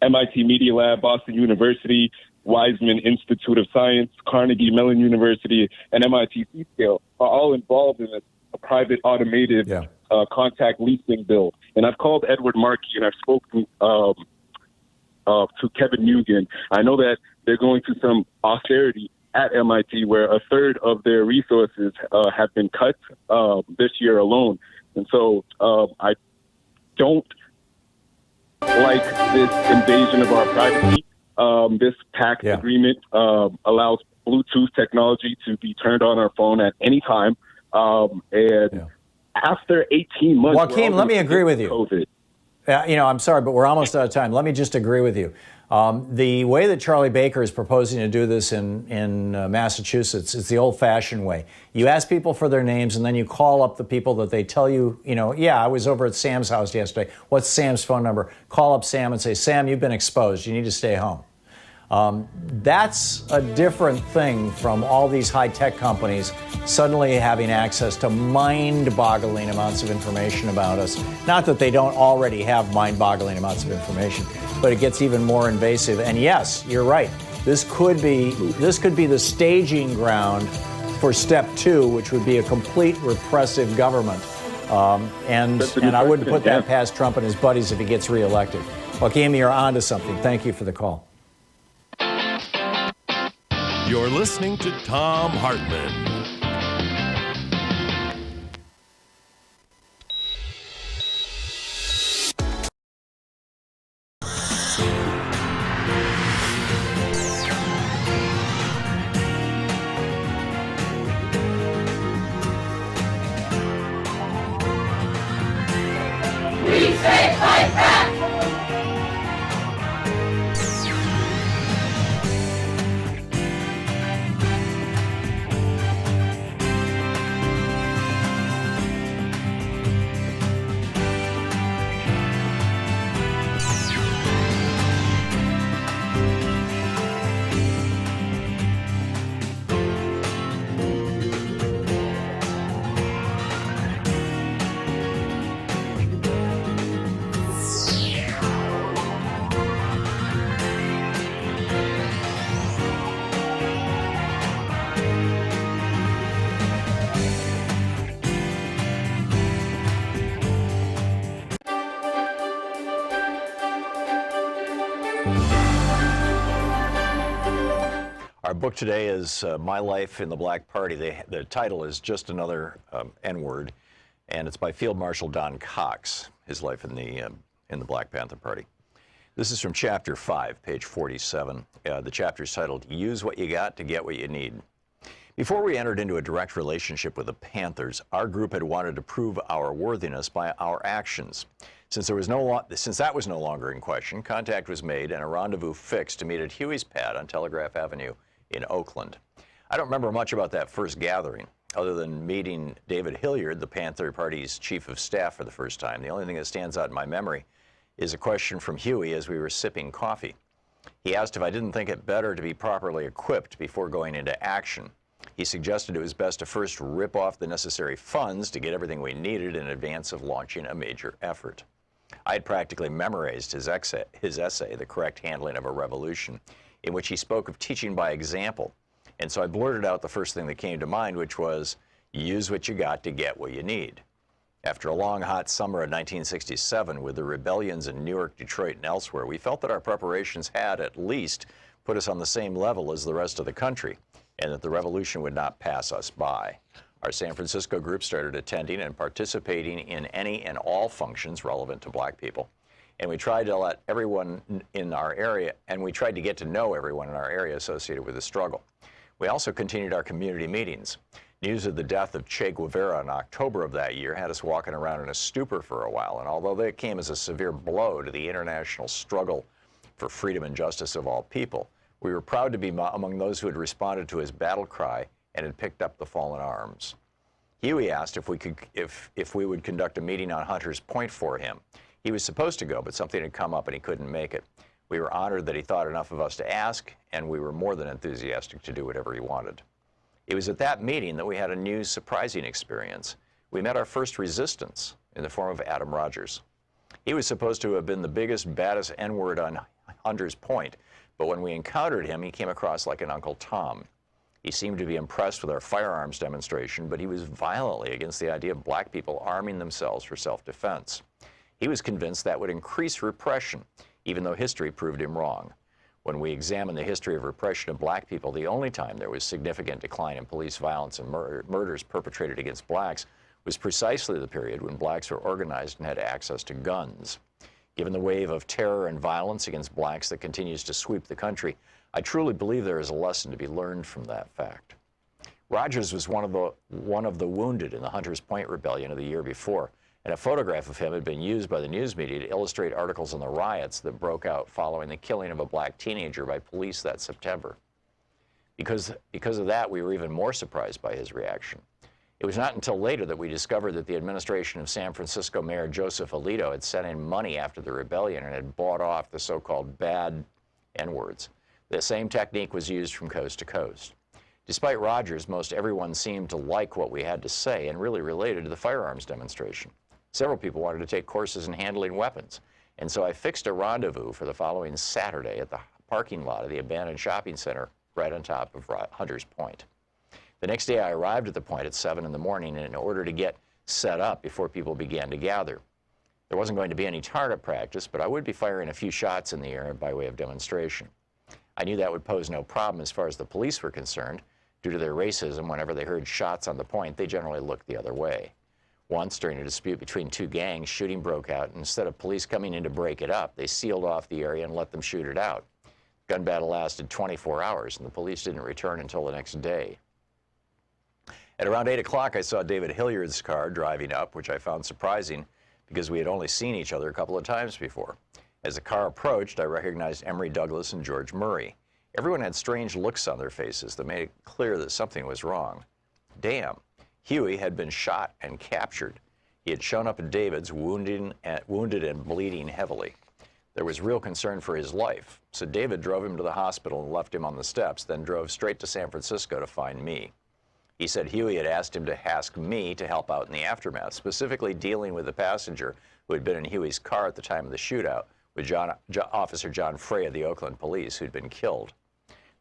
MIT Media Lab, Boston University, Weizmann Institute of Science, Carnegie Mellon University, and MIT C-Scale are all involved in a private automated contact leasing bill. And I've called Edward Markey and I've spoken to Kevin Mugen. I know that they're going through some austerity at MIT where a third of their resources have been cut this year alone. And so I don't like this invasion of our privacy. This PACT agreement allows Bluetooth technology to be turned on our phone at any time. After 18 months, Joaquin, let me agree with you. COVID. I'm sorry, but we're almost out of time. Let me just agree with you. The way that Charlie Baker is proposing to do this in Massachusetts, it's the old-fashioned way. You ask people for their names, and then you call up the people that they tell you, I was over at Sam's house yesterday. What's Sam's phone number? Call up Sam and say, Sam, you've been exposed. You need to stay home. That's a different thing from all these high-tech companies suddenly having access to mind-boggling amounts of information about us. Not that they don't already have mind-boggling amounts of information, but it gets even more invasive. And yes, you're right. This could be the staging ground for step 2, which would be a complete repressive government. And I wouldn't put that past Trump and his buddies if he gets reelected. Joaquin, you're on to something. Thank you for the call. You're listening to Thom Hartmann. We say fight back! Our book today is My Life in the Black Party. The title is just another N-word, and it's by Field Marshal Don Cox, his life in the Black Panther Party. This is from Chapter 5, page 47. The chapter is titled, Use What You Got to Get What You Need. Before we entered into a direct relationship with the Panthers, our group had wanted to prove our worthiness by our actions. Since that was no longer in question, contact was made and a rendezvous fixed to meet at Huey's Pad on Telegraph Avenue in Oakland. I don't remember much about that first gathering, other than meeting David Hilliard, the Panther Party's chief of staff, for the first time. The only thing that stands out in my memory is a question from Huey as we were sipping coffee. He asked if I didn't think it better to be properly equipped before going into action. He suggested it was best to first rip off the necessary funds to get everything we needed in advance of launching a major effort. I had practically memorized his essay, The Correct Handling of a Revolution, in which he spoke of teaching by example. And so I blurted out the first thing that came to mind, which was, use what you got to get what you need. After a long, hot summer of 1967, with the rebellions in Newark, Detroit, and elsewhere, we felt that our preparations had, at least, put us on the same level as the rest of the country, and that the revolution would not pass us by. Our San Francisco group started attending and participating in any and all functions relevant to black people. And we tried to let everyone in our area, and we tried to get to know everyone in our area associated with the struggle. We also continued our community meetings. News of the death of Che Guevara in October of that year had us walking around in a stupor for a while, and although that came as a severe blow to the international struggle for freedom and justice of all people, we were proud to be among those who had responded to his battle cry and had picked up the fallen arms. Huey asked if we would conduct a meeting on Hunter's Point for him. He was supposed to go, but something had come up and he couldn't make it. We were honored that he thought enough of us to ask, and we were more than enthusiastic to do whatever he wanted. It was at that meeting that we had a new, surprising experience. We met our first resistance in the form of Adam Rogers. He was supposed to have been the biggest, baddest N-word on Hunter's Point, but when we encountered him, he came across like an Uncle Tom. He seemed to be impressed with our firearms demonstration, but he was violently against the idea of black people arming themselves for self-defense. He was convinced that would increase repression, even though history proved him wrong. When we examined the history of repression of black people, the only time there was significant decline in police violence and murders perpetrated against blacks was precisely the period when blacks were organized and had access to guns. Given the wave of terror and violence against blacks that continues to sweep the country, I truly believe there is a lesson to be learned from that fact. Rogers was one of the wounded in the Hunters Point Rebellion of the year before, and a photograph of him had been used by the news media to illustrate articles on the riots that broke out following the killing of a black teenager by police that September. Because of that, we were even more surprised by his reaction. It was not until later that we discovered that the administration of San Francisco Mayor Joseph Alito had sent in money after the rebellion and had bought off the so-called bad N-words. The same technique was used from coast to coast. Despite Rogers, most everyone seemed to like what we had to say and really related to the firearms demonstration. Several people wanted to take courses in handling weapons, and so I fixed a rendezvous for the following Saturday at the parking lot of the abandoned shopping center right on top of Hunters Point. The next day I arrived at the point at 7 in the morning in order to get set up before people began to gather. There wasn't going to be any target practice, but I would be firing a few shots in the air by way of demonstration. I knew that would pose no problem as far as the police were concerned. Due to their racism, whenever they heard shots on the point, they generally looked the other way. Once, during a dispute between two gangs, shooting broke out, and instead of police coming in to break it up, they sealed off the area and let them shoot it out. Gun battle lasted 24 hours, and the police didn't return until the next day. At around 8 o'clock, I saw David Hilliard's car driving up, which I found surprising because we had only seen each other a couple of times before. As the car approached, I recognized Emory Douglas and George Murray. Everyone had strange looks on their faces that made it clear that something was wrong. Damn. Huey had been shot and captured. He had shown up at David's wounded and bleeding heavily. There was real concern for his life, so David drove him to the hospital and left him on the steps, then drove straight to San Francisco to find me. He said Huey had asked him to ask me to help out in the aftermath, specifically dealing with the passenger who had been in Huey's car at the time of the shootout with Officer John Frey of the Oakland Police, who'd been killed.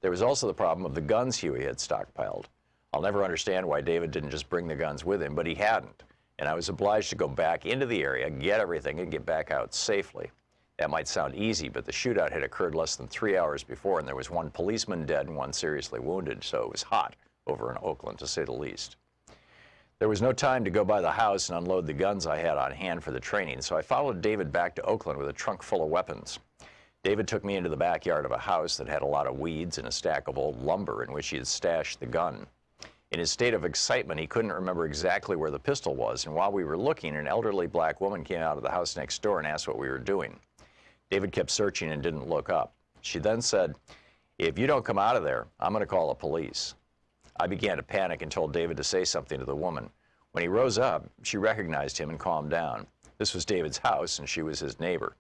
There was also the problem of the guns Huey had stockpiled. I'll never understand why David didn't just bring the guns with him, but he hadn't, and I was obliged to go back into the area, get everything, and get back out safely. That might sound easy, but the shootout had occurred less than 3 hours before, and there was one policeman dead and one seriously wounded, so it was hot over in Oakland, to say the least. There was no time to go by the house and unload the guns I had on hand for the training, so I followed David back to Oakland with a trunk full of weapons. David took me into the backyard of a house that had a lot of weeds and a stack of old lumber in which he had stashed the gun. In his state of excitement, he couldn't remember exactly where the pistol was, and while we were looking, an elderly black woman came out of the house next door and asked what we were doing. David kept searching and didn't look up. She then said, "If you don't come out of there, I'm going to call the police." I began to panic and told David to say something to the woman. When he rose up, she recognized him and calmed down. This was David's house, and she was his neighbor.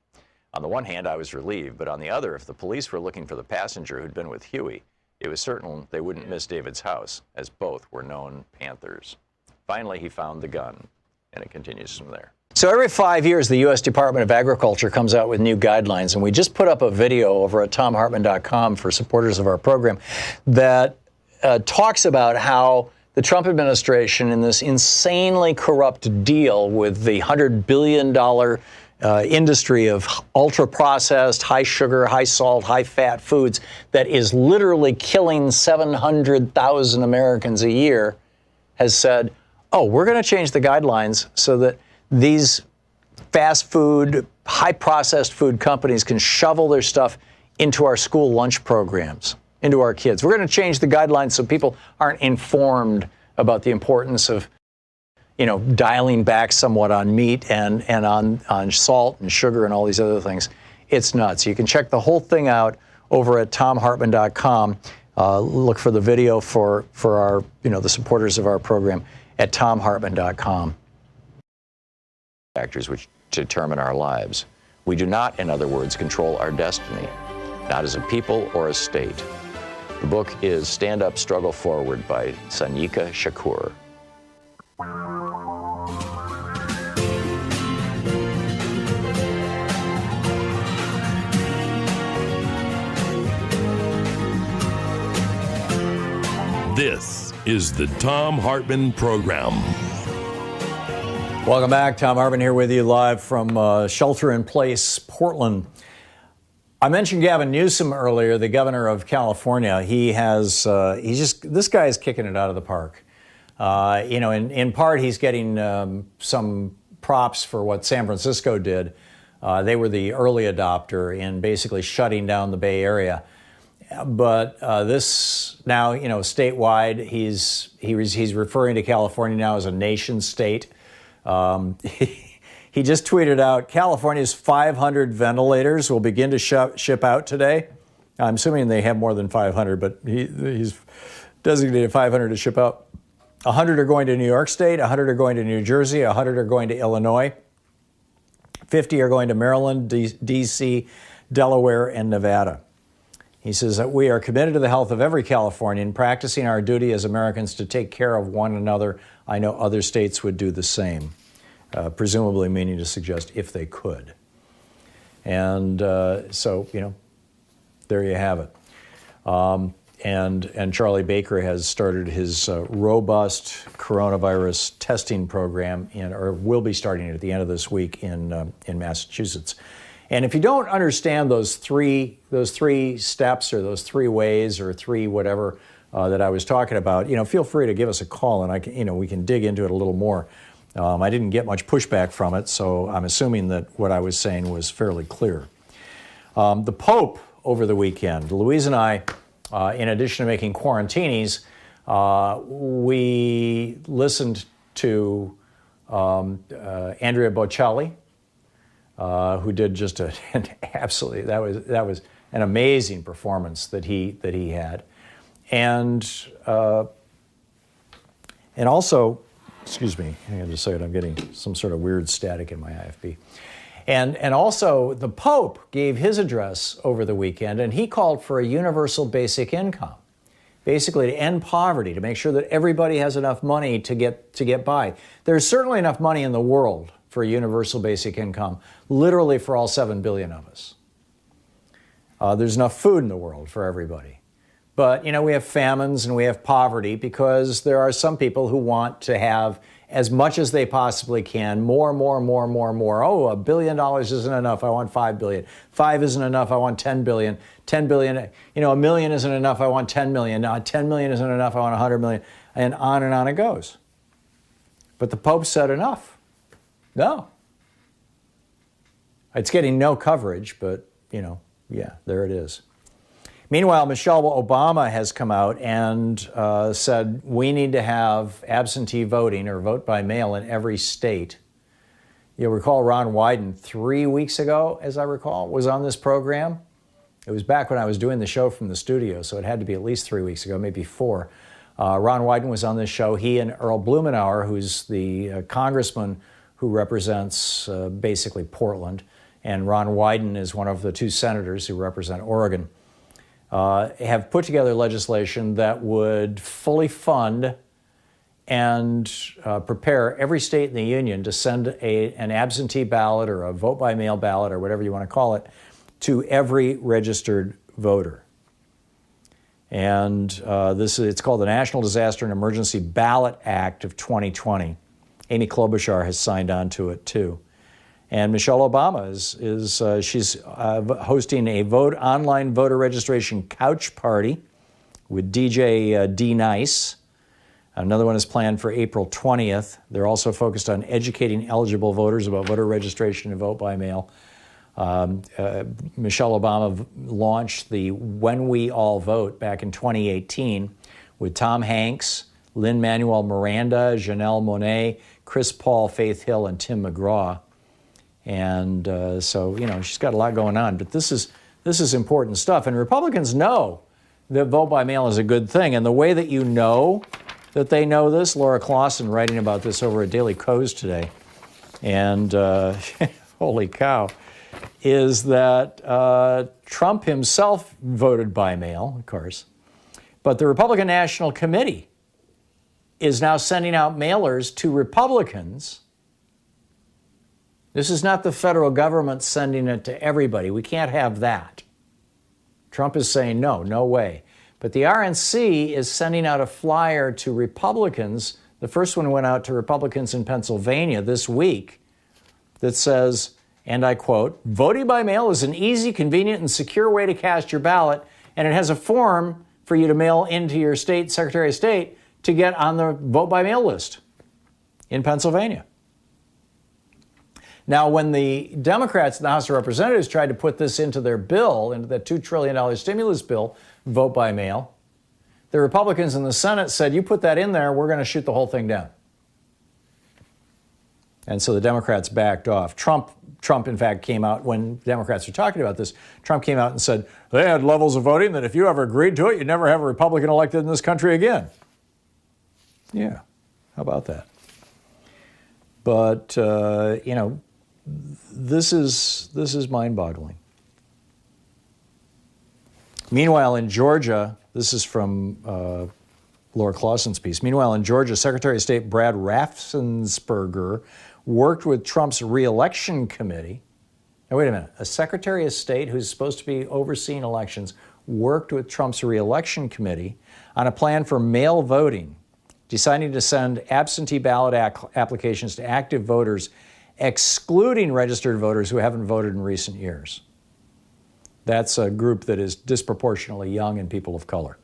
On the one hand, I was relieved, but on the other, if the police were looking for the passenger who'd been with Huey, it was certain they wouldn't miss David's house, as both were known Panthers. Finally, he found the gun, and it continues from there. So every 5 years, the U.S. Department of Agriculture comes out with new guidelines, and we just put up a video over at thomhartmann.com for supporters of our program that talks about how the Trump administration, in this insanely corrupt deal with the $100 billion industry of ultra-processed, high-sugar, high-salt, high-fat foods that is literally killing 700,000 Americans a year, has said, oh, we're going to change the guidelines so that these fast food, high-processed food companies can shovel their stuff into our school lunch programs, into our kids. We're going to change the guidelines so people aren't informed about the importance of, dialing back somewhat on meat and on salt and sugar and all these other things. It's nuts. You can check the whole thing out over at thomhartmann.com. Look for the video for our, the supporters of our program at thomhartmann.com. Factors which determine our lives. We do not, in other words, control our destiny, not as a people or a state. The book is Stand Up, Struggle Forward by Sanyika Shakur. This is the Thom Hartmann Program. Welcome back. Thom Hartmann here with you live from Shelter-in-Place, Portland. I mentioned Gavin Newsom earlier, the governor of California. This guy is kicking it out of the park. In part, he's getting some props for what San Francisco did. They were the early adopter in basically shutting down the Bay Area. But this now, statewide, he's referring to California now as a nation state. He just tweeted out, California's 500 ventilators will begin to ship out today. I'm assuming they have more than 500, but he's designated 500 to ship out. 100 are going to New York State, 100 are going to New Jersey, 100 are going to Illinois, 50 are going to Maryland, D.C., Delaware, and Nevada. He says that we are committed to the health of every Californian, practicing our duty as Americans to take care of one another. I know other states would do the same, presumably meaning to suggest if they could. And so, there you have it. And Charlie Baker has started his robust coronavirus testing program, or will be starting it at the end of this week in Massachusetts. And if you don't understand those three steps or those three ways or three whatever that I was talking about, feel free to give us a call and we can dig into it a little more. I didn't get much pushback from it, so I'm assuming that what I was saying was fairly clear. The Pope over the weekend, Louise and I, in addition to making quarantinis, we listened to Andrea Bocelli, who did just that was an amazing performance that he had, and also, excuse me, hang on just a second, I'm getting some sort of weird static in my IFB, and also the Pope gave his address over the weekend, and he called for a universal basic income, basically to end poverty, to make sure that everybody has enough money to get by. There's certainly enough money in the world for a universal basic income, literally for all 7 billion of us. There's enough food in the world for everybody. But, we have famines and we have poverty because there are some people who want to have as much as they possibly can, more. Oh, $1 billion isn't enough, I want 5 billion. 5 isn't enough, I want 10 billion. 10 billion, a million isn't enough, I want 10 million. 10 million isn't enough, I want 100 million. And on it goes. But the Pope said enough. No. It's getting no coverage, but, there it is. Meanwhile, Michelle Obama has come out and said we need to have absentee voting or vote by mail in every state. You'll recall Ron Wyden 3 weeks ago, as I recall, was on this program. It was back when I was doing the show from the studio, so it had to be at least 3 weeks ago, maybe 4. Ron Wyden was on this show. He and Earl Blumenauer, who's the congressman who represents basically Portland, and Ron Wyden is one of the 2 senators who represent Oregon, have put together legislation that would fully fund and prepare every state in the union to send an absentee ballot or a vote-by-mail ballot or whatever you want to call it to every registered voter. And it's called the National Disaster and Emergency Ballot Act of 2020. Amy Klobuchar has signed on to it too. And Michelle Obama she's hosting a online voter registration couch party with DJ D Nice. Another one is planned for April 20th. They're also focused on educating eligible voters about voter registration and vote by mail. Michelle Obama launched the When We All Vote back in 2018 with Tom Hanks, Lin-Manuel Miranda, Janelle Monáe, Chris Paul, Faith Hill, and Tim McGraw. And so, she's got a lot going on. But this is important stuff. And Republicans know that vote by mail is a good thing. And the way that you know that they know this, Laura Clausen writing about this over at Daily Kos today. And holy cow. is that Trump himself voted by mail, of course, but the Republican National Committee is now sending out mailers to Republicans. This is not the federal government sending it to everybody. We can't have that. Trump is saying no way. But the RNC is sending out a flyer to Republicans. The first one went out to Republicans in Pennsylvania this week that says, and I quote, "Voting by mail is an easy, convenient, and secure way to cast your ballot, and it has a form for you to mail into your state Secretary of State to get on the vote by mail list in Pennsylvania." Now, when the Democrats in the House of Representatives tried to put this into their bill, into the $2 trillion stimulus bill, vote by mail, the Republicans in the Senate said, you put that in there, we're going to shoot the whole thing down. And so the Democrats backed off. Trump, in fact, came out when Democrats were talking about this. Trump came out and said, they had levels of voting that if you ever agreed to it, you'd never have a Republican elected in this country again. Yeah, how about that? But, this is mind-boggling. Meanwhile, in Georgia, this is from Laura Clausen's piece. Meanwhile, in Georgia, Secretary of State Brad Raffensperger worked with Trump's re-election committee. Now, wait a minute. A Secretary of State who's supposed to be overseeing elections worked with Trump's re-election committee on a plan for mail voting, deciding to send absentee ballot applications to active voters, excluding registered voters who haven't voted in recent years. That's a group that is disproportionately young and people of color.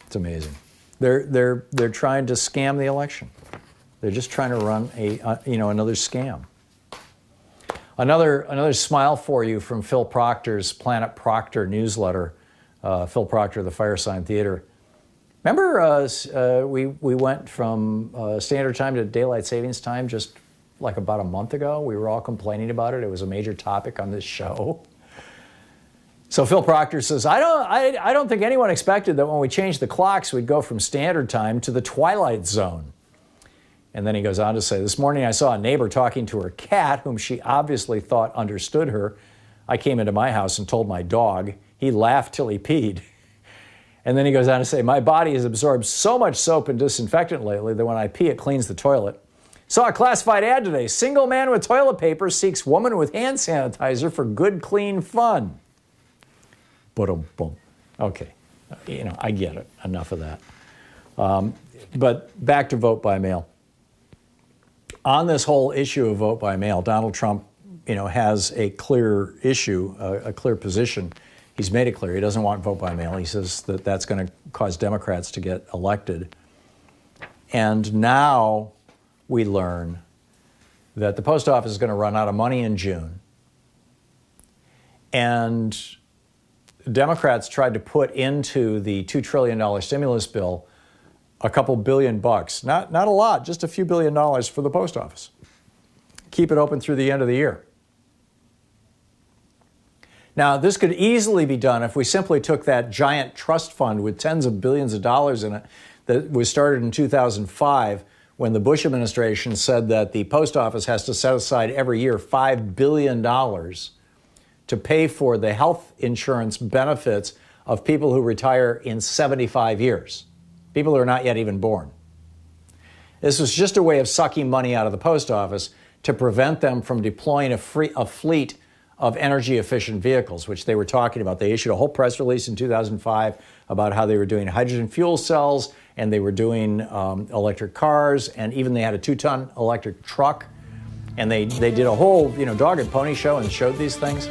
It's amazing. They're trying to scam the election. They're just trying to run another scam. Another smile for you from Phil Proctor's Planet Proctor newsletter. Phil Proctor, the Firesign Theater. Remember, we went from Standard Time to Daylight Savings Time just like about a month ago. We were all complaining about it. It was a major topic on this show. So Phil Proctor says, I don't think anyone expected that when we changed the clocks, we'd go from Standard Time to the Twilight Zone. And then he goes on to say, this morning I saw a neighbor talking to her cat, whom she obviously thought understood her. I came into my house and told my dog. He laughed till he peed. And then he goes on to say, my body has absorbed so much soap and disinfectant lately that when I pee, it cleans the toilet. Saw a classified ad today. Single man with toilet paper seeks woman with hand sanitizer for good, clean fun. Boom. Okay. I get it. Enough of that. But back to vote by mail. On this whole issue of vote by mail, Donald Trump, has a clear issue, a clear position. He's made it clear he doesn't want vote by mail. He says that that's going to cause Democrats to get elected. And now we learn that the post office is going to run out of money in June. And Democrats tried to put into the $2 trillion stimulus bill a couple $billion. Not a lot, just a few $1 billion for the post office. Keep it open through the end of the year. Now, this could easily be done if we simply took that giant trust fund with tens of billions of dollars in it that was started in 2005 when the Bush administration said that the post office has to set aside every year $5 billion to pay for the health insurance benefits of people who retire in 75 years, people who are not yet even born. This was just a way of sucking money out of the post office to prevent them from deploying a fleet of energy-efficient vehicles, which they were talking about. They issued a whole press release in 2005 about how they were doing hydrogen fuel cells, and they were doing electric cars, and even they had a 2-ton electric truck. And they did a whole dog and pony show and showed these things.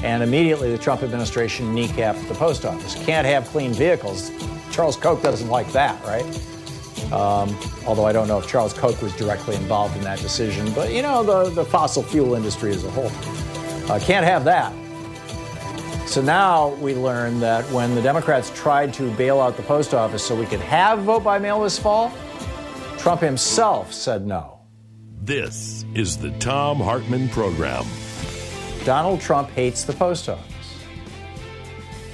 And immediately the Trump administration kneecapped the post office. Can't have clean vehicles. Charles Koch doesn't like that, right? Although I don't know if Charles Koch was directly involved in that decision. But, the fossil fuel industry as a whole. Can't have that. So now we learn that when the Democrats tried to bail out the post office so we could have vote by mail this fall, Trump himself said no. This is the Thom Hartmann Program. Donald Trump hates the post office.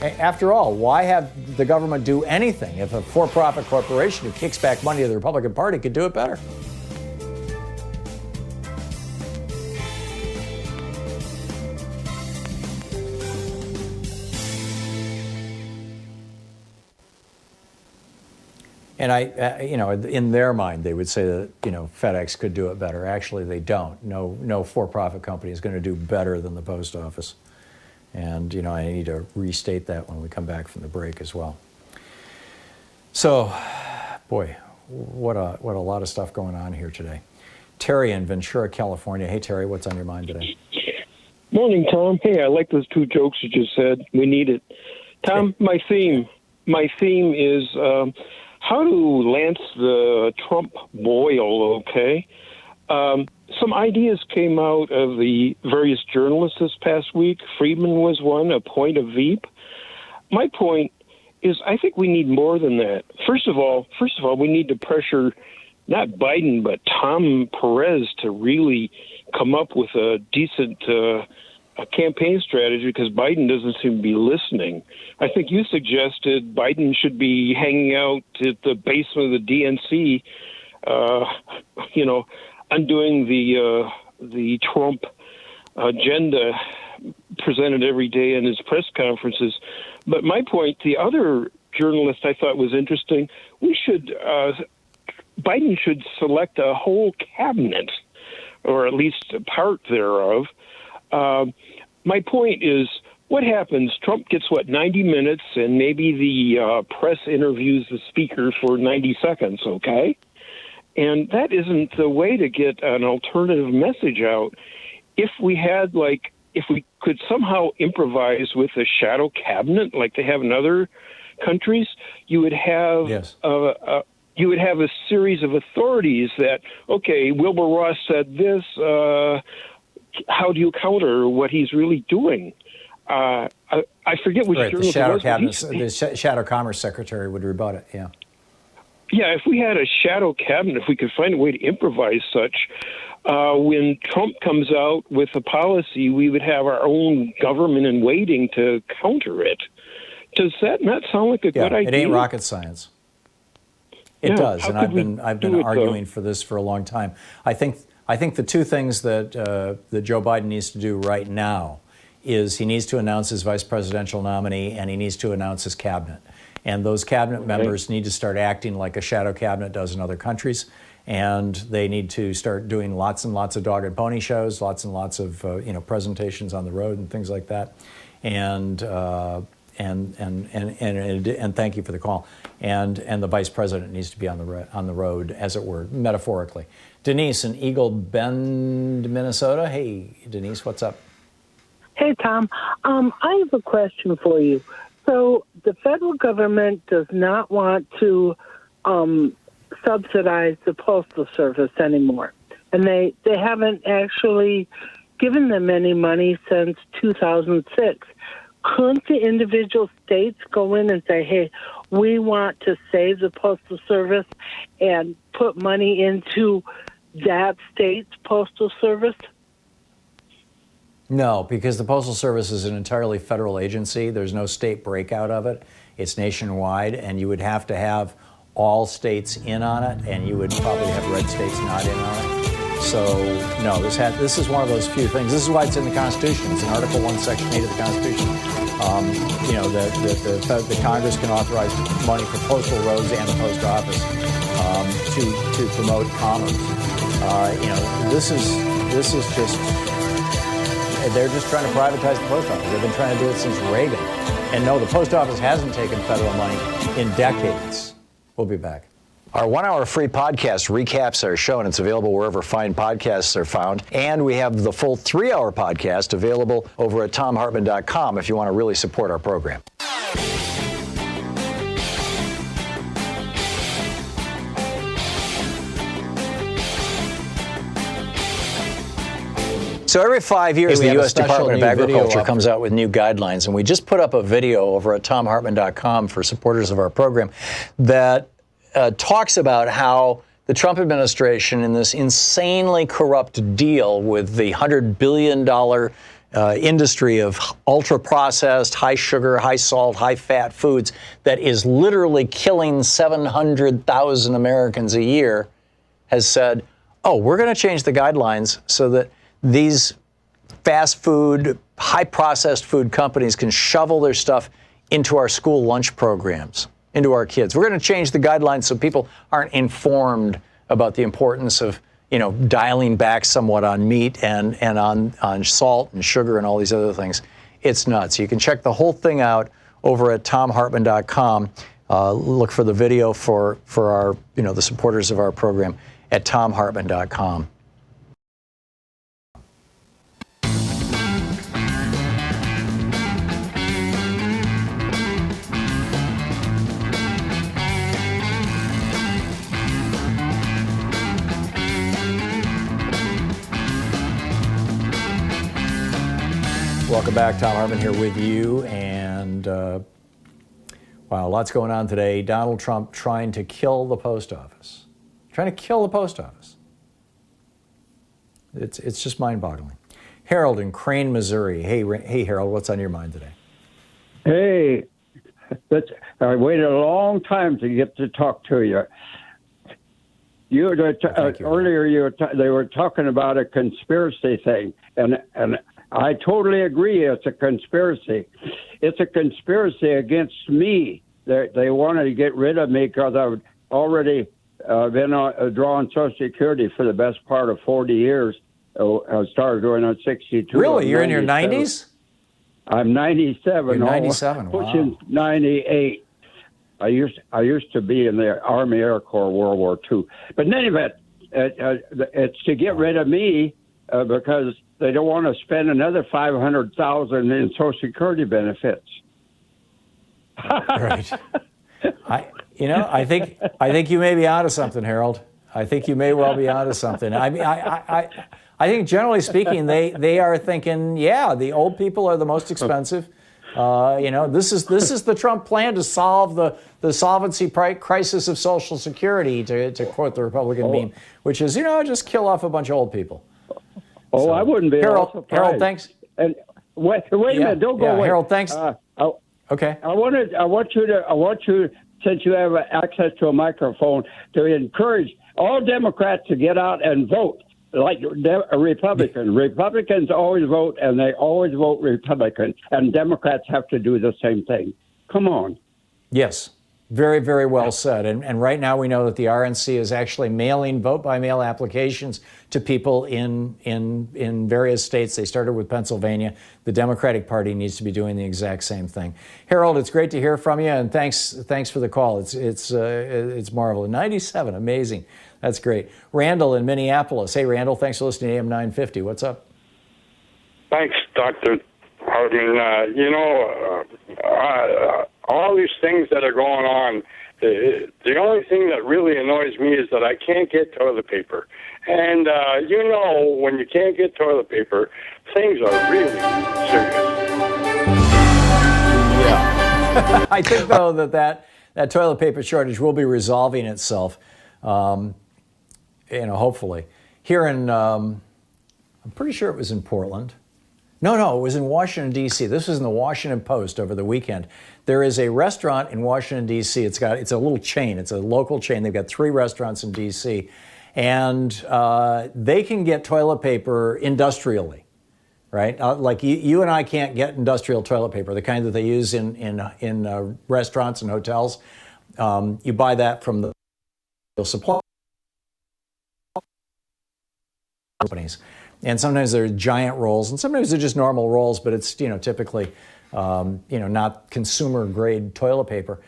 After all, why have the government do anything if a for-profit corporation who kicks back money to the Republican Party could do it better? And in their mind, they would say that, FedEx could do it better. Actually, they don't. No for-profit company is going to do better than the post office. And, I need to restate that when we come back from the break as well. So, boy, what a lot of stuff going on here today. Terry in Ventura, California. Hey, Terry, what's on your mind today? Morning, Tom. Hey, I like those 2 jokes you just said. We need it. Tom, my theme is how to lance the Trump boil, okay? Some ideas came out of the various journalists this past week. Friedman was one, a point of Veep. My point is I think we need more than that. First of all, we need to pressure not Biden, but Tom Perez to really come up with a decent a campaign strategy, because Biden doesn't seem to be listening. I think you suggested Biden should be hanging out at the basement of the DNC, undoing the Trump agenda presented every day in his press conferences. But my point, the other journalist I thought was interesting, Biden should select a whole cabinet, or at least a part thereof. My point is, what happens? Trump gets, 90 minutes, and maybe the press interviews the speaker for 90 seconds, okay? And that isn't the way to get an alternative message out. If we could somehow improvise with a shadow cabinet like they have in other countries, you would have you would have a series of authorities that, okay, Wilbur Ross said this. How do you counter what he's really doing? I forget which journalist the shadow it was. cabinet, the shadow commerce secretary would rebut it. Yeah. Yeah, if we had a shadow cabinet, if we could find a way to improvise such, when Trump comes out with a policy, we would have our own government in waiting to counter it. Does that not sound like a good idea? It ain't rocket science. It does, and I've been arguing for this for a long time. I think the 2 things that Joe Biden needs to do right now is he needs to announce his vice presidential nominee, and he needs to announce his cabinet. And those cabinet members need to start acting like a shadow cabinet does in other countries. And they need to start doing lots and lots of dog and pony shows, lots and lots of presentations on the road and things like that. And thank you for the call. And the vice president needs to be on the road, as it were, metaphorically. Denise in Eagle Bend, Minnesota. Hey, Denise, what's up? Hey, Tom. I have a question for you. So the federal government does not want to subsidize the Postal Service anymore. And they haven't actually given them any money since 2006. Couldn't the individual states go in and say, hey, we want to save the Postal Service and put money into that state's Postal Service? No, because the Postal Service is an entirely federal agency. There's no state breakout of it. It's nationwide, and you would have to have all states in on it, and you would probably have red states not in on it. So, no, this is one of those few things. This is why it's in the Constitution. It's in Article 1, Section 8 of the Constitution. The Congress can authorize money for postal roads and the post office to promote commerce. This is just... They're just trying to privatize the post office. They've been trying to do it since Reagan. And no, the post office hasn't taken federal money in decades. We'll be back. Our 1-hour free podcast recaps our show, and it's available wherever fine podcasts are found. And we have the full 3-hour podcast available over at thomhartmann.com if you want to really support our program. So every 5 years, the U.S. Department of Agriculture comes out with new guidelines, and we just put up a video over at thomhartmann.com for supporters of our program that talks about how the Trump administration, in this insanely corrupt deal with the $100 billion industry of ultra-processed, high-sugar, high-salt, high-fat foods that is literally killing 700,000 Americans a year, has said, oh, we're going to change the guidelines so that these fast food, high processed food companies can shovel their stuff into our school lunch programs. into our kids. We're going to change the guidelines so people aren't informed about the importance of, dialing back somewhat on meat and on salt and sugar and all these other things. It's nuts. You can check the whole thing out over at thomhartmann.com. Look for the video for our, the supporters of our program at thomhartmann.com. Welcome back. Thom Hartmann here with you. And wow, lots going on today. Donald Trump trying to kill the post office. Trying to kill the post office. It's just mind-boggling. Harold in Crane, Missouri. Hey, Harold, what's on your mind today? Hey, I waited a long time to get to talk to you. Earlier, they were talking about a conspiracy thing, and I totally agree. It's a conspiracy. It's a conspiracy against me. They wanted to get rid of me because I've already been drawing Social Security for the best part of 40 years. I started doing it at 62. Really? You're in your 90s? I'm 97. You're 97. Pushing 98. I used to be in the Army Air Corps World War II. But in any event, it's to get rid of me because they don't want to spend another $500,000 in Social Security benefits. Right. I think you may be onto something, Harold. I think you may well be onto something. I think generally speaking, they are thinking, yeah, the old people are the most expensive. This is the Trump plan to solve the solvency crisis of Social Security, to quote the Republican meme, which is, just kill off a bunch of old people. Oh, I wouldn't be. Harold, thanks. And wait a minute, don't go away. Harold, thanks. Okay. I want you, since you have access to a microphone, to encourage all Democrats to get out and vote like a Republican. Republicans always vote, and they always vote Republican, and Democrats have to do the same thing. Come on. Yes. Very, very well said. And right now we know that the RNC is actually mailing vote-by-mail applications to people in various states. They started with Pennsylvania. The Democratic Party needs to be doing the exact same thing. Harold, it's great to hear from you, and thanks for the call. It's marvelous. 97, amazing. That's great. Randall in Minneapolis. Hey, Randall, thanks for listening to AM 950. What's up? Thanks, Dr. Hartmann. All these things that are going on, the only thing that really annoys me is that I can't get toilet paper. And, when you can't get toilet paper, things are really serious. Yeah. I think, though, that toilet paper shortage will be resolving itself, hopefully. Here in, I'm pretty sure it was in Portland. No, it was in Washington, D.C. This was in the Washington Post over the weekend. There is a restaurant in Washington, D.C. It's a little chain. It's a local chain. They've got 3 restaurants in D.C. And they can get toilet paper industrially, right? Like you and I can't get industrial toilet paper, the kind that they use in restaurants and hotels. You buy that from the supply companies. And sometimes they're giant rolls, and sometimes they're just normal rolls, but it's, typically, not consumer grade toilet paper.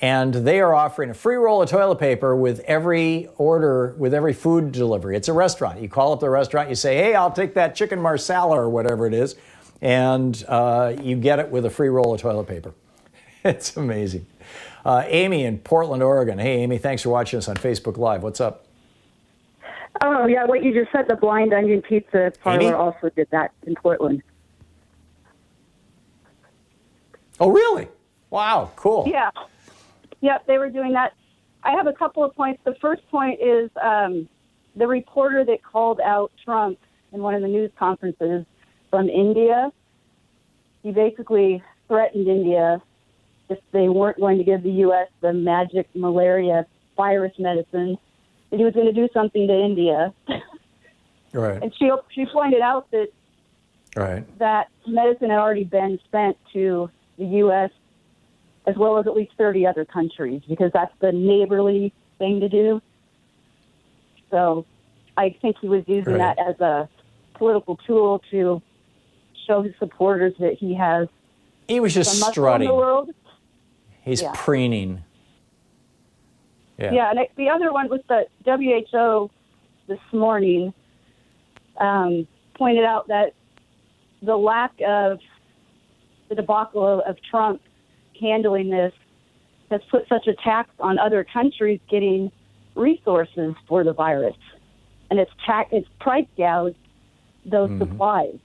And they are offering a free roll of toilet paper with every order, with every food delivery. It's a restaurant. You call up the restaurant, you say, hey, I'll take that chicken marsala or whatever it is, and you get it with a free roll of toilet paper. It's amazing. Amy in Portland, Oregon. Hey, Amy, thanks for watching us on Facebook Live. What's up? Oh, yeah, what you just said, the Blind Onion Pizza Parlor Amy? also did that in Portland. Oh, really? Wow, cool. Yeah. Yep, they were doing that. I have a couple of points. The first point is the reporter that called out Trump in one of the news conferences from India. He basically threatened India if they weren't going to give the U.S. the magic malaria virus medicine, that he was going to do something to India. Right. And she pointed out that Right. that medicine had already been sent to the U.S. as well as at least 30 other countries, because that's the neighborly thing to do. So I think he was using that as a political tool to show his supporters that he has. He was just strutting. In the world. He's preening. Yeah, and the other one was the WHO this morning pointed out that the lack of the debacle of Trump handling this has put such a tax on other countries getting resources for the virus, and it's price gouged those supplies.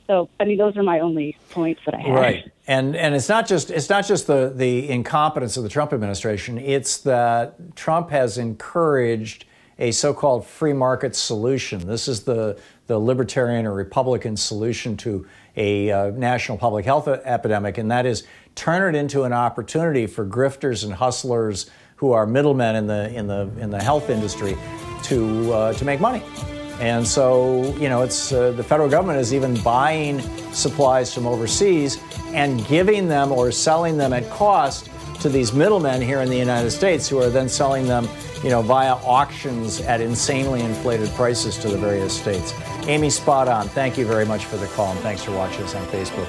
So, I mean, those are my only points that I have. Right, and it's not just the incompetence of the Trump administration. It's that Trump has encouraged a so-called free market solution. This is the libertarian or Republican solution to a national public health epidemic, and that is turn it into an opportunity for grifters and hustlers who are middlemen in the health industry to make money. And so, it's the federal government is even buying supplies from overseas and giving them or selling them at cost to these middlemen here in the United States, who are then selling them, via auctions at insanely inflated prices to the various states. Amy, spot on. Thank you very much for the call, and thanks for watching us on Facebook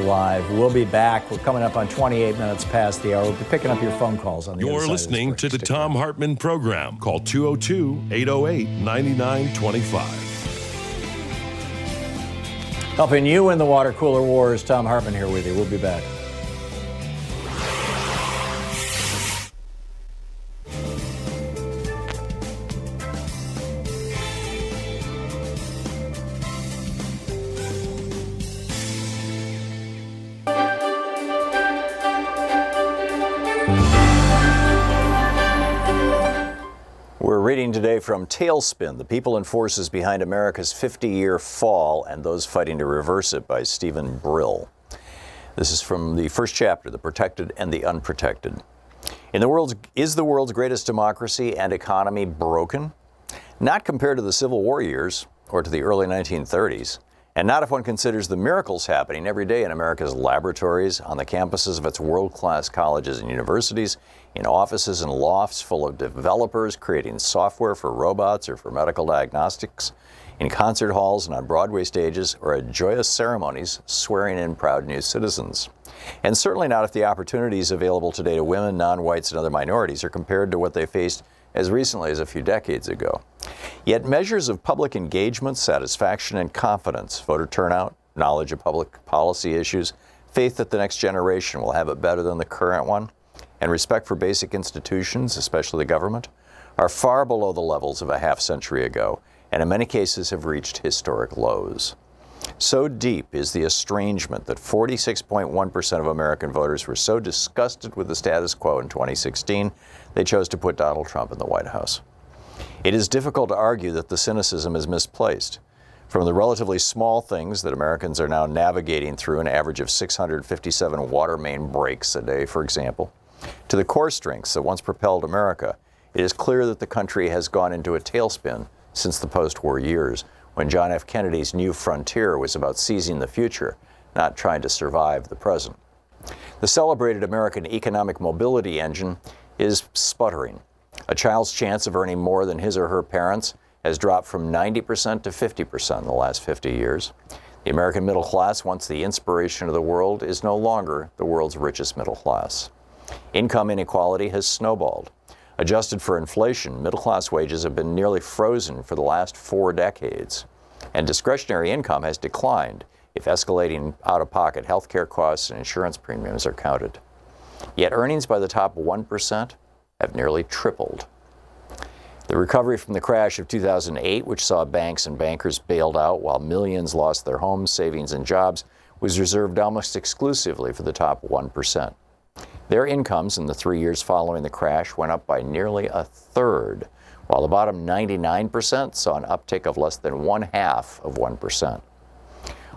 Live. We'll be back. We're coming up on 28 minutes past the hour. We'll be picking up your phone calls on the other side. You're listening to the Thom Hartmann Program. Call 202-808-9925. Helping you win the water cooler wars, Thom Hartmann here with you. We'll be back. Reading today from Tailspin, The People and Forces Behind America's 50-Year Fall and Those Fighting to Reverse It by Stephen Brill. This is from the first chapter, The Protected and the Unprotected. Is the world's greatest democracy and economy broken? Not compared to the Civil War years or to the early 1930s, and not if one considers the miracles happening every day in America's laboratories, on the campuses of its world-class colleges and universities, in offices and lofts full of developers creating software for robots or for medical diagnostics, in concert halls and on Broadway stages, or at joyous ceremonies swearing in proud new citizens. And certainly not if the opportunities available today to women, non-whites, and other minorities are compared to what they faced as recently as a few decades ago. Yet measures of public engagement, satisfaction, and confidence, voter turnout, knowledge of public policy issues, faith that the next generation will have it better than the current one, and respect for basic institutions, especially the government, are far below the levels of a half century ago, and in many cases have reached historic lows. So deep is the estrangement that 46.1% of American voters were so disgusted with the status quo in 2016, they chose to put Donald Trump in the White House. It is difficult to argue that the cynicism is misplaced. From the relatively small things that Americans are now navigating through, an average of 657 water main breaks a day, for example, to the core strengths that once propelled America, it is clear that the country has gone into a tailspin since the post-war years, when John F. Kennedy's new frontier was about seizing the future, not trying to survive the present. The celebrated American economic mobility engine is sputtering. A child's chance of earning more than his or her parents has dropped from 90% to 50% in the last 50 years. The American middle class, once the inspiration of the world, is no longer the world's richest middle class. Income inequality has snowballed. Adjusted for inflation, middle-class wages have been nearly frozen for the last 4 decades, and discretionary income has declined if escalating out-of-pocket health care costs and insurance premiums are counted. Yet earnings by the top 1% have nearly tripled. The recovery from the crash of 2008, which saw banks and bankers bailed out while millions lost their homes, savings, and jobs, was reserved almost exclusively for the top 1%. Their incomes in the 3 years following the crash went up by nearly a third, while the bottom 99% saw an uptick of less than 1/2 of 1%.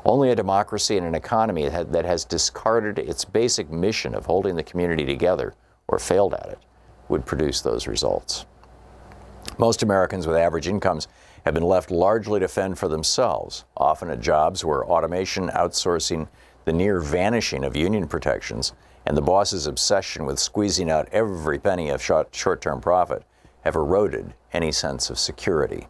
Only a democracy and an economy that has discarded its basic mission of holding the community together, or failed at it, would produce those results. Most Americans with average incomes have been left largely to fend for themselves, often at jobs where automation, outsourcing, the near vanishing of union protections, and the boss's obsession with squeezing out every penny of short-term profit have eroded any sense of security.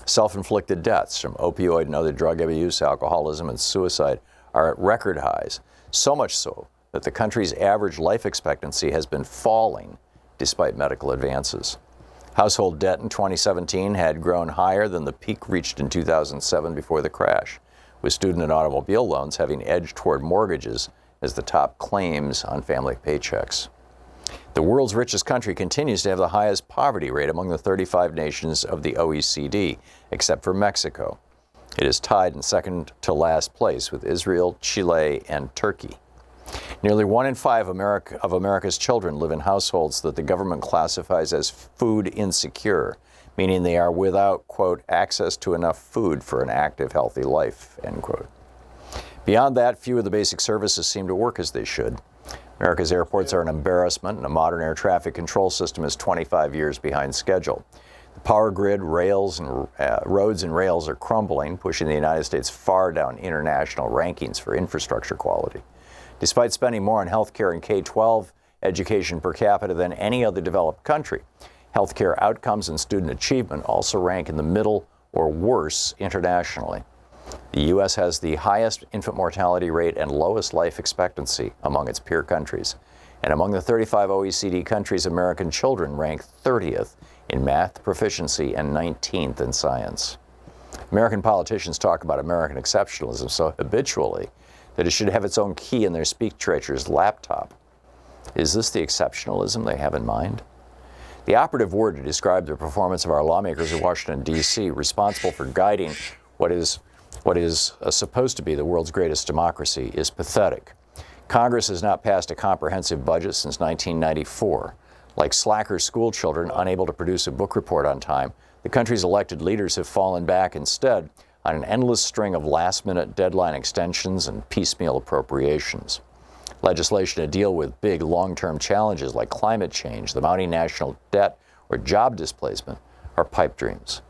Self-inflicted deaths from opioid and other drug abuse, alcoholism, and suicide are at record highs, so much so that the country's average life expectancy has been falling despite medical advances. Household debt in 2017 had grown higher than the peak reached in 2007 before the crash, with student and automobile loans having edged toward mortgages as the top claims on family paychecks. The world's richest country continues to have the highest poverty rate among the 35 nations of the OECD, except for Mexico. It is tied in second to last place with Israel, Chile, and Turkey. Nearly 1 in 5 of America's children live in households that the government classifies as food insecure, meaning they are without, quote, access to enough food for an active, healthy life, end quote. Beyond that, few of the basic services seem to work as they should. America's airports are an embarrassment, and a modern air traffic control system is 25 years behind schedule. The power grid, roads and rails are crumbling, pushing the United States far down international rankings for infrastructure quality. Despite spending more on healthcare and K-12 education per capita than any other developed country, healthcare outcomes and student achievement also rank in the middle or worse internationally. The U.S. has the highest infant mortality rate and lowest life expectancy among its peer countries. And among the 35 OECD countries, American children rank 30th in math proficiency and 19th in science. American politicians talk about American exceptionalism so habitually that it should have its own key in their speechwriter's laptop. Is this the exceptionalism they have in mind? The operative word to describe the performance of our lawmakers in Washington, D.C., responsible for guiding what is supposed to be the world's greatest democracy, is pathetic. Congress has not passed a comprehensive budget since 1994. Like slacker school children unable to produce a book report on time, the country's elected leaders have fallen back instead on an endless string of last-minute deadline extensions and piecemeal appropriations. Legislation to deal with big long-term challenges like climate change, the mounting national debt, or job displacement are pipe dreams.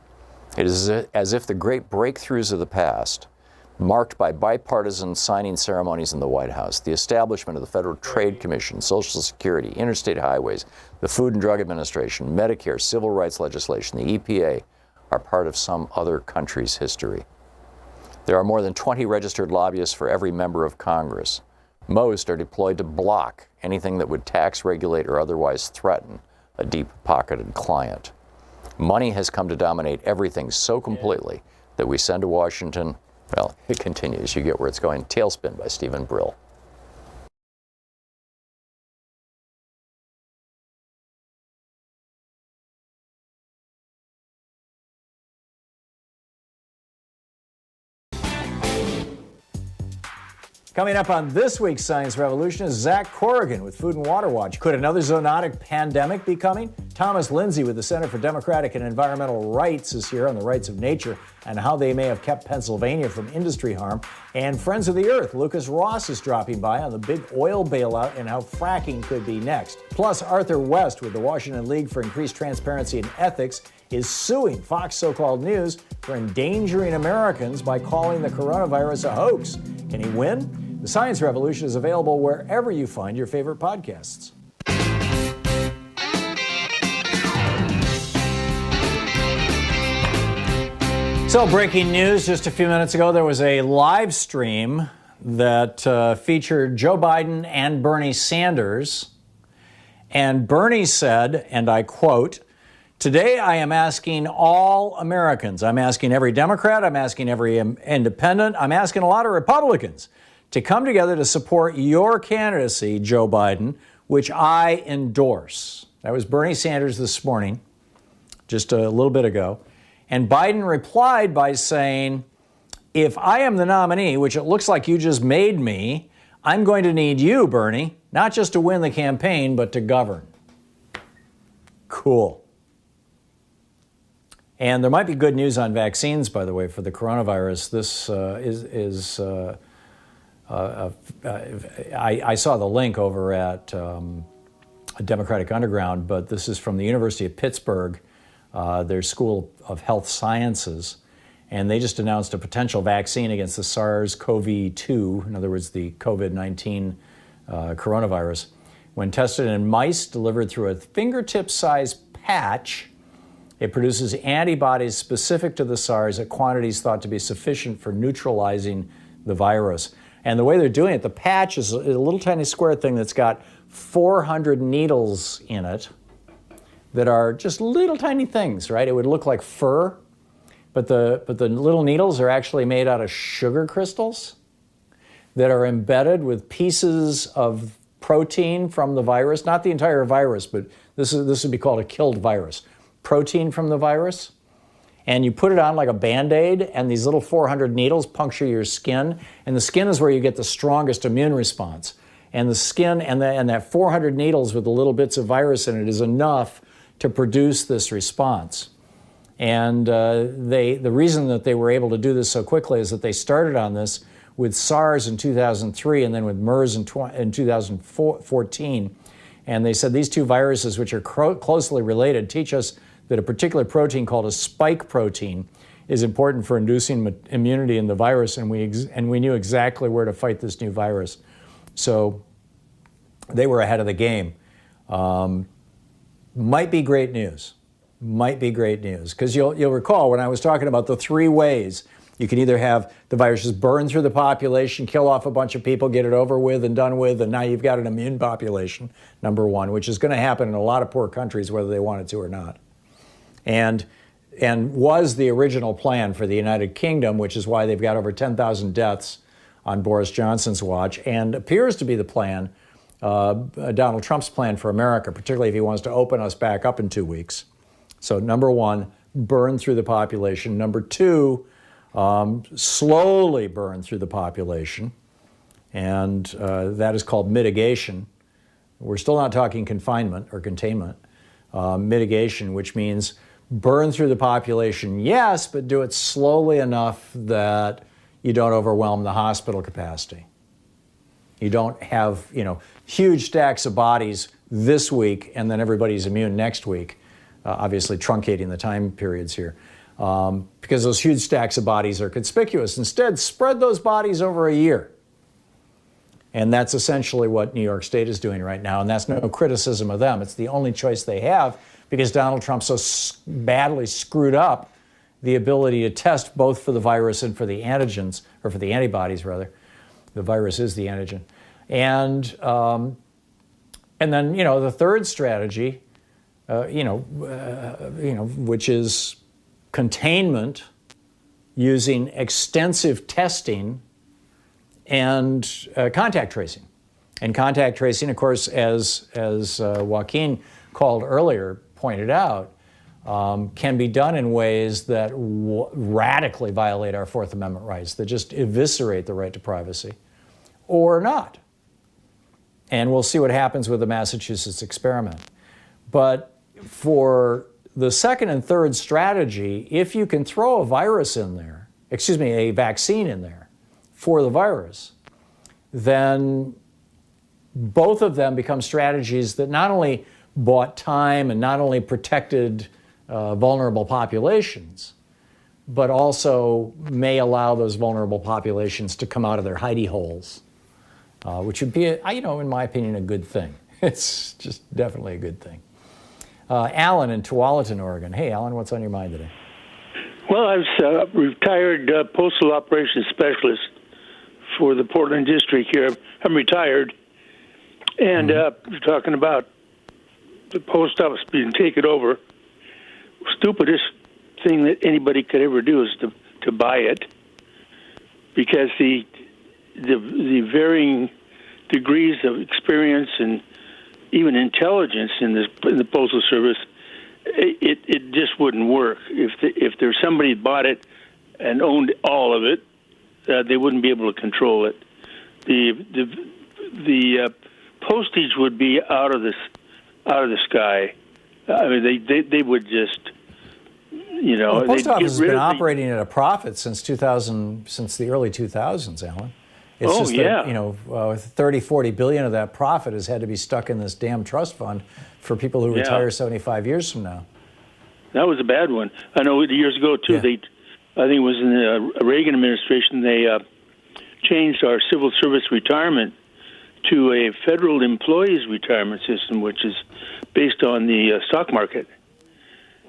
It is as if the great breakthroughs of the past, marked by bipartisan signing ceremonies in the White House, the establishment of the Federal Trade Commission, Social Security, interstate highways, the Food and Drug Administration, Medicare, civil rights legislation, the EPA, are part of some other country's history. There are more than 20 registered lobbyists for every member of Congress. Most are deployed to block anything that would tax, regulate, or otherwise threaten a deep-pocketed client. Money has come to dominate everything so completely that we send to Washington, well, it continues. You get where it's going. Tailspin by Stephen Brill. Coming up on this week's Science Revolution is Zach Corrigan with Food and Water Watch. Could another zoonotic pandemic be coming? Thomas Lindsay with the Center for Democratic and Environmental Rights is here on the rights of nature and how they may have kept Pennsylvania from industry harm. And Friends of the Earth, Lucas Ross is dropping by on the big oil bailout and how fracking could be next. Plus, Arthur West with the Washington League for Increased Transparency and Ethics is suing Fox So-Called News for endangering Americans by calling the coronavirus a hoax. Can he win? The Science Revolution is available wherever you find your favorite podcasts. So, breaking news just a few minutes ago, there was a live stream that featured Joe Biden and Bernie Sanders. And Bernie said, and I quote, "Today I am asking all Americans, I'm asking every Democrat, I'm asking every independent, I'm asking a lot of Republicans to come together to support your candidacy, Joe Biden, which I endorse." That was Bernie Sanders this morning, just a little bit ago. And Biden replied by saying, "If I am the nominee, which it looks like you just made me, I'm going to need you, Bernie, not just to win the campaign, but to govern." Cool. And there might be good news on vaccines, by the way, for the coronavirus. This I saw the link over at Democratic Underground, but this is from the University of Pittsburgh, their School of Health Sciences. And they just announced a potential vaccine against the SARS-CoV-2, in other words, the COVID-19 coronavirus. When tested in mice delivered through a fingertip-sized patch, it produces antibodies specific to the SARS at quantities thought to be sufficient for neutralizing the virus. And the way they're doing it, the patch is a little tiny square thing that's got 400 needles in it that are just little tiny things, right? It would look like fur, but the little needles are actually made out of sugar crystals that are embedded with pieces of protein from the virus, not the entire virus, but this would be called a killed virus. Protein from the virus, and you put it on like a Band-Aid, and these little 400 needles puncture your skin, and the skin is where you get the strongest immune response. And the skin and that 400 needles with the little bits of virus in it is enough to produce this response. And the reason that they were able to do this so quickly is that they started on this with SARS in 2003 and then with MERS in 2014. And they said these two viruses, which are closely related, teach us that a particular protein called a spike protein is important for inducing immunity in the virus, and we knew exactly where to fight this new virus. So they were ahead of the game. Might be great news. Might be great news. Because you'll recall when I was talking about the three ways you can either have the virus just burn through the population, kill off a bunch of people, get it over with and done with, and now you've got an immune population, number one, which is going to happen in a lot of poor countries whether they want it to or not. And was the original plan for the United Kingdom, which is why they've got over 10,000 deaths on Boris Johnson's watch, and appears to be the plan, Donald Trump's plan for America, particularly if he wants to open us back up in 2 weeks. So number one, burn through the population. Number two, slowly burn through the population, and that is called mitigation. We're still not talking confinement or containment. Mitigation, which means burn through the population, yes, but do it slowly enough that you don't overwhelm the hospital capacity. You don't have, huge stacks of bodies this week and then everybody's immune next week, obviously truncating the time periods here. Because those huge stacks of bodies are conspicuous. Instead, spread those bodies over a year. And that's essentially what New York State is doing right now, and that's no criticism of them. It's the only choice they have because Donald Trump so badly screwed up the ability to test both for the virus and for the antigens, or for the antibodies, rather. The virus is the antigen. And then, the third strategy, which is containment using extensive testing and contact tracing. And contact tracing, of course, as Joaquin pointed out, can be done in ways that radically violate our Fourth Amendment rights, that just eviscerate the right to privacy, or not. And we'll see what happens with the Massachusetts experiment. But for the second and third strategy, if you can throw a vaccine in there for the virus, then both of them become strategies that not only bought time and not only protected vulnerable populations, but also may allow those vulnerable populations to come out of their hidey holes, which would be, in my opinion, a good thing. It's just definitely a good thing. Alan in Tualatin, Oregon. Hey, Alan, what's on your mind today? Well, I was a retired postal operations specialist for the Portland district here. I'm retired, and we're talking about the post office being taken over. Stupidest thing that anybody could ever do is to buy it, because the varying degrees of experience and even intelligence in the postal service, it just wouldn't work. If there's somebody bought it and owned all of it, they wouldn't be able to control it. The postage would be out of the sky. I mean, they would just, Well, the post office has been operating at a profit since the early 2000s, Alan. It's that, 30, 40 billion of that profit has had to be stuck in this damn trust fund for people who retire 75 years from now. That was a bad one. I know years ago, too, I think it was in the Reagan administration, they changed our civil service retirement to a federal employees retirement system, which is based on the stock market.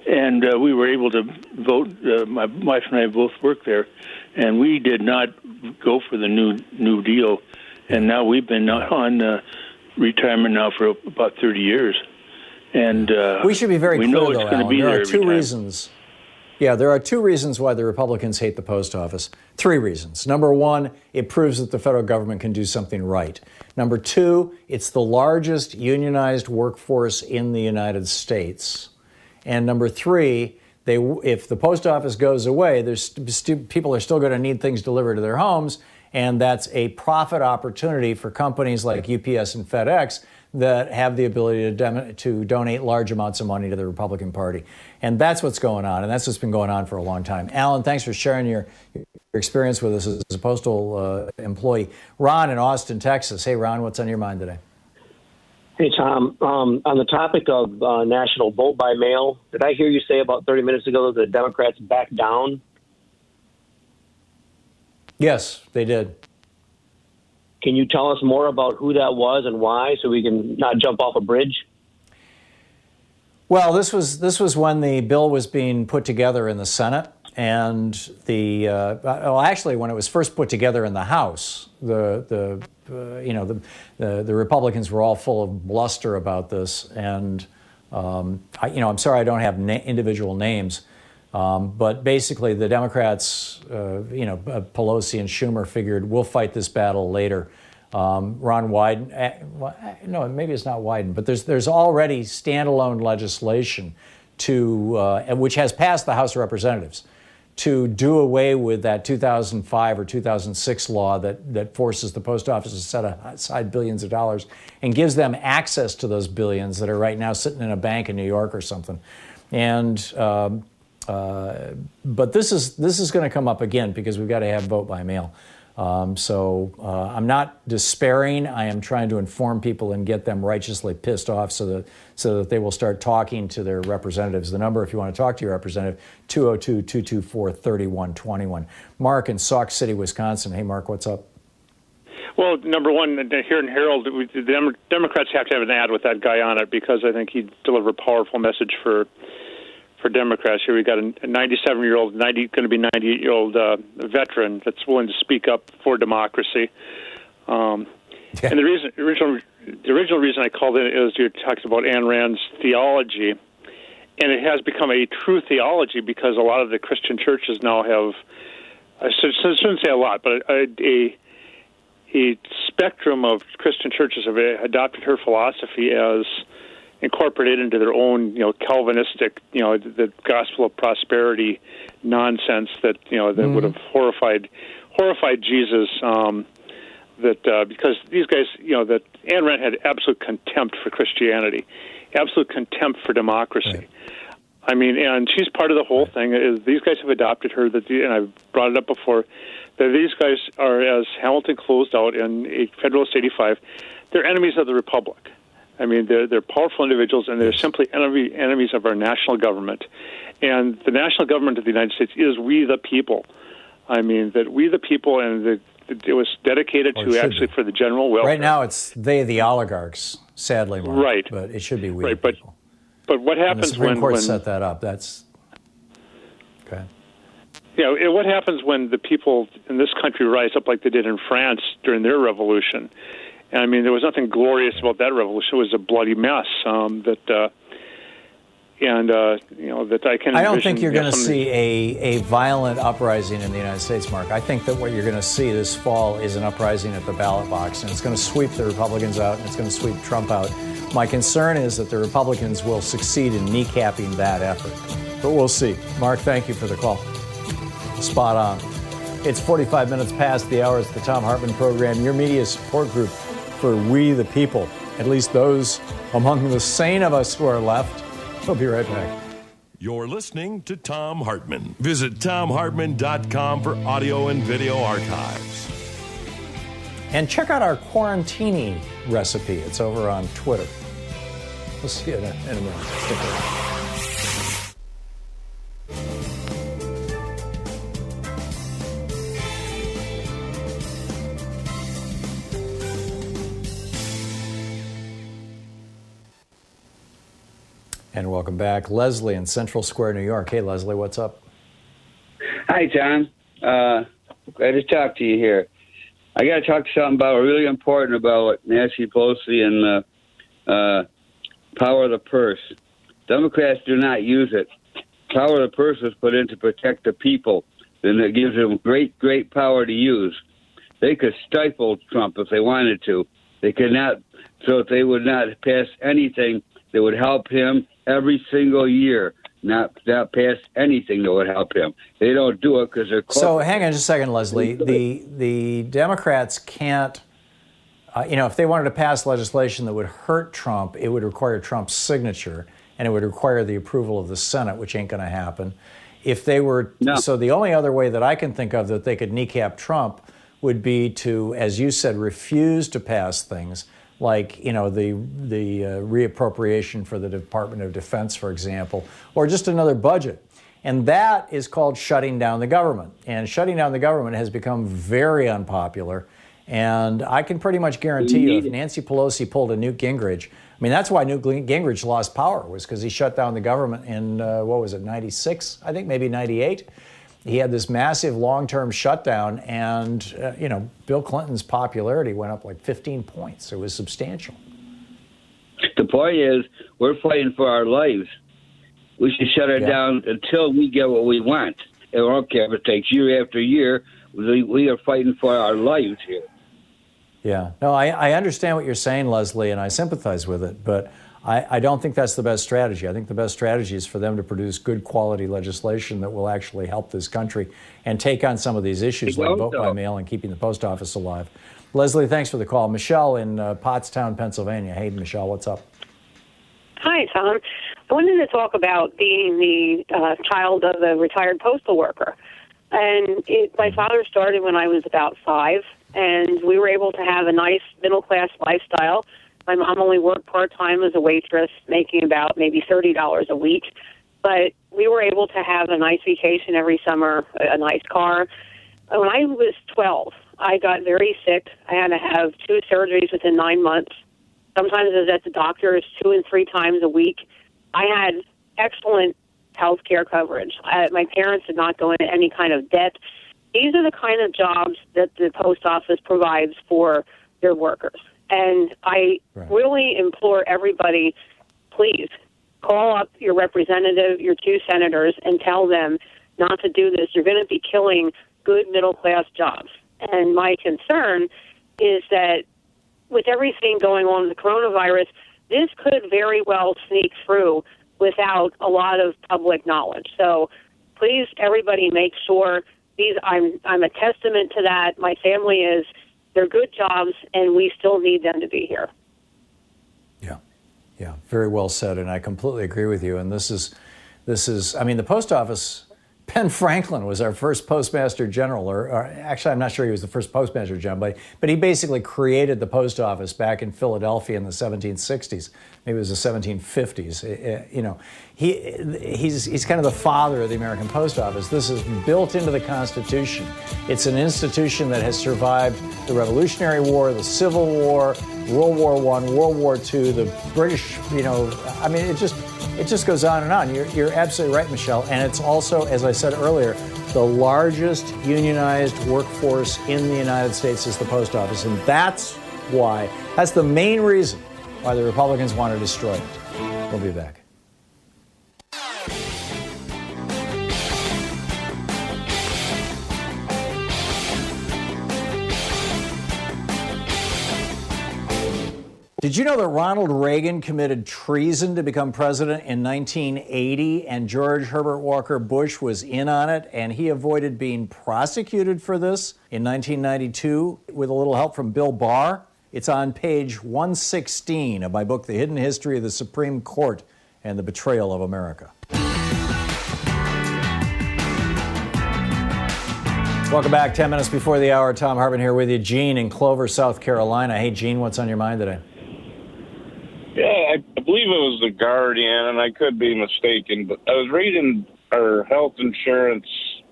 And we were able to vote. My wife and I both worked there, and we did not go for the new deal. And now we've been on retirement now for about 30 years. And we should be very we clear, know it's though, going to Alan. be There there are every two time. reasons. Yeah, there are two reasons why the Republicans hate the post office. Three reasons. Number one, it proves that the federal government can do something right. Number two, it's the largest unionized workforce in the United States. And number three, if the post office goes away, people are still going to need things delivered to their homes, and that's a profit opportunity for companies like UPS and FedEx that have the ability to donate large amounts of money to the Republican Party. And that's what's going on, and that's what's been going on for a long time. Alan, thanks for sharing your experience with us as a postal employee. Ron in Austin, Texas. Hey, Ron, what's on your mind today? Hey, Tom. On the topic of national vote by mail, did I hear you say about 30 minutes ago that the Democrats backed down? Yes, they did. Can you tell us more about who that was and why, so we can not jump off a bridge? Well, this was when the bill was being put together in the Senate, and actually, when it was first put together in the House, the Republicans were all full of bluster about this, and I'm sorry I don't have individual names, but basically the Democrats, Pelosi and Schumer figured we'll fight this battle later. Ron Wyden, no, maybe it's not Wyden, but there's already standalone legislation which has passed the House of Representatives to do away with that 2005 or 2006 law that forces the post office to set aside billions of dollars and gives them access to those billions that are right now sitting in a bank in New York or something. And but this is going to come up again because we've got to have vote by mail. So I'm not despairing. I am trying to inform people and get them righteously pissed off so that they will start talking to their representatives. The number, if you want to talk to your representative, 202-224-3121. Mark in Sauk City, Wisconsin. Hey, Mark, what's up? Well, number one, here in Herald, the Democrats have to have an ad with that guy on it because I think he'd deliver a powerful message for Democrats. Here we got a 97-year-old, going to be 98-year-old veteran that's willing to speak up for democracy. And the original reason I called it is you're talking about Ayn Rand's theology, and it has become a true theology because a lot of the Christian churches now have, I shouldn't say a lot, but a spectrum of Christian churches have adopted her philosophy as incorporated into their own, Calvinistic, the gospel of prosperity nonsense that that would have horrified Jesus. Because these guys, that Ayn Rand had absolute contempt for Christianity, absolute contempt for democracy. Right. I mean, and she's part of the whole thing. Is these guys have adopted her, and I've brought it up before, that these guys are, as Hamilton closed out in Federalist 85, they're enemies of the Republic. I mean, they're powerful individuals, and they're simply enemies of our national government. And the national government of the United States is we the people. I mean, that we the people, and it was dedicated to actually for the general welfare. Right now, it's they, the oligarchs, sadly, Mark. Right. But it should be we right, the people. But what happens and the Supreme Court when set that up? That's okay. Yeah, what happens when the people in this country rise up like they did in France during their revolution? And I mean, there was nothing glorious about that revolution. It was a bloody mess. That I can. I don't think you're going to see a violent uprising in the United States, Mark. I think that what you're going to see this fall is an uprising at the ballot box, and it's going to sweep the Republicans out, and it's going to sweep Trump out. My concern is that the Republicans will succeed in kneecapping that effort. But we'll see. Mark, thank you for the call. Spot on. It's 45 minutes past the hour. It's the Thom Hartmann Program, your media support group for we the people, at least those among the sane of us who are left. We'll be right back. You're listening to Thom Hartmann. Visit ThomHartmann.com for audio and video archives. And check out our quarantini recipe. It's over on Twitter. We'll see you in a minute. Stick around. And welcome back. Leslie in Central Square, New York. Hey, Leslie, what's up? Hi, Tom. Glad to talk to you here. I got to talk to something about really important about Nancy Pelosi and power of the purse. Democrats do not use it. Power of the purse was put in to protect the people, and it gives them great, great power to use. They could stifle Trump if they wanted to. They could not, so they would not pass anything that would help him every single year. Not pass anything that would help him. They don't do it because they're corporate. So hang on just a second, Leslie. The Democrats can't, if they wanted to pass legislation that would hurt Trump, it would require Trump's signature, and it would require the approval of the Senate, which ain't going to happen. If they were, so the only other way that I can think of that they could kneecap Trump would be to, as you said, refuse to pass things like, the reappropriation for the Department of Defense, for example, or just another budget. And that is called shutting down the government. And shutting down the government has become very unpopular. And I can pretty much guarantee you, if Nancy Pelosi pulled a Newt Gingrich, that's why Newt Gingrich lost power, was because he shut down the government in, 96, I think, maybe 98. He had this massive long-term shutdown, and, Bill Clinton's popularity went up like 15 points. It was substantial. The point is, we're fighting for our lives. We should shut it down until we get what we want. I don't care if it takes year after year. We are fighting for our lives here. Yeah. No, I understand what you're saying, Leslie, and I sympathize with it, but I don't think that's the best strategy. I think the best strategy is for them to produce good quality legislation that will actually help this country and take on some of these issues like vote by mail and keeping the post office alive. Leslie, thanks for the call. Michelle in Pottstown, Pennsylvania. Hey, Michelle, what's up? Hi, Tom. I wanted to talk about being the child of a retired postal worker. And my father started when I was about 5, and we were able to have a nice middle-class lifestyle. My mom only worked part-time as a waitress, making about maybe $30 a week. But we were able to have a nice vacation every summer, a nice car. When I was 12, I got very sick. I had to have 2 surgeries within 9 months. Sometimes I was at the doctor's 2 and 3 times a week. I had excellent health care coverage. My parents did not go into any kind of debt. These are the kind of jobs that the post office provides for their workers. And I really implore everybody, please call up your representative, your 2 senators, and tell them not to do this. You're going to be killing good middle-class jobs. And my concern is that with everything going on with the coronavirus, this could very well sneak through without a lot of public knowledge. So please, everybody, make sure I'm a testament to that. My family is. They're good jobs, and we still need them to be here. Yeah, very well said, and I completely agree with you. And this is, the post office, Ben Franklin was our first postmaster general, or actually, I'm not sure he was the first postmaster general, but he basically created the post office back in Philadelphia in the 1760s. Maybe it was the 1750s. He's kind of the father of the American post office. This is built into the Constitution. It's an institution that has survived the Revolutionary War, the Civil War, World War I, World War II, the British, it just goes on and on. You're absolutely right, Michelle. And it's also, as I said earlier, the largest unionized workforce in the United States is the post office. And that's the main reason why the Republicans want to destroy it. We'll be back. Did you know that Ronald Reagan committed treason to become president in 1980, and George Herbert Walker Bush was in on it, and he avoided being prosecuted for this in 1992 with a little help from Bill Barr? It's on page 116 of my book, The Hidden History of the Supreme Court and the Betrayal of America. Welcome back. 10 minutes before the hour. Thom Hartmann here with you. Gene in Clover, South Carolina. Hey, Gene, what's on your mind today? Yeah, I believe it was the Guardian, and I could be mistaken, but I was reading our health insurance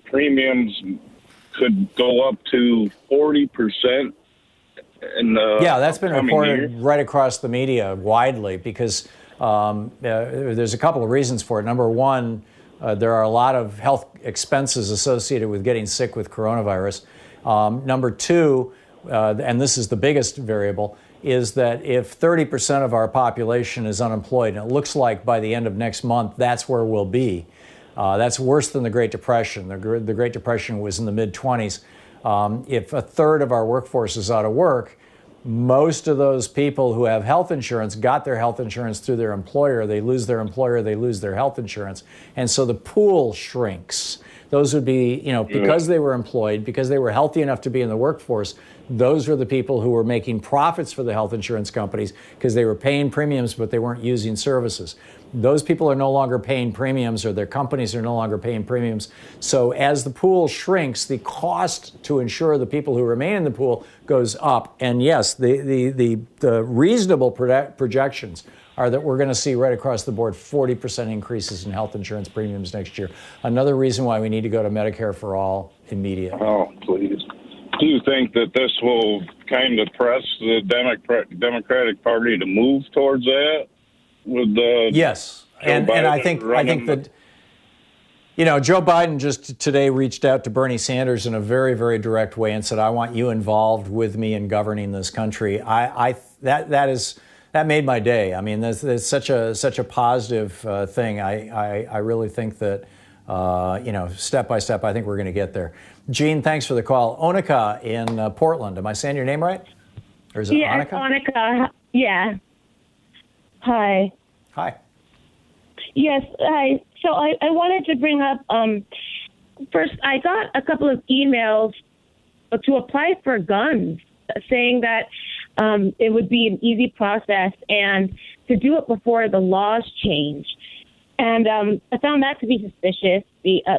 premiums could go up to 40%. Yeah, that's been reported right across the media widely because There's a couple of reasons for it. Number one, there are a lot of health expenses associated with getting sick with coronavirus. Number two, and this is the biggest variable, is that if 30% of our population is unemployed, and it looks like by the end of next month, that's where we'll be. That's worse than the Great Depression. The Great Depression was in the mid-20s. If a third of our workforce is out of work, most of those people who have health insurance got their health insurance through their employer. They lose their employer, they lose their health insurance. And so the pool shrinks. Those would be, because they were employed, because they were healthy enough to be in the workforce, those were the people who were making profits for the health insurance companies because they were paying premiums, but they weren't using services. Those people are no longer paying premiums, or their companies are no longer paying premiums. So as the pool shrinks, the cost to insure the people who remain in the pool goes up. And yes, the reasonable projections are that we're going to see right across the board 40% increases in health insurance premiums next year. Another reason why we need to go to Medicare for all immediately. Oh, please. Do you think that this will kind of press the Democratic Party to move towards that? With yes, and I think that Joe Biden just today reached out to Bernie Sanders in a very, very direct way and said, "I want you involved with me in governing this country." That made my day. I mean, there's such a positive thing. I really think that step by step, I think we're going to get there. Gene, thanks for the call. Onika in Portland. Am I saying your name right? Or is it Onika? Onika. Yeah. Hi. Hi. Yes, hi. So I wanted to bring up, first, I got a couple of emails to apply for guns, saying that it would be an easy process and to do it before the laws change. And I found that to be suspicious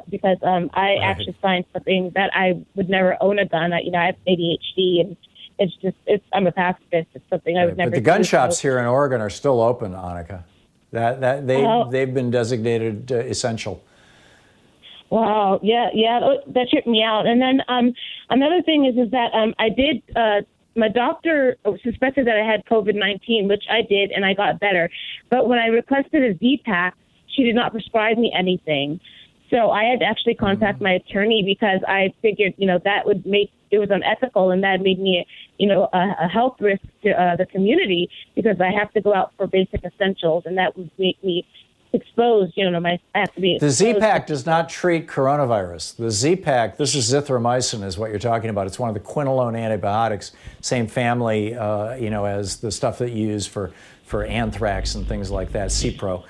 because I actually signed something that I would never own a gun. I have ADHD, and I'm a pacifist. It's something I would never. But the gun shops here in Oregon are still open, Onika. They've been designated essential. Wow. Yeah. That tripped me out. And then another thing is that I did. My doctor suspected that I had COVID-19, which I did, and I got better. But when I requested a Z-Pack, she did not prescribe me anything. So I had to actually contact my attorney because I figured, that would make it was unethical, and that made me, a health risk to the community because I have to go out for basic essentials, and that would make me exposed. I have to be. The Z-Pack does not treat coronavirus. The Z-Pack, this is zithromycin, is what you're talking about. It's one of the quinolone antibiotics, same family, as the stuff that you use for anthrax and things like that. Cipro.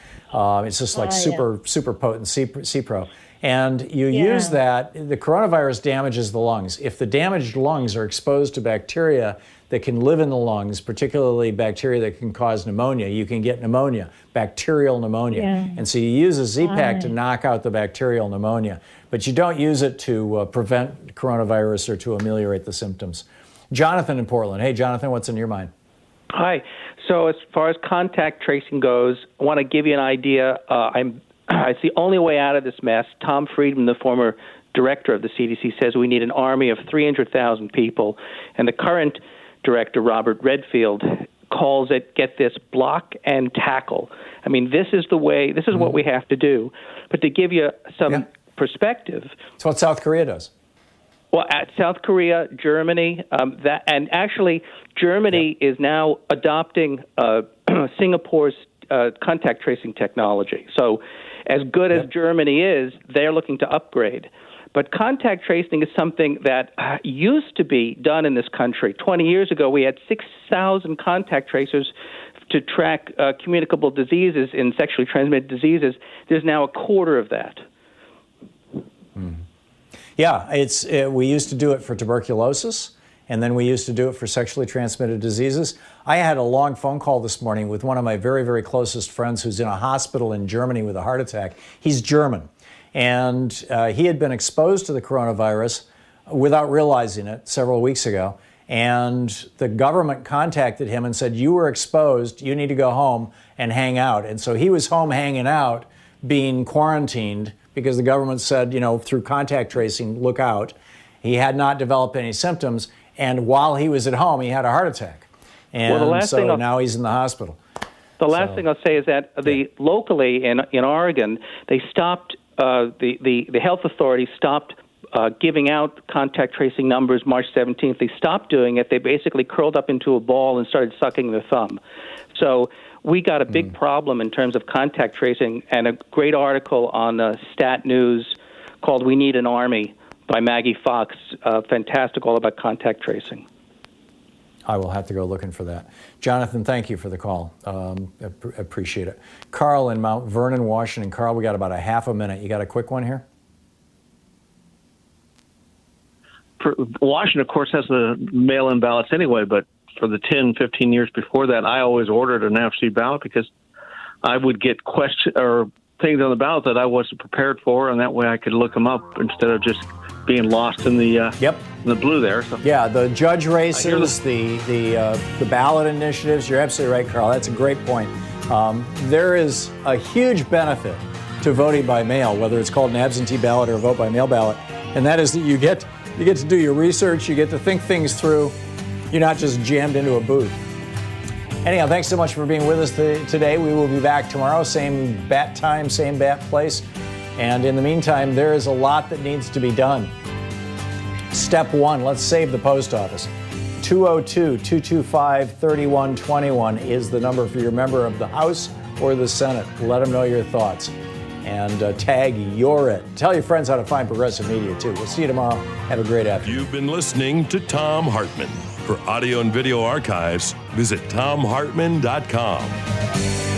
It's just like super potent Cipro. And you use that, the coronavirus damages the lungs. If the damaged lungs are exposed to bacteria that can live in the lungs, particularly bacteria that can cause pneumonia, you can get pneumonia, bacterial pneumonia. Yeah. And so you use a Z-Pack to knock out the bacterial pneumonia, but you don't use it to prevent coronavirus or to ameliorate the symptoms. Jonathan in Portland. Hey, Jonathan, what's in your mind? Hi. So as far as contact tracing goes, I want to give you an idea. It's the only way out of this mess. Tom Friedman, the former director of the CDC, says we need an army of 300,000 people. And the current director, Robert Redfield, calls it, get this, block and tackle. I mean, this is the way, this is what we have to do. But to give you some perspective. It's what South Korea does. Well, at South Korea, Germany, and actually Germany is now adopting Singapore's contact tracing technology. So as good as Germany is, they're looking to upgrade. But contact tracing is something that used to be done in this country. 20 years ago, we had 6,000 contact tracers to track communicable diseases and sexually transmitted diseases. There's now a quarter of that. Yeah, we used to do it for tuberculosis, and then we used to do it for sexually transmitted diseases. I had a long phone call this morning with one of my very, very closest friends who's in a hospital in Germany with a heart attack. He's German, and he had been exposed to the coronavirus without realizing it several weeks ago, and the government contacted him and said, you were exposed, you need to go home and hang out. And so he was home hanging out, being quarantined, because the government said, through contact tracing, look out. He had not developed any symptoms, and while he was at home, he had a heart attack. And now he's in the hospital. The last thing I'll say is that locally in Oregon, they stopped, the health authorities stopped giving out contact tracing numbers March 17th. They stopped doing it. They basically curled up into a ball and started sucking their thumb. So we got a big problem in terms of contact tracing, and a great article on Stat News called We Need an Army by Maggie Fox, fantastic, all about contact tracing. I will have to go looking for that. Jonathan, thank you for the call. Appreciate it. Carl in Mount Vernon, Washington. Carl, we got about a half a minute. You got a quick one here? Washington, of course, has the mail-in ballots anyway, but for the 10, 15 years before that, I always ordered an absentee ballot because I would get things on the ballot that I wasn't prepared for, and that way I could look them up instead of just being lost in the in the blue there. So. Yeah, the judge races, the ballot initiatives. You're absolutely right, Carl. That's a great point. There is a huge benefit to voting by mail, whether it's called an absentee ballot or a vote by mail ballot, and that is that you get to do your research, you get to think things through. You're not just jammed into a booth. Anyhow, thanks so much for being with us today. We will be back tomorrow, same bat time, same bat place. And in the meantime, there is a lot that needs to be done. Step one, let's save the post office. 202-225-3121 is the number for your member of the House or the Senate. Let them know your thoughts. And tag You're It. Tell your friends how to find Progressive Media, too. We'll see you tomorrow. Have a great afternoon. You've been listening to Thom Hartmann. For audio and video archives, visit thomhartmann.com.